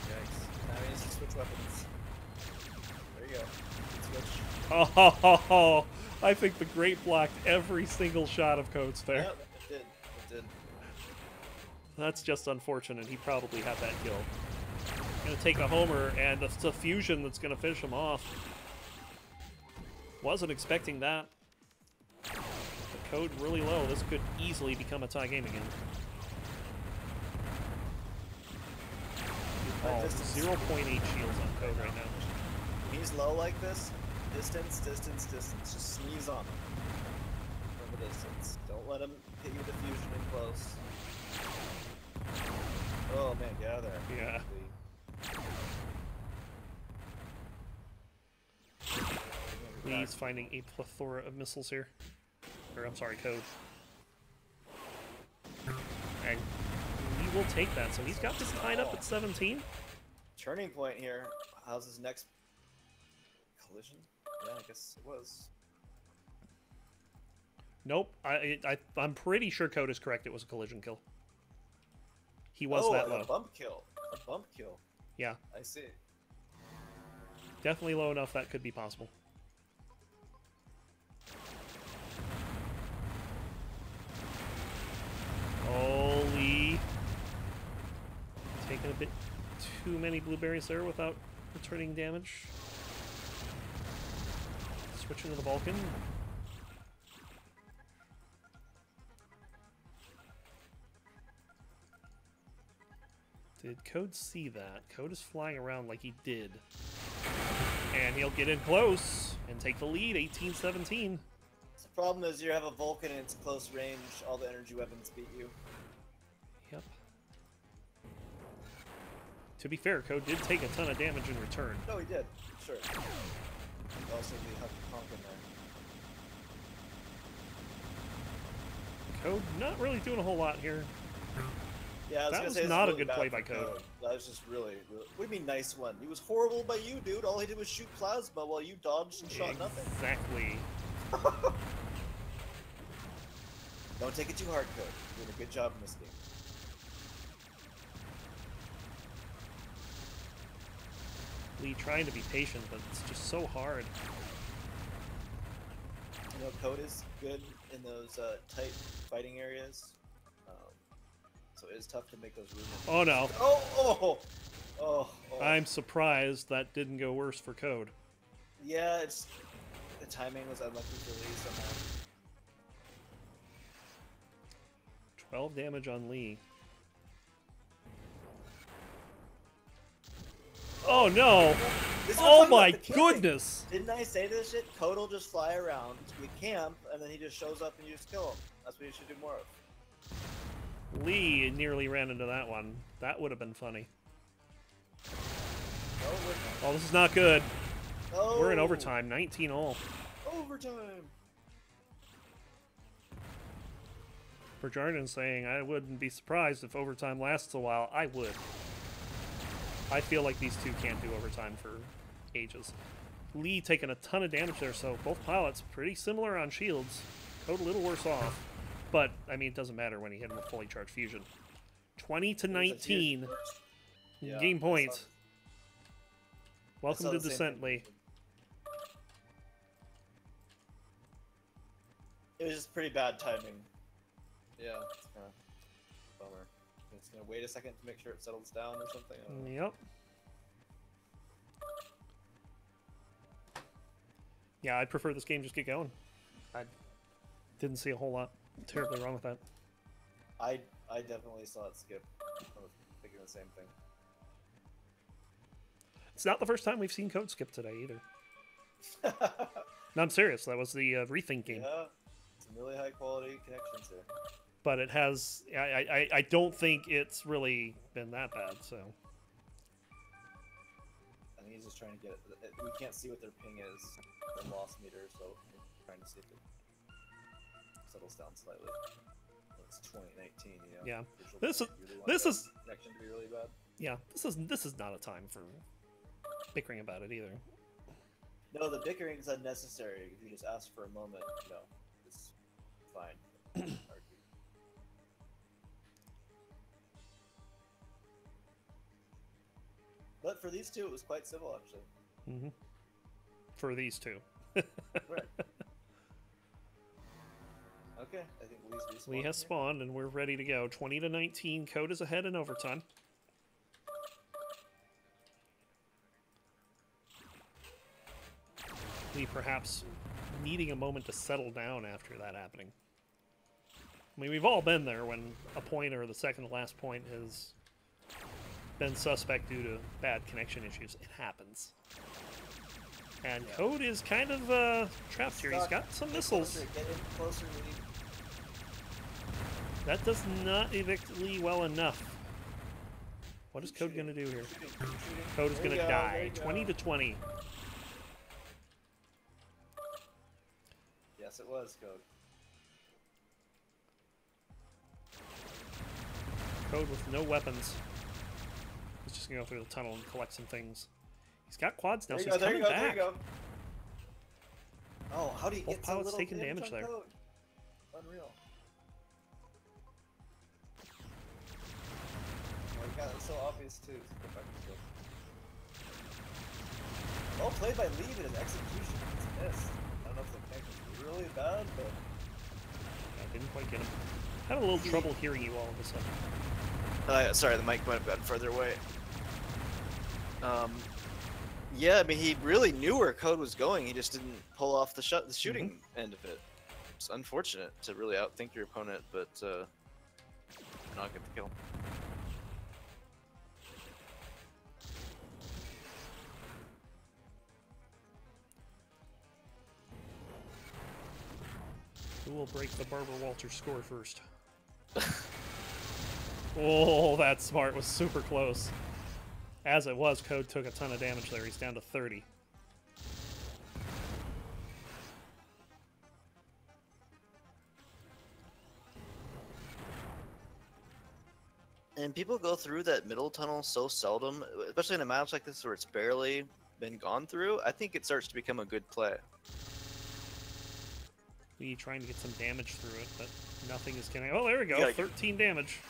Yikes. Now he needs to switch weapons. There you go. Good switch. Oh, I think the Great blocked every single shot of Code's there. Yep, it did. It did. That's just unfortunate. He probably had that kill. Gonna take a homer, and it's a fusion that's gonna finish him off. Wasn't expecting that. The code really low. This could easily become a tie game again. Oh, 0.8 shields on code right now. When he's low like this, distance, distance, distance. Just sneeze on him from a distance. Don't let him hit you with the fusion in close. Oh man, get out of there. Yeah. Lee's finding a plethora of missiles here. Or, I'm sorry, code. And Lee will take that, so he's got this tied up at 17. Turning point here. How's his next collision? Yeah, I guess it was. Nope, I'm pretty sure code is correct. It was a collision kill. He was Oh, that low. a bump kill. A bump kill. Yeah, I see. definitely low enough that could be possible. Oh, Lee. Taking a bit too many blueberries there without returning damage. Switching to the Vulcan. Did Code see that? Code is flying around like he did. And he'll get in close and take the lead, 18-17. The problem is you have a Vulcan and it's close range. All the energy weapons beat you. Yep. To be fair, Code did take a ton of damage in return. No, he did. Sure. Also, the honk in there. Code not really doing a whole lot here. Yeah, I was That gonna was say, this is not a really good bad play for by Code. That was just really. What do you mean, nice one? He was horrible by you, dude. All he did was shoot plasma while you dodged and shot nothing. Exactly. Don't take it too hard, Code. You're doing a good job in this game. Lee trying to be patient, but it's just so hard. You know, Code is good in those tight fighting areas. So it is tough to make those movements. Oh no. Oh! I'm surprised that didn't go worse for Code. Yeah, it's the timing was unlucky for Lee somehow. 12 damage on Lee. Oh no! This is what I'm Oh talking my about, the camping. goodness! Didn't I say this shit? Code will just fly around, you camp, and then he just shows up and you just kill him. That's what you should do more of. Lee nearly ran into that one. That would have been funny. No, we're Oh, this is not good. not. We're in overtime, 19 all. Overtime! For Jarden saying, I wouldn't be surprised if overtime lasts a while. I would. I feel like these two can't do overtime for ages. Lee taking a ton of damage there, so both pilots pretty similar on shields. Code a little worse off. But, I mean, it doesn't matter when he hit him with fully charged fusion. 20-19. Yeah, Game point. I saw Welcome to the same Descent, thing. Lee. It was just pretty bad timing. Yeah, it's kind of bummer. I'm just gonna wait a second to make sure it settles down or something. I don't know. Yep. Yeah, I'd prefer this game just get going. I didn't see a whole lot terribly wrong with that. I definitely saw it skip. I was thinking the same thing. It's not the first time we've seen Code skip today, either. No, I'm serious. That was the Rethink game. Yeah, some really high quality connections here. But it has... I don't think it's really been that bad, so... I think he's just trying to get it. We can't see what their ping is, the loss meter, so we're trying to see if it settles down slightly. It's 2019, you know. Yeah. Visual This Basic is- really want this that is- connection to be really bad. Yeah, this is not a time for bickering about it, either. No, the bickering is unnecessary. If you just ask for a moment, you know, it's fine. But for these two, it was quite civil, actually. Mm-hmm. For these two. Right. Okay, I think Lee's respawned. Lee has here. spawned, and we're ready to go. 20-19. Code is ahead in overtime. Lee perhaps needing a moment to settle down after that happening. I mean, we've all been there when a point or the second to last point has been suspect due to bad connection issues. It happens. And Code is kind of trapped here. He's got some missiles. Get in closer, Lee. That does not evict Lee well enough. What is Code going to do here? Code is going to die. 20 to 20. Yes, it was Code. Code with no weapons. He's just going to go through the tunnel and collect some things. He's got quads now, so he's coming back. There you go. Oh, how do you Both get so pilots little taking damage damage there. Code? Unreal. Oh, you got it so obvious too. Go back to this. Well played by Lee, but his execution is missed. I don't know if the connection's really bad, but I didn't quite get him. Had a little trouble hearing you all of a sudden. Sorry, the mic might have gotten further away. Yeah, I mean, he really knew where Code was going. He just didn't pull off the shooting end of it. It's unfortunate to really outthink your opponent, but not get the kill. Who will break the Barbara Walters score first? Oh, that smart was super close. As it was, Code took a ton of damage there. He's down to 30. And people go through that middle tunnel so seldom, especially in a match like this where it's barely been gone through. I think it starts to become a good play. Lee trying to get some damage through it, but nothing is getting. Oh, there we go. 13 damage.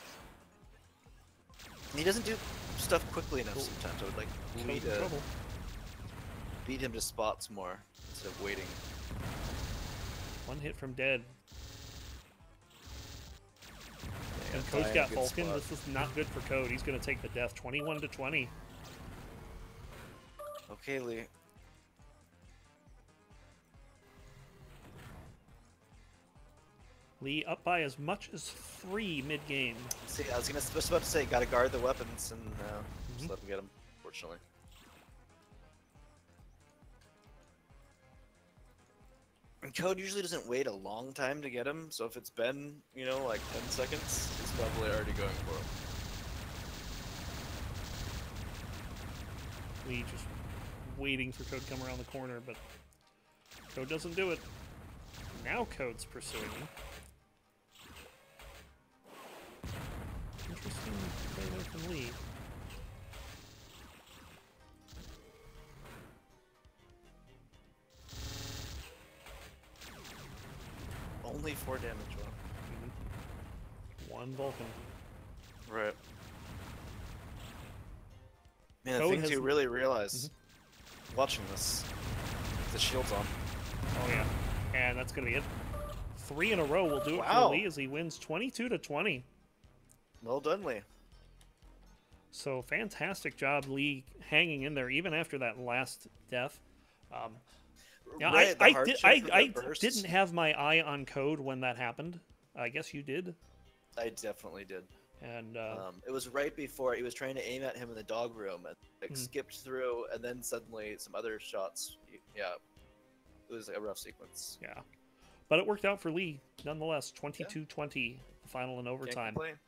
He doesn't do stuff quickly enough sometimes. I would like Lee to beat him to spots more instead of waiting. One hit from dead. Yeah, And Code's got Vulcan. This is not good for Code. He's going to take the death. 21 to 20. Okay, Lee. Lee up by as much as 3 mid-game. See, I was just about to say, gotta guard the weapons and just let him get them, fortunately. And Code usually doesn't wait a long time to get him, so if it's been, you know, like 10 seconds, he's probably already going for him. Lee just waiting for Code to come around the corner, but Code doesn't do it. Now Code's pursuing him. Interesting play there from Lee. Only 4 damage, wow. One Vulcan. Right. Man, the Code thing has- to really realize, watching this, the shield's on. Oh yeah, and that's gonna be it. 3 in a row will do it Wow. for Lee as he wins 22 to 20. Well done, Lee. So fantastic job, Lee, hanging in there even after that last death. Yeah, Right, the I hardship of the bursts. didn't have my eye on Code when that happened. I guess you did. I definitely did. And It was right before he was trying to aim at him in the dog room and like, skipped through, and then suddenly some other shots. Yeah, it was a rough sequence. yeah, but it worked out for Lee nonetheless. 22-20, the final in Can't overtime. complain.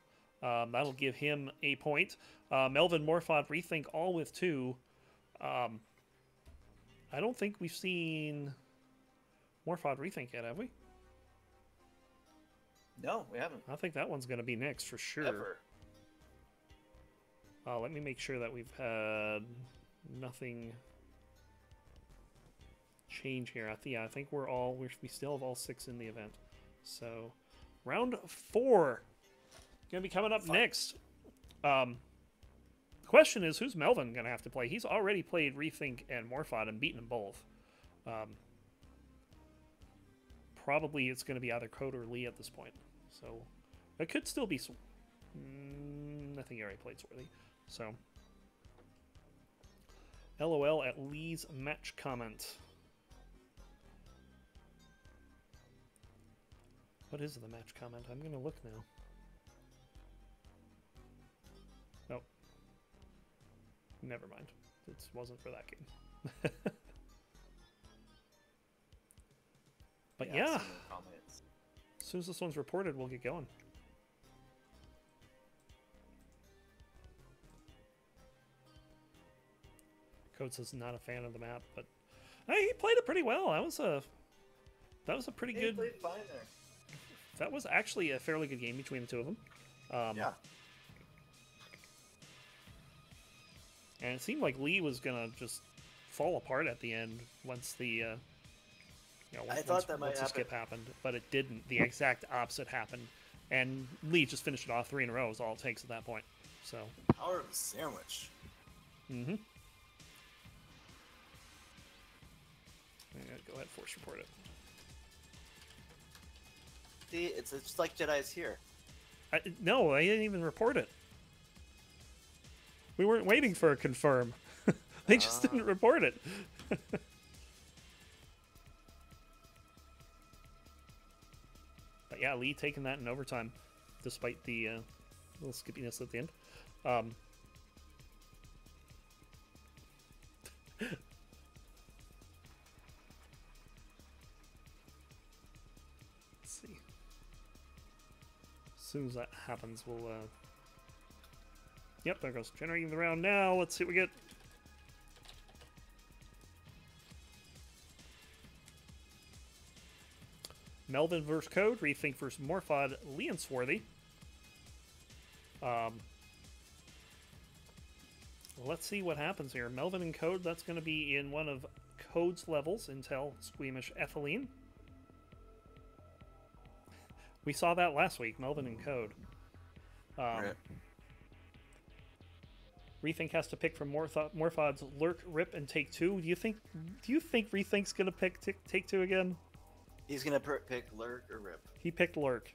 That'll give him a point. Melvin, Morfod, Rethink, all with 2. I don't think we've seen Morfod Rethink yet, have we? No, we haven't. I think that one's going to be next for sure. Ever. Let me make sure that we've had nothing change here. I think we still have all 6 in the event. So, round 4 going to be coming up next. The question is, who's Melvin going to have to play? He's already played Rethink and Morfod and beaten them both. Probably it's going to be either Code or Lee at this point. So it could still be... I think he already played Swarthy. So LOL at Lee's match comment. What is the match comment? I'm gonna look now. Nope. Never mind. It wasn't for that game. But yeah, some comments. as soon as this one's reported, we'll get going. Code says not a fan of the map, but hey, he played it pretty well. That was a pretty He good. played fine there. That was actually a fairly good game between the two of them. Yeah. And it seemed like Lee was gonna just fall apart at the end once the I thought that might once the skip happened, but it didn't. The exact opposite happened, and Lee just finished it off 3 in a row. Is all it takes at that point. So. Power of the sandwich. Mm-hmm. I gotta go ahead and force report it. See, it's just like Jedi's here. No, I didn't even report it. We weren't waiting for a confirm. They just didn't report it. But yeah, Lee taking that in overtime, despite the little skippiness at the end. Let's see. As soon as that happens, we'll Yep, there goes. Generating the round now. Let's see what we get. Melvin versus Code. Rethink versus Morphod. Lee and Swarthy. Let's see what happens here. Melvin and Code. That's going to be in one of Code's levels. Intel, Squeamish, Ethylene. We saw that last week. Melvin and Code. Right. Rethink has to pick from Morphod's Lurk, Rip, and Take Two. Do you think Rethink's gonna pick Take Two again? He's gonna pick Lurk or Rip. He picked Lurk.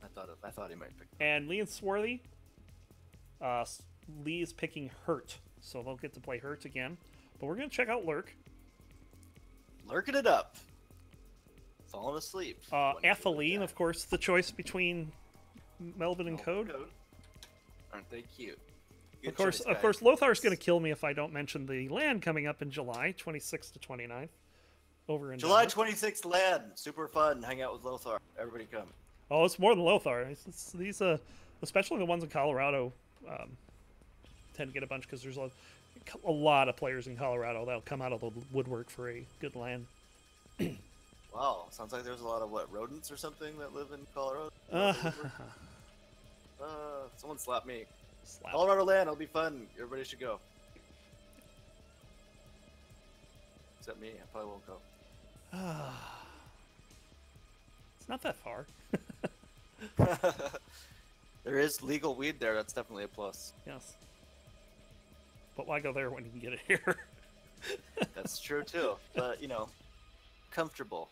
I thought he might pick. And Lee and Swarthy. Lee is picking Hurt, so they'll get to play Hurt again. But we're gonna check out Lurk. Lurking it up. Falling asleep. Ethylene, of course, the choice between Melvin and Code. Aren't they cute? Of course, Lothar's going to kill me if I don't mention the LAN coming up in July 26th to 29th. Over in July Denver. 26th LAN. Super fun. Hang out with Lothar. Everybody come. Oh, it's more than Lothar. These, especially the ones in Colorado, tend to get a bunch because there's a lot of players in Colorado that'll come out of the woodwork for a good LAN. Wow, sounds like there's a lot of rodents or something that live in Colorado. Someone slap me. Colorado LAN, it'll be fun. Everybody should go. Except me, I probably won't go. It's not that far. There is legal weed there. That's definitely a plus. Yes. But why go there when you can get it here? That's true too. But comfortable.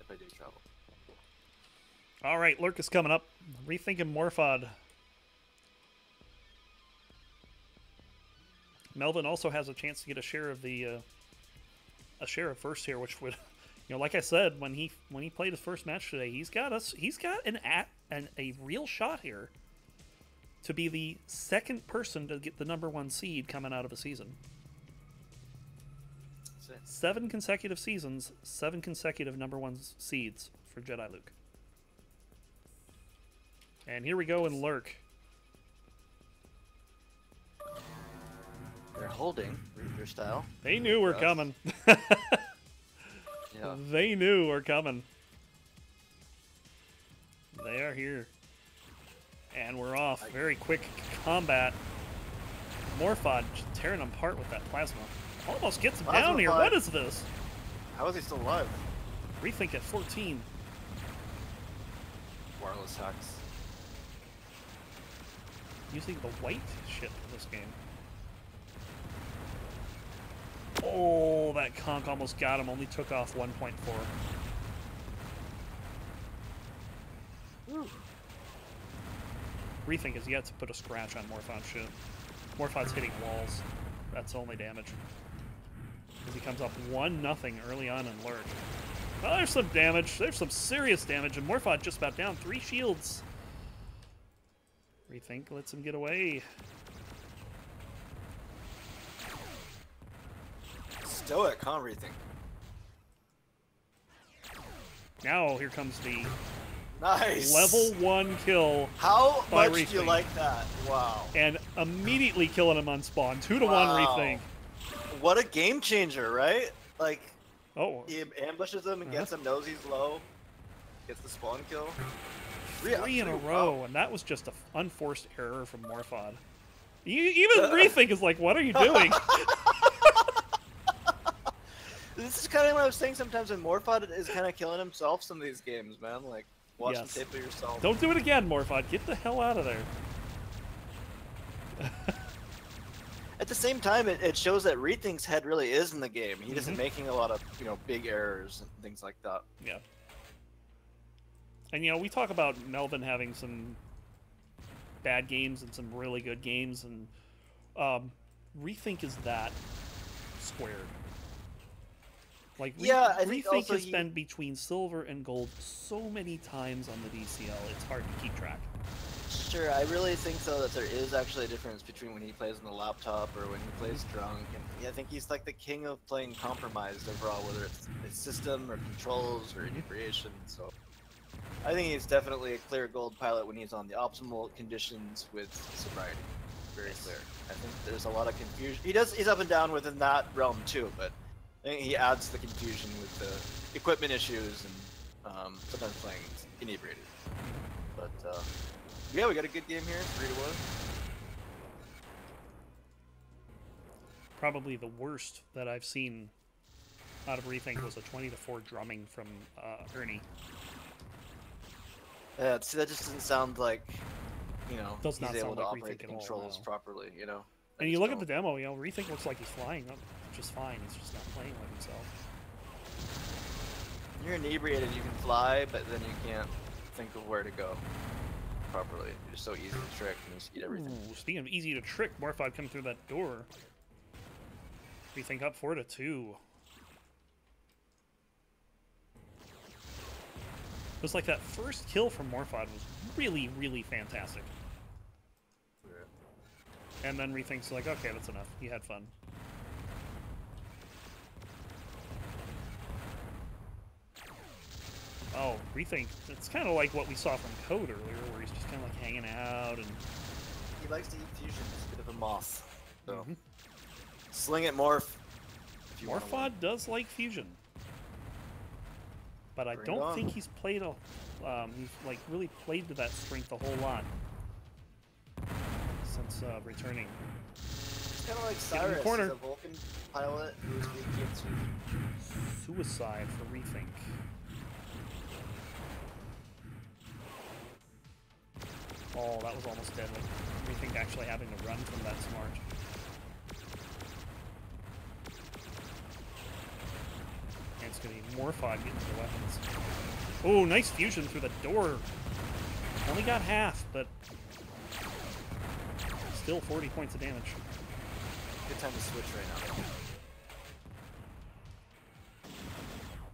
If I do travel. All right, Lurk is coming up. Rethinking Morphod. Melvin also has a chance to get a share of the first here, which would, like I said, when he played his first match today, he's got a real shot here to be the second person to get the #1 seed coming out of a season. 7 consecutive seasons, 7 consecutive #1 seeds for Jedi Luke. And here we go in Lurk. They're holding Reaper style. They knew we're coming. Yeah. They knew we're coming. They are here. And we're off. Very quick combat. Morphod just tearing them apart with that plasma. Almost gets him down here. What is this? How is he still alive? Rethink at 14. Wireless hacks. Using the white ship in this game. Oh, that conch almost got him. Only took off 1.4. Rethink has yet to put a scratch on Morphod's ship. Morphod's hitting walls. That's only damage. As he comes up 1-0 early on in Lurk. Oh, there's some damage. There's some serious damage, and Morphod just about down 3 shields. Rethink lets him get away. Stoic, huh, Rethink? Now here comes the Nice. level 1 kill. How by much do you Rethink. like that? Wow. And immediately killing him on spawn. 2 to 1 Wow. Rethink. What a game changer, right? Like, Oh, he ambushes him and gets him, knows he's low, gets the spawn kill. 3 in a Wow. row, and that was just an unforced error from Morphod. Even Rethink is like, what are you doing? This is kind of what I was saying sometimes when Morphod is kind of killing himself some of these games, man. Like, watch Yes. the tape of yourself. Don't do it again, Morphod. Get the hell out of there. At the same time, it shows that Rethink's head really is in the game. He isn't making a lot of, big errors and things like that. Yeah. And, we talk about Melvin having some bad games and some really good games, and Rethink is that squared. Like, Yeah, I think Rethink also has been between silver and gold so many times on the DCL, it's hard to keep track. Sure, I really think though that there is actually a difference between when he plays on the laptop or when he plays drunk, and I think he's like the king of playing compromised overall, whether it's his system or controls or inebriation. So I think he's definitely a clear gold pilot when he's on the optimal conditions with sobriety. Very clear. I think there's a lot of confusion. He's up and down within that realm too, but I think he adds the confusion with the equipment issues and sometimes playing inebriated. But yeah, we got a good game here, 3-1. Probably the worst that I've seen out of Rethink was a 20-4 drumming from Ernie. Yeah, see, that just doesn't sound like, Does he's not able sound to like operate Rethink the at all, controls no. properly, I And you just look at don't. the demo, Rethink looks like he's flying up just fine. He's just not playing like himself. When you're inebriated, you can fly, but then you can't think of where to go properly. You're just so easy to trick and just eat everything. Ooh, speaking of easy to trick, Morphod coming through that door. Rethink up 4-2. It was like that first kill from Morphod was really, really fantastic. And then Rethink's like, okay, that's enough. You had fun. Oh, Rethink. It's kind of like what we saw from Code earlier, where he's just kind of like hanging out and... He likes to eat fusion. He's a bit of a moth. So, Mhm. sling it, Morph. If you wanna win. Morphod does like fusion. But I Bring it don't on. think he's played a... he's like really played to that strength a whole lot. Since returning. It's kind of like Get in the Cyrus. corner. He's a Vulcan pilot who's weak against fusion. Suicide for Rethink. Oh, that was almost deadly. Rethink actually having to run from that smart. And it's going to be Morphod getting to the weapons. Oh, nice fusion through the door. Only got half, but still 40 points of damage. Good time to switch right now.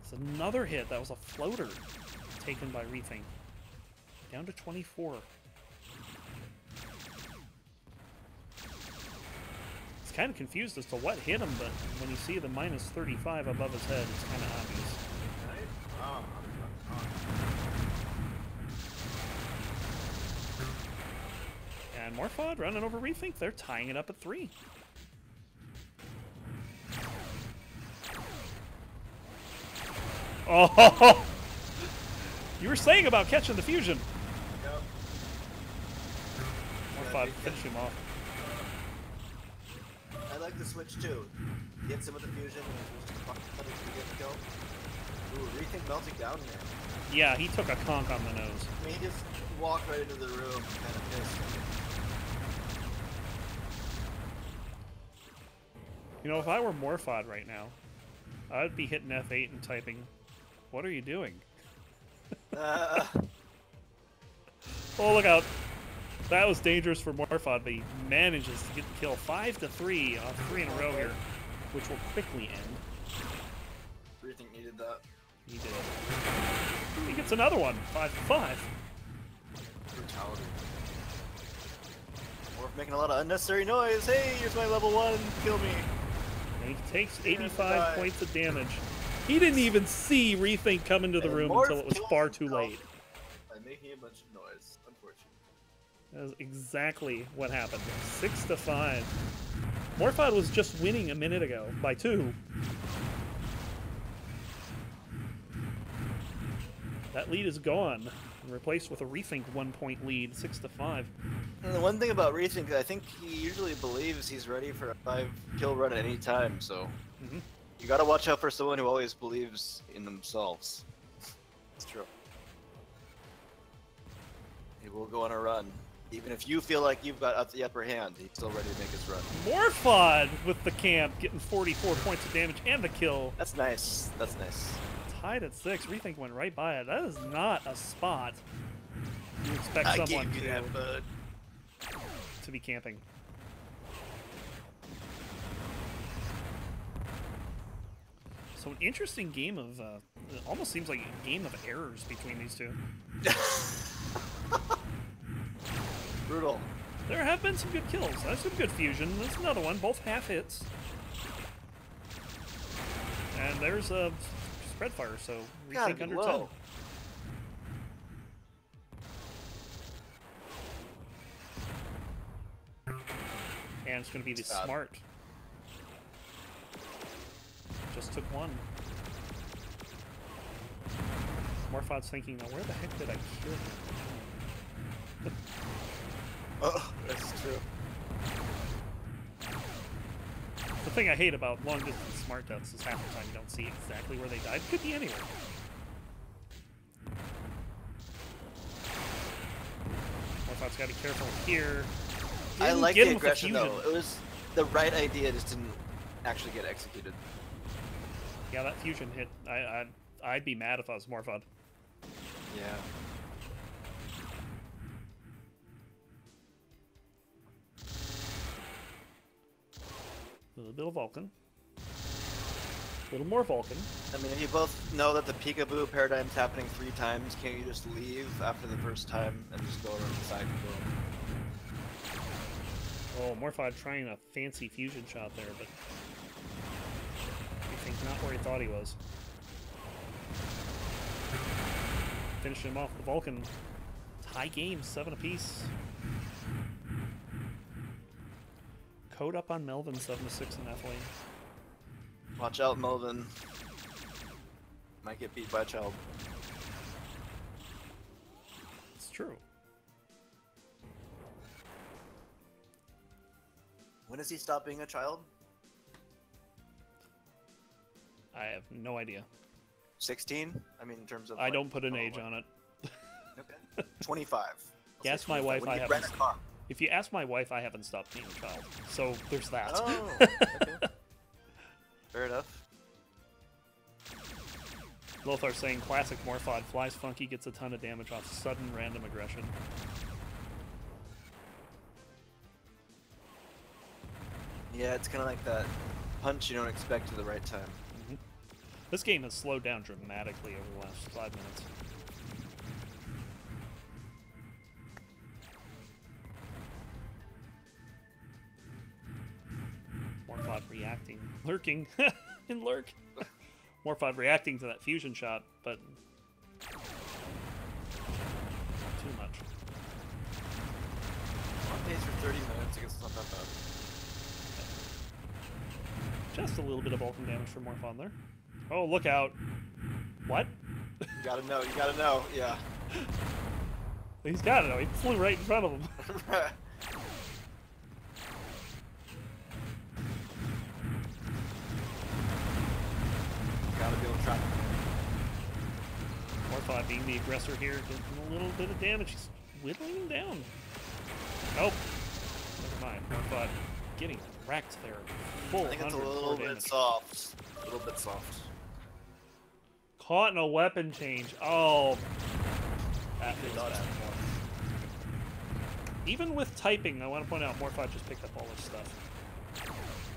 It's another hit. That was a floater taken by Rethink. Down to 24. He's kind of confused as to what hit him, but when you see the minus 35 above his head, it's kind of obvious. And Morphod running over Rethink. They're tying it up at 3. Oh! You were saying about catching the fusion. Yep. Morphod finish him off. I like the switch too. Gets him with the fusion and just get the kill. Ooh, Rethink melting down here. Yeah, he took a conk on the nose. I mean, he just walked right into the room and kind of pissed. If I were Morphod right now, I'd be hitting F8 and typing, "What are you doing?" Oh, look out. That was dangerous for Morphod, but he manages to get the kill. 5-3 on 3 in a row here, which will quickly end. Rethink needed that. He did. He gets another one. 5 for 5. Brutality. Morph making a lot of unnecessary noise. Hey, here's my level 1. Kill me. And he takes 85 points of damage. He didn't even see Rethink come into the room until it was far too late. By making a bunch of noise, unfortunately. That is exactly what happened. 6 to 5. Morphod was just winning a minute ago by 2. That lead is gone, and replaced with a Rethink 1-point lead, 6 to 5. And the one thing about Rethink, I think he usually believes he's ready for a 5-kill run at any time, so you gotta watch out for someone who always believes in themselves. It's true. He will go on a run. Even if you feel like you've got the upper hand, he's still ready to make his run. Morphod with the camp, getting 44 points of damage and the kill. That's nice. That's nice. Tied at 6. Rethink went right by it. That is not a spot you expect someone to be camping. So an interesting game of, it almost seems like a game of errors between these two. Brutal. There have been some good kills. That's some good fusion. There's another one. Both half hits. And there's a spread fire, so Rethink under 10. And it's going to be the smart. Just took one. Morphod's thinking, now where the heck did I kill him? Oh, that's true. The thing I hate about long distance smart deaths is half the time you don't see exactly where they died. Could be anywhere. Morphod's got to be careful here. I like the aggression though. It was the right idea, just didn't actually get executed. Yeah, that fusion hit. I'd be mad if I was Morphod. Yeah. A little bit of Vulcan. A little more Vulcan. I mean, if you both know that the peekaboo paradigm's happening 3 times, can't you just leave after the first time and just go around the side and boom? Oh, Morphod trying a fancy fusion shot there, but I think not where he thought he was. Finishing him off with the Vulcan. Tie game, 7 apiece. Code up on Melvin, 7 to 6 in that lane. Watch out, Melvin. Might get beat by a child. It's true. When does he stop being a child? I have no idea. 16? I mean, in terms of. I don't put an age on it. Okay. 25. Yes, my wife. I haven't. If you ask my wife, I haven't stopped being a child. So there's that. Oh, okay. Fair enough. Lothar saying classic Morphod flies funky, gets a ton of damage off sudden random aggression. Yeah, it's kind of like that punch you don't expect at the right time. This game has slowed down dramatically over the last 5 minutes. Morphod reacting. Lurking. In lurk. Morphod reacting to that fusion shot, but not too much. On pace for 30 minutes, I guess it's not that bad. Just a little bit of Vulcan damage for Morphod there. Oh, look out. What? You gotta know, yeah. He's got it, though. He flew right in front of him. Gotta be able to track him. Morphod being the aggressor here, getting a little bit of damage. He's whittling him down. Nope. Never mind. Morphod getting wrecked there. Full I think it's a 104 little bit damage. soft. A little bit soft. Caught in a weapon change. Oh. That feels bad. Even with typing, I want to point out, Morphod just picked up all this stuff.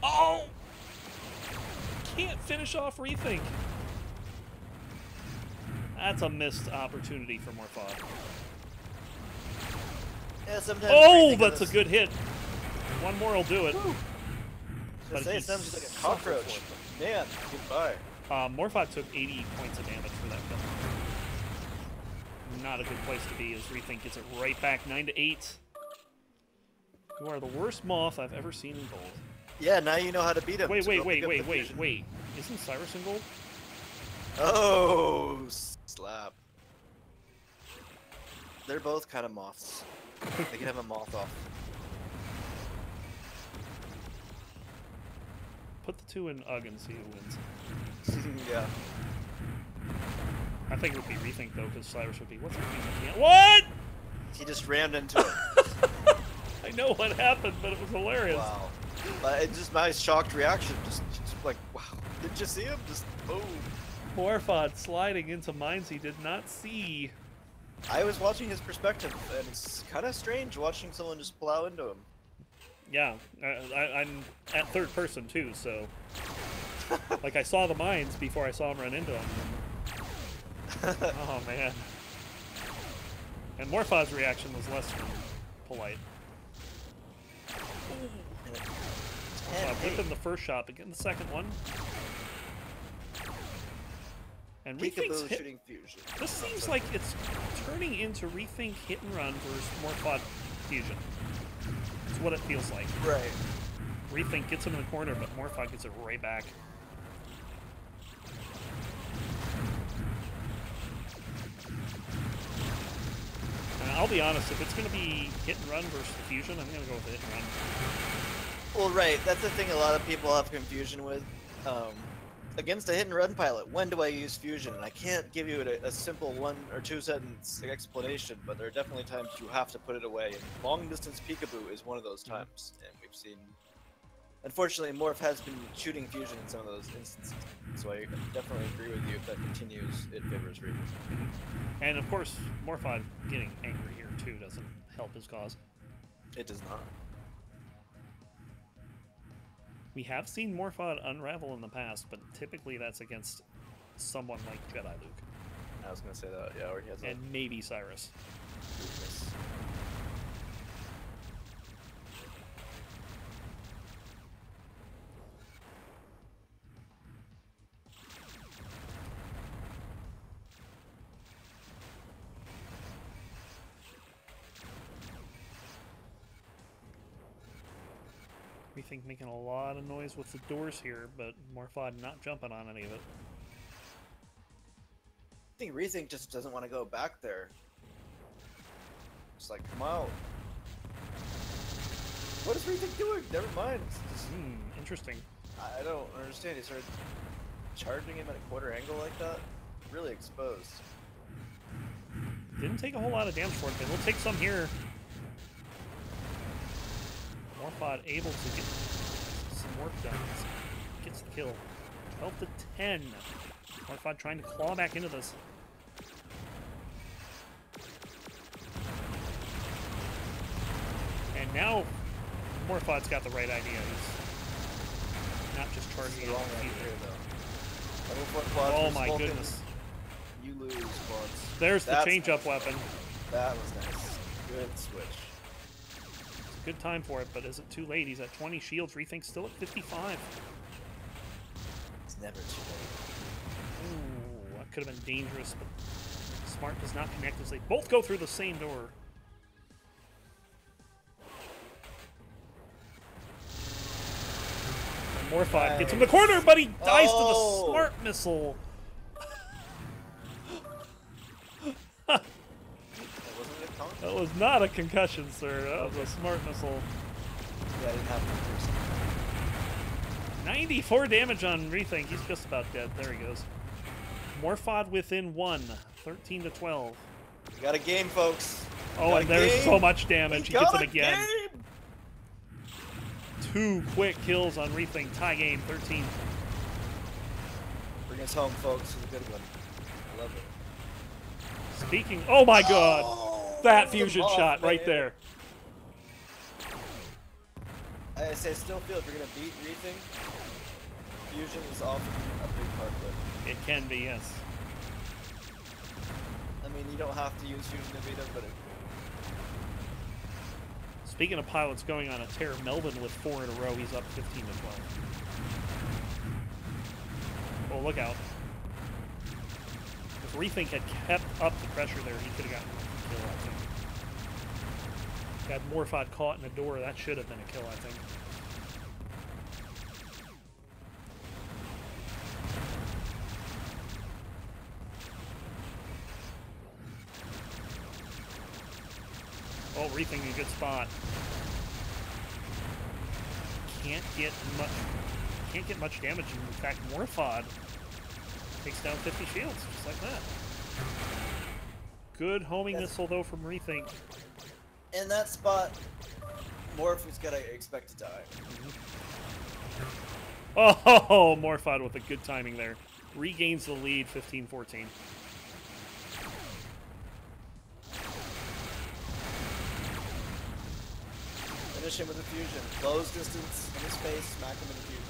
Oh! Can't finish off Rethink. That's a missed opportunity for Morphod. Yeah, sometimes Oh, Rethink that's a is- good hit. One more will do it. But he it sounds just like a suffered cockroach. for Man, goodbye. Morphod took 80 points of damage for that kill. Not a good place to be as Rethink gets it right back, 9-8. You are the worst moth I've ever seen in gold. Yeah, now you know how to beat him. Wait, so wait, go wait, pick up wait, the wait, fusion. wait. Isn't Cyrus in gold? Oh, slap. They're both kind of moths. They can have a moth off. Put the two in UG and see who wins. Yeah. I think it would be Rethink though, because Cyrus would be. What's Rethink? What? He just rammed into it. I know what happened, but it was hilarious. Wow. But it's just my shocked reaction. Just like, wow. Did you see him? Just boom. Morphod sliding into mines he did not see. I was watching his perspective, and it's kind of strange watching someone just plow into him. Yeah, I'm at third person too, so like I saw the mines before I saw him run into them. Oh man! And Morphod's reaction was less than polite. Whipping the first shot, but getting the second one. And Rethink's Peekaboo hit. shooting fusion. This seems like it's turning into Rethink hit and run versus Morphod fusion. That's what it feels like. Right. Rethink gets him in the corner, but Morphod gets it right back. And I'll be honest, if it's going to be hit and run versus fusion, I'm going to go with the hit and run. Well, right. That's the thing a lot of people have confusion with. Against a hit and run pilot, when do I use fusion? And I can't give you a simple 1 or 2 sentence explanation, but there are definitely times you have to put it away. And long distance peekaboo is one of those times, and we've seen. Unfortunately, Morph has been shooting fusion in some of those instances, so I definitely agree with you. If that continues, it favors Reaper. And of course, Morphod getting angry here too doesn't help his cause. It does not. We have seen Morphod unravel in the past, but typically that's against someone like Jedi Luke. I was gonna say that, yeah, or he has a And maybe Cyrus. weakness. Rethink making a lot of noise with the doors here, but Morphod not jumping on any of it. I think Rethink just doesn't want to go back there. Just like, come out. What is Rethink doing? Never mind. It's just, Interesting. I don't understand. He started charging him at a quarter angle like that. Really exposed. Didn't take a whole lot of damage for it, but he'll take some here. Morphod able to get some work done. Gets the kill. 12 to 10. Morphod trying to claw back into this. And now Morphod's got the right idea. He's not just charging it Wrong off the right feet. here, though. Level 4 quads Oh versus my Vulcan. goodness. You lose, quads. There's the That's change-up nice. weapon. That was nice. Good switch. It's a good time for it, but is it too late? He's at 20 shields. Rethink's still at 55. It's never too late. Ooh, that could have been dangerous, but Smart does not connect as they both go through the same door. And Morphod gets him in the corner, but he dies to the Smart missile. That wasn't a good count? That was not a concussion, sir. That was a Smart missile. Yeah, I didn't have to first. 94 damage on Rethink. He's just about dead. There he goes. Morphod within 1. 13 to 12. We got a game, folks. Oh, Got and a there's game. so much damage. He gets it got a again. game. 2 quick kills on Rethink. Tie game, 13. Bring us home, folks. It's a good one. I love it. Speaking, oh my god! Oh, That the fusion moth, shot right man. there. I still feel if you're gonna beat Rethink, fusion is often a big part of it. It can be, yes. mean, you don't have to use fusion to beat him, but Speaking of pilots going on a tear, Melvin with 4 in a row, he's up 15 to 12. Oh, look out. If Rethink had kept up the pressure there, he could have gotten a kill, I think. Got Morphod caught in the door, that should have been a kill, I think. Oh, Rethink in a good spot. Can't get much damage. In fact, Morphod takes down 50 shields, just like that. Good homing missile though from Rethink. in that spot, Morph is gonna expect to die. Oh, Morphod with a good timing there. Regains the lead, 15-14. Finish him with a fusion. Close distance in his face, smack him in the fusion.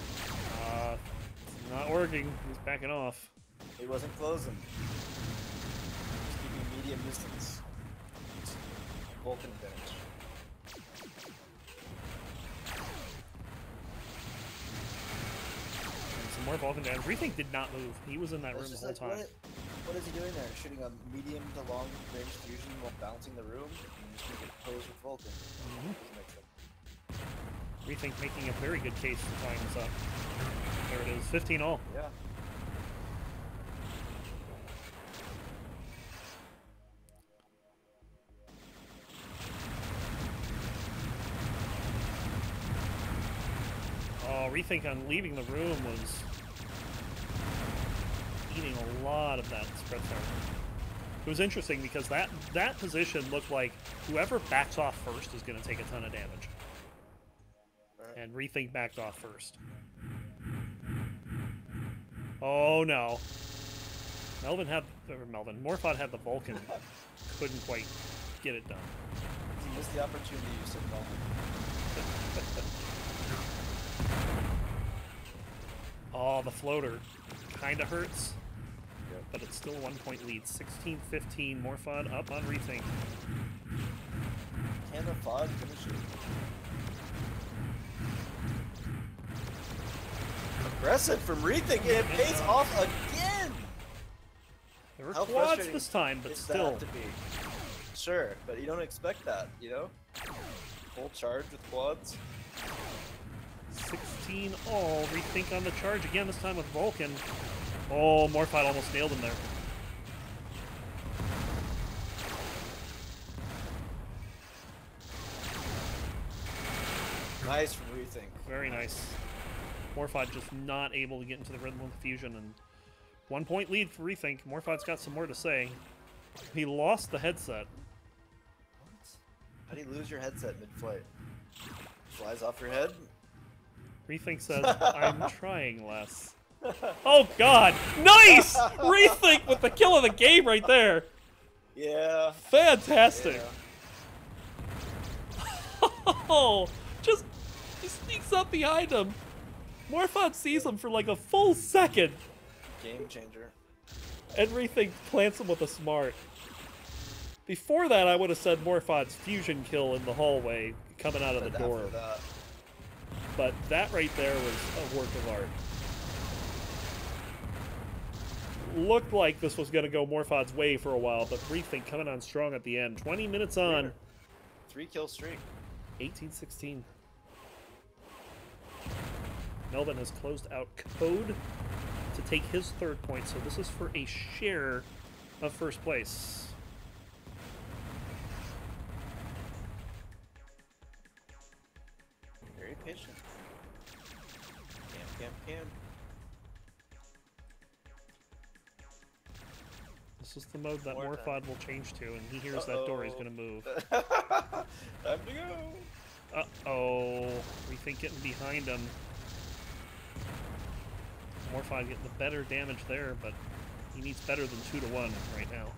It's not working. He's backing off. He wasn't closing. Just keeping medium distance. Vulcan advantage. And some more Vulcan damage. Rethink did not move. He was in that room the whole time. What is he doing there? Shooting a medium to long range fusion while bouncing the room? And just making pose with Vulcan. Rethink making a very good case to tying this up. There it is, 15 all. Yeah. Oh, Rethink on leaving the room was eating a lot of that spread fire. It was interesting because that position looked like whoever backs off first is going to take a ton of damage. And Rethink backed off first. Oh no. Morphod had the Vulcan. Couldn't quite get it done. He missed the opportunity to use it Oh, the floater. Kinda hurts. Yep. But it's still a 1-point lead. 16-15. Morphod up on Rethink. Can the fog finish it? Aggressive from Rethink, and it pays off again! There were How quads frustrating this time, but is still. that to be? Sure, but you don't expect that, you know? Full charge with quads. 16 all. Rethink on the charge again, this time with Vulcan. Oh, Morphod almost nailed him there. Nice from Rethink. Very nice. Morphod just not able to get into the rhythm of the fusion, and 1-point lead for Rethink. Morphod's got some more to say. He lost the headset. What? How do you lose your headset mid-flight? Flies off your head? Rethink says, I'm trying less. Oh god! Nice! Rethink with the kill of the game right there! Yeah. Fantastic! Yeah. Oh, just he sneaks up behind him. Morphod sees him for like a full second. Game changer. And Rethink plants him with a smart. Before that, I would have said Morphod's fusion kill in the hallway coming out of the door. That. But that right there was a work of art. Looked like this was going to go Morphod's way for a while, but Rethink coming on strong at the end. 20 minutes on. 3-kill streak. 18-16. Melvin has closed out Code to take his 3rd point, so this is for a share of first place. Very patient. Cam. This is the mode that More Morphod will change to, and he hears that door, he's going to move. Time to go. Uh-oh. Rethink getting behind him. Morphod getting the better damage there, but he needs better than 2-1 right now.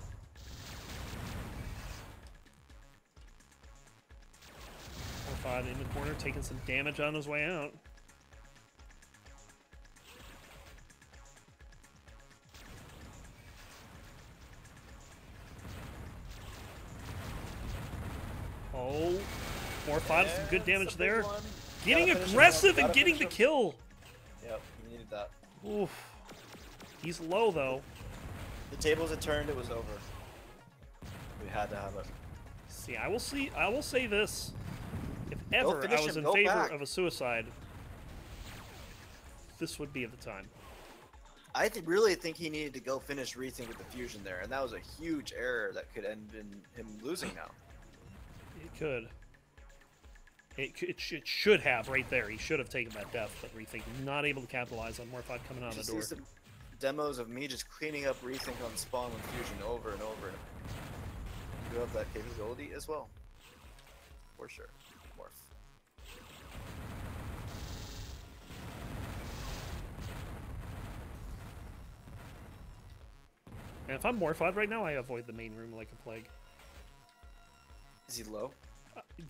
Morphod in the corner taking some damage on his way out. Morphod, some good And damage it's a big there. one. Getting Gotta finish him, aggressive gotta and getting the finish him. kill. Yep, he needed that. Oof. He's low, though. The tables had turned, it was over. We had to have it. See, I will say this. If ever finish I was him, in go favor back. of a suicide, this would be the time. I really think he needed to go finish Rethink with the fusion there, and that was a huge error that could end in him losing now. It could. It should have right there. He should have taken that death, but Rethink not able to capitalize on Morphod coming out of the Just door. see some demos of me just cleaning up Rethink on spawn with fusion over and over. You have that capability as well. For sure. Morph. And if I'm Morphod right now, I avoid the main room like a plague. Is he low?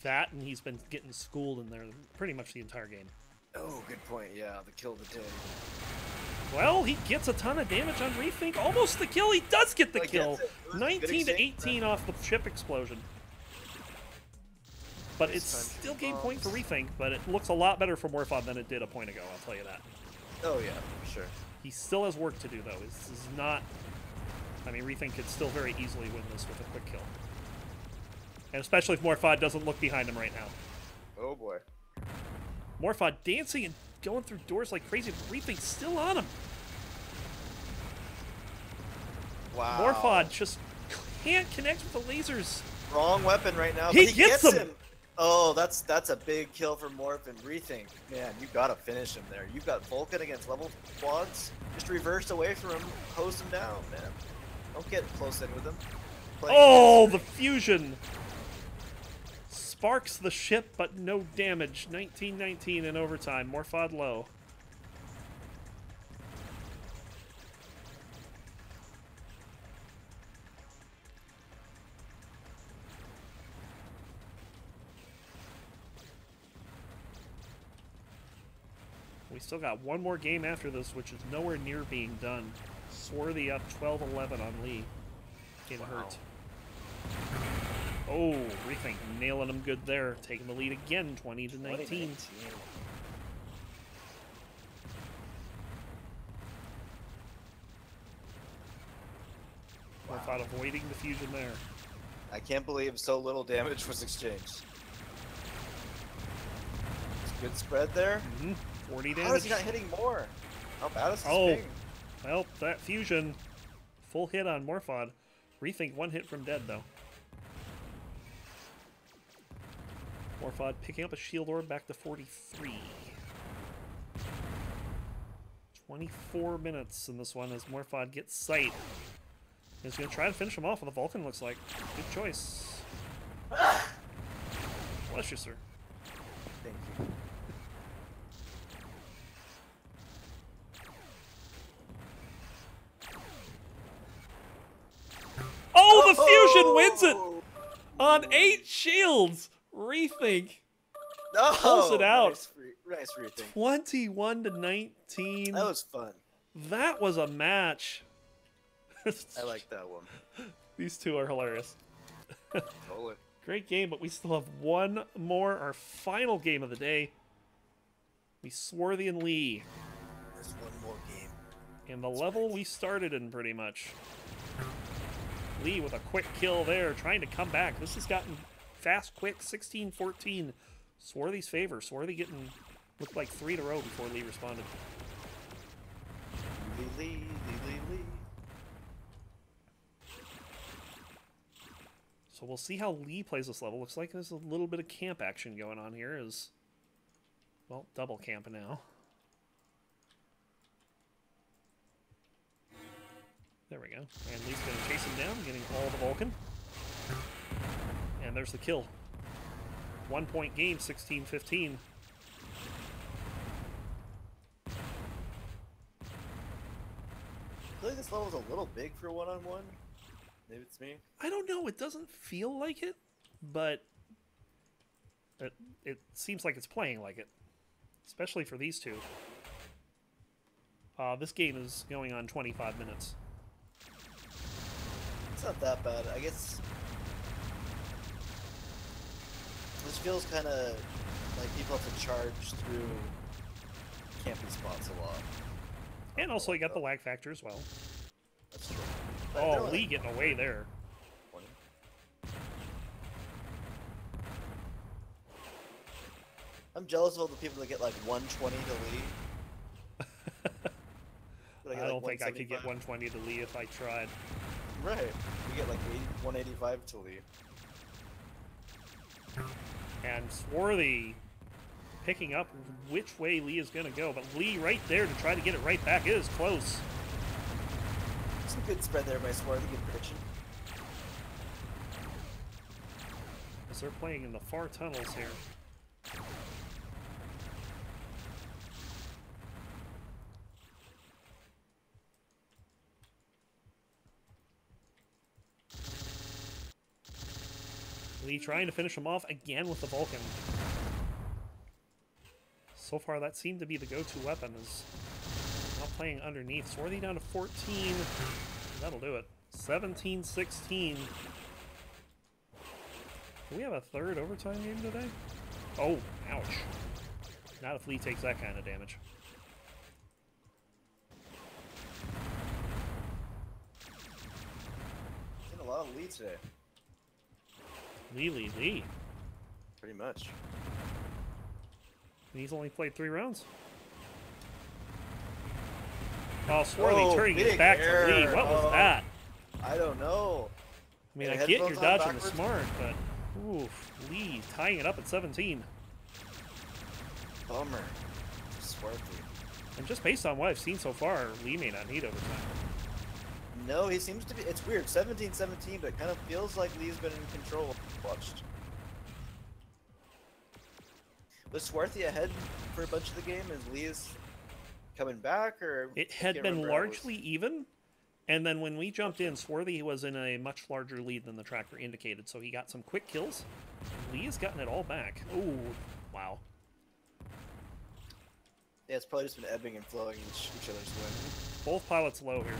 That, and he's been getting schooled in there pretty much the entire game. Oh, good point. Yeah, the kill of the day. Well, he gets a ton of damage on Rethink. Almost the kill. He does get the Like, kill. that's it. It was a good 19 to exchange, 18 off the chip explosion. But Nice it's time still to game point for bombs. Rethink, but it looks a lot better for Morphod than it did a point ago, I'll tell you that. Oh, yeah, for sure. He still has work to do, though. This is not... I mean, Rethink could still very easily win this with a quick kill. And especially if Morphod doesn't look behind him right now. Oh, boy. Morphod dancing and going through doors like crazy, but Rethink's still on him. Wow. Morphod just can't connect with the lasers. Wrong weapon right now. He But gets him! Oh, that's a big kill for Morph and Rethink. Man, you gotta finish him there. You've got Vulcan against level quads. Just reverse away from him, hose him down, man. Don't get close in with him. Play Oh, against- the fusion! Sparks the ship, but no damage. 19-19 in overtime. Morphod low. We still got one more game after this, which is nowhere near being done. Swarthy up 12-11 on Lee. Getting hurt. Oh, Rethink nailing him good there. Taking the lead again, 20 to 19. 2019. Without avoiding the fusion there. I can't believe so little damage was exchanged. It's a good spread there. 40 How is damage. he not hitting more? How bad is this Oh. ping? Well, that fusion. Full hit on Morphod. Rethink one hit from dead, though. Morphod picking up a shield orb back to 43. 24 minutes in this one as Morphod gets sight. He's going to try to finish him off with a Vulcan, looks like. Good choice. Bless you, sir. Thank you. Oh, the fusion wins it! On 8 shields! Rethink No! pulls it out. Nice Rethink. 21 to 19. That was fun. That was a match. I like that one. These two are hilarious. Totally. Great game, but we still have one more, our final game of the day. We Swarthy and Lee. There's one more game. And the level we started in, pretty much. Lee with a quick kill there, trying to come back. This has gotten fast, quick, 16-14. Swarthy's favor. Swarthy getting, looked like 3 in a row before Lee responded. Lee. So we'll see how Lee plays this level. Looks like there's a little bit of camp action going on here. Is, well, double camp now. There we go. And Lee's going to chase him down, getting all the Vulcan. And there's the kill. 1 point game, 16-15. I feel like this level's a little big for one-on-one. Maybe it's me. I don't know. It doesn't feel like it, but it seems like it's playing like it, especially for these two. This game is going on 25 minutes. It's not that bad. I guess This feels kind of like people have to charge through campy spots a lot. And also you got the lag factor as well. That's true. Oh, Lee getting away there. 20. I'm jealous of all the people that get like 120 to Lee. I don't think I could get 120 to Lee if I tried. Right. We get like 185 to Lee. And Swarthy picking up which way Lee is going to go. But Lee right there to try to get it right back. It is close. Some good spread there by Swarthy. Good prediction. As they're playing in the far tunnels here. Lee trying to finish him off again with the Vulcan. So far, that seemed to be the go-to weapon, is not playing underneath. Swarthy down to 14. That'll do it. 17-16. Do we have a third overtime game today? Oh, ouch. Not if Lee takes that kind of damage. Getting a lot of Lee today. Lee. Pretty much. And he's only played 3 rounds. Oh, Swarthy turning it back to Lee. What was that? I don't know. I mean, I get you're dodging the smart, but oof, Lee tying it up at 17. Bummer. Swarthy. And just based on what I've seen so far, Lee may not need overtime. No, he seems to be. It's weird. 17-17, but it kind of feels like Lee's been in control. Watched. Was Swarthy ahead for a bunch of the game? Is Lee's coming back, or it had been largely even, and then when we jumped in, Swarthy was in a much larger lead than the tracker indicated, so he got some quick kills. Lee has gotten it all back. Oh, wow. Yeah, it's probably just been ebbing and flowing each other's win. Both pilots low here.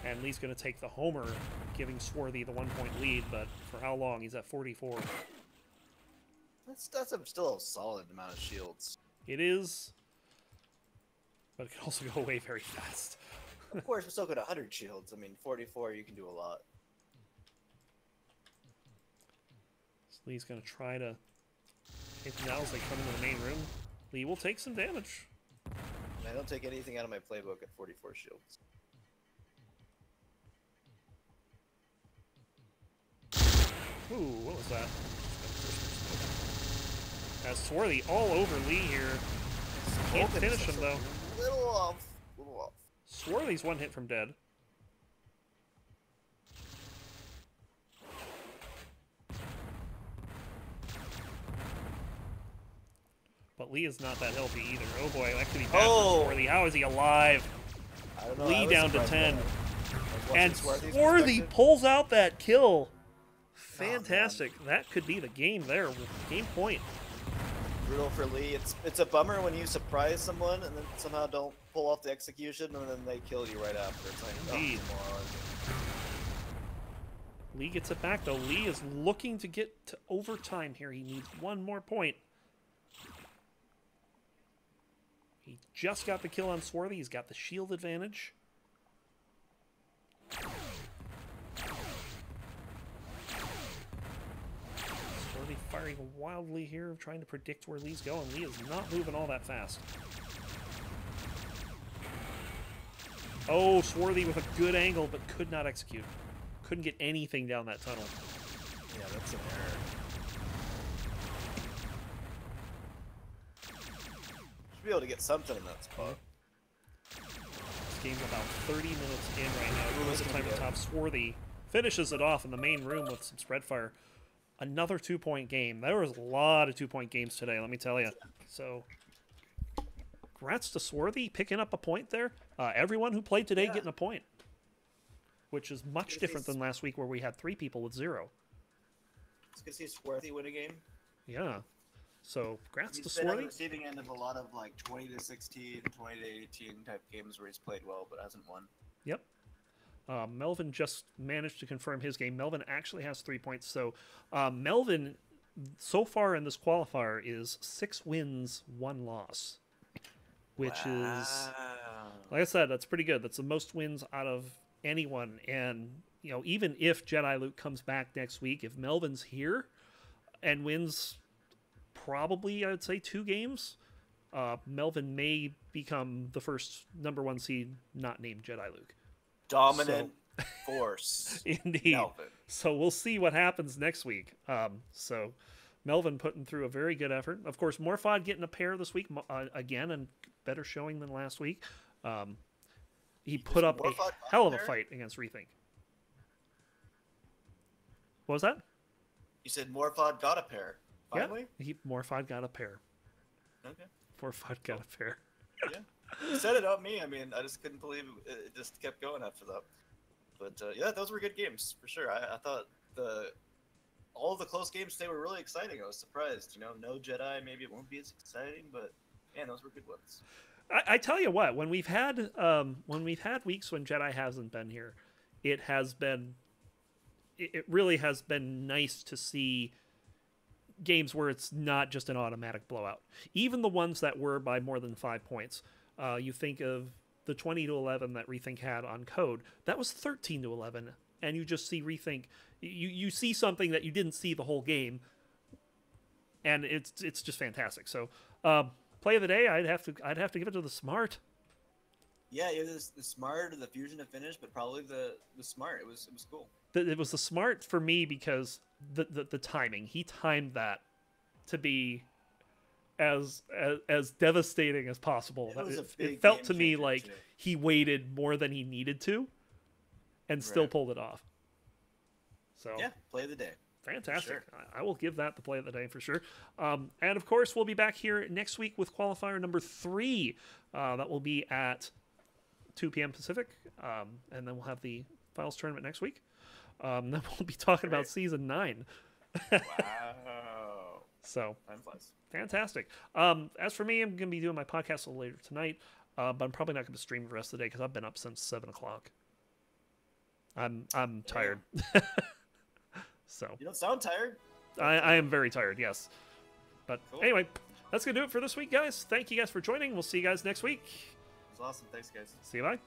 And Lee's going to take the homer, giving Swarthy the 1-point lead, but for how long? He's at 44. That's still a solid amount of shields. It is, but it can also go away very fast. Of course, we're still got 100 shields. I mean, 44, you can do a lot. So Lee's going to try to hit now as they come into the main room. Lee will take some damage. And I don't take anything out of my playbook at 44 shields. Ooh, what was that? As Swarthy all over Lee here. Can't finish him, though. Little off. Swarthy's 1 hit from dead. But Lee is not that healthy either. Oh boy, that could be bad for Swarthy. How is he alive? I don't know. Lee down to 10. And Swarthy's Swarthy pulls out that kill. Fantastic. That could be the game there. Game point. Brutal for Lee. It's a bummer when you surprise someone and then somehow don't pull off the execution and then they kill you right after. It's like, Indeed. oh, come on. Lee gets it back, though. Lee is looking to get to overtime here. He needs 1 more point. He just got the kill on Swarthy. He's got the shield advantage. Swarthy firing wildly here, trying to predict where Lee's going. Lee is not moving all that fast. Oh, Swarthy with a good angle, but could not execute. Couldn't get anything down that tunnel. Yeah, that's an error. Should be able to get something in that spot. This game's about 30 minutes in right now. Rules the time to top. Swarthy finishes it off in the main room with some spread fire. Another 2-point game. There was a lot of 2-point games today, let me tell you. So, congrats to Swarthy picking up a point there. Everyone who played today getting a point, which is much different than last week where we had 3 people with 0. It's good to see Swarthy win a game. Yeah. So, congrats to He's been on the Swarthy. receiving end of a lot of like 20-16, 20-18 type games where he's played well but hasn't won. Yep. Melvin just managed to confirm his game. Melvin actually has 3 points. So Melvin, so far in this qualifier, is 6 wins, 1 loss, which is, like I said, that's pretty good. That's the most wins out of anyone. And, you know, even if Jedi Luke comes back next week, if Melvin's here and wins probably, I would say, 2 games, Melvin may become the first #1 seed not named Jedi Luke. Dominant force. Indeed. Melvin. So we'll see what happens next week. So Melvin putting through a very good effort. Of course, Morphod getting a pair this week again, and better showing than last week. He put up a hell of a fight against Rethink. What was that? You said Morphod got a pair. Finally? Yeah, Morphod got a pair. Okay. Morphod got a pair. Yeah. You said it, not me. I mean, I just couldn't believe it just kept going after that. But yeah, those were good games for sure. I thought all of the close games today were really exciting. I was surprised. You know, no Jedi, maybe it won't be as exciting, but man, those were good ones. I tell you what, when we've had weeks when Jedi hasn't been here, it really has been nice to see games where it's not just an automatic blowout. Even the ones that were by more than 5 points. You think of the 20-11 that Rethink had on Code. That was 13-11, and you just see Rethink. You see something that you didn't see the whole game, and it's just fantastic. So, play of the day, I'd have to give it to the Smart. Yeah, it was the Smart, the Fusion to finish, but probably the Smart. It was cool. It was the Smart for me because the timing. He timed that to be as devastating as possible. It felt to me like he waited more than he needed to, and still pulled it off. So yeah, play of the day. Fantastic. Sure. I will give that the play of the day for sure. And of course, we'll be back here next week with qualifier number 3. That will be at 2 p.m. Pacific. And then we'll have the finals tournament next week. Then we'll be talking about season 9. Wow. So Time flies. fantastic. As for me, I'm going to be doing my podcast a little later tonight. But I'm probably not going to stream the rest of the day because I've been up since 7 o'clock. I'm tired. So You don't sound tired. I am very tired, yes. But Cool. anyway, that's going to do it for this week, guys. Thank you guys for joining. We'll see you guys next week. It was awesome. Thanks, guys. See you, bye.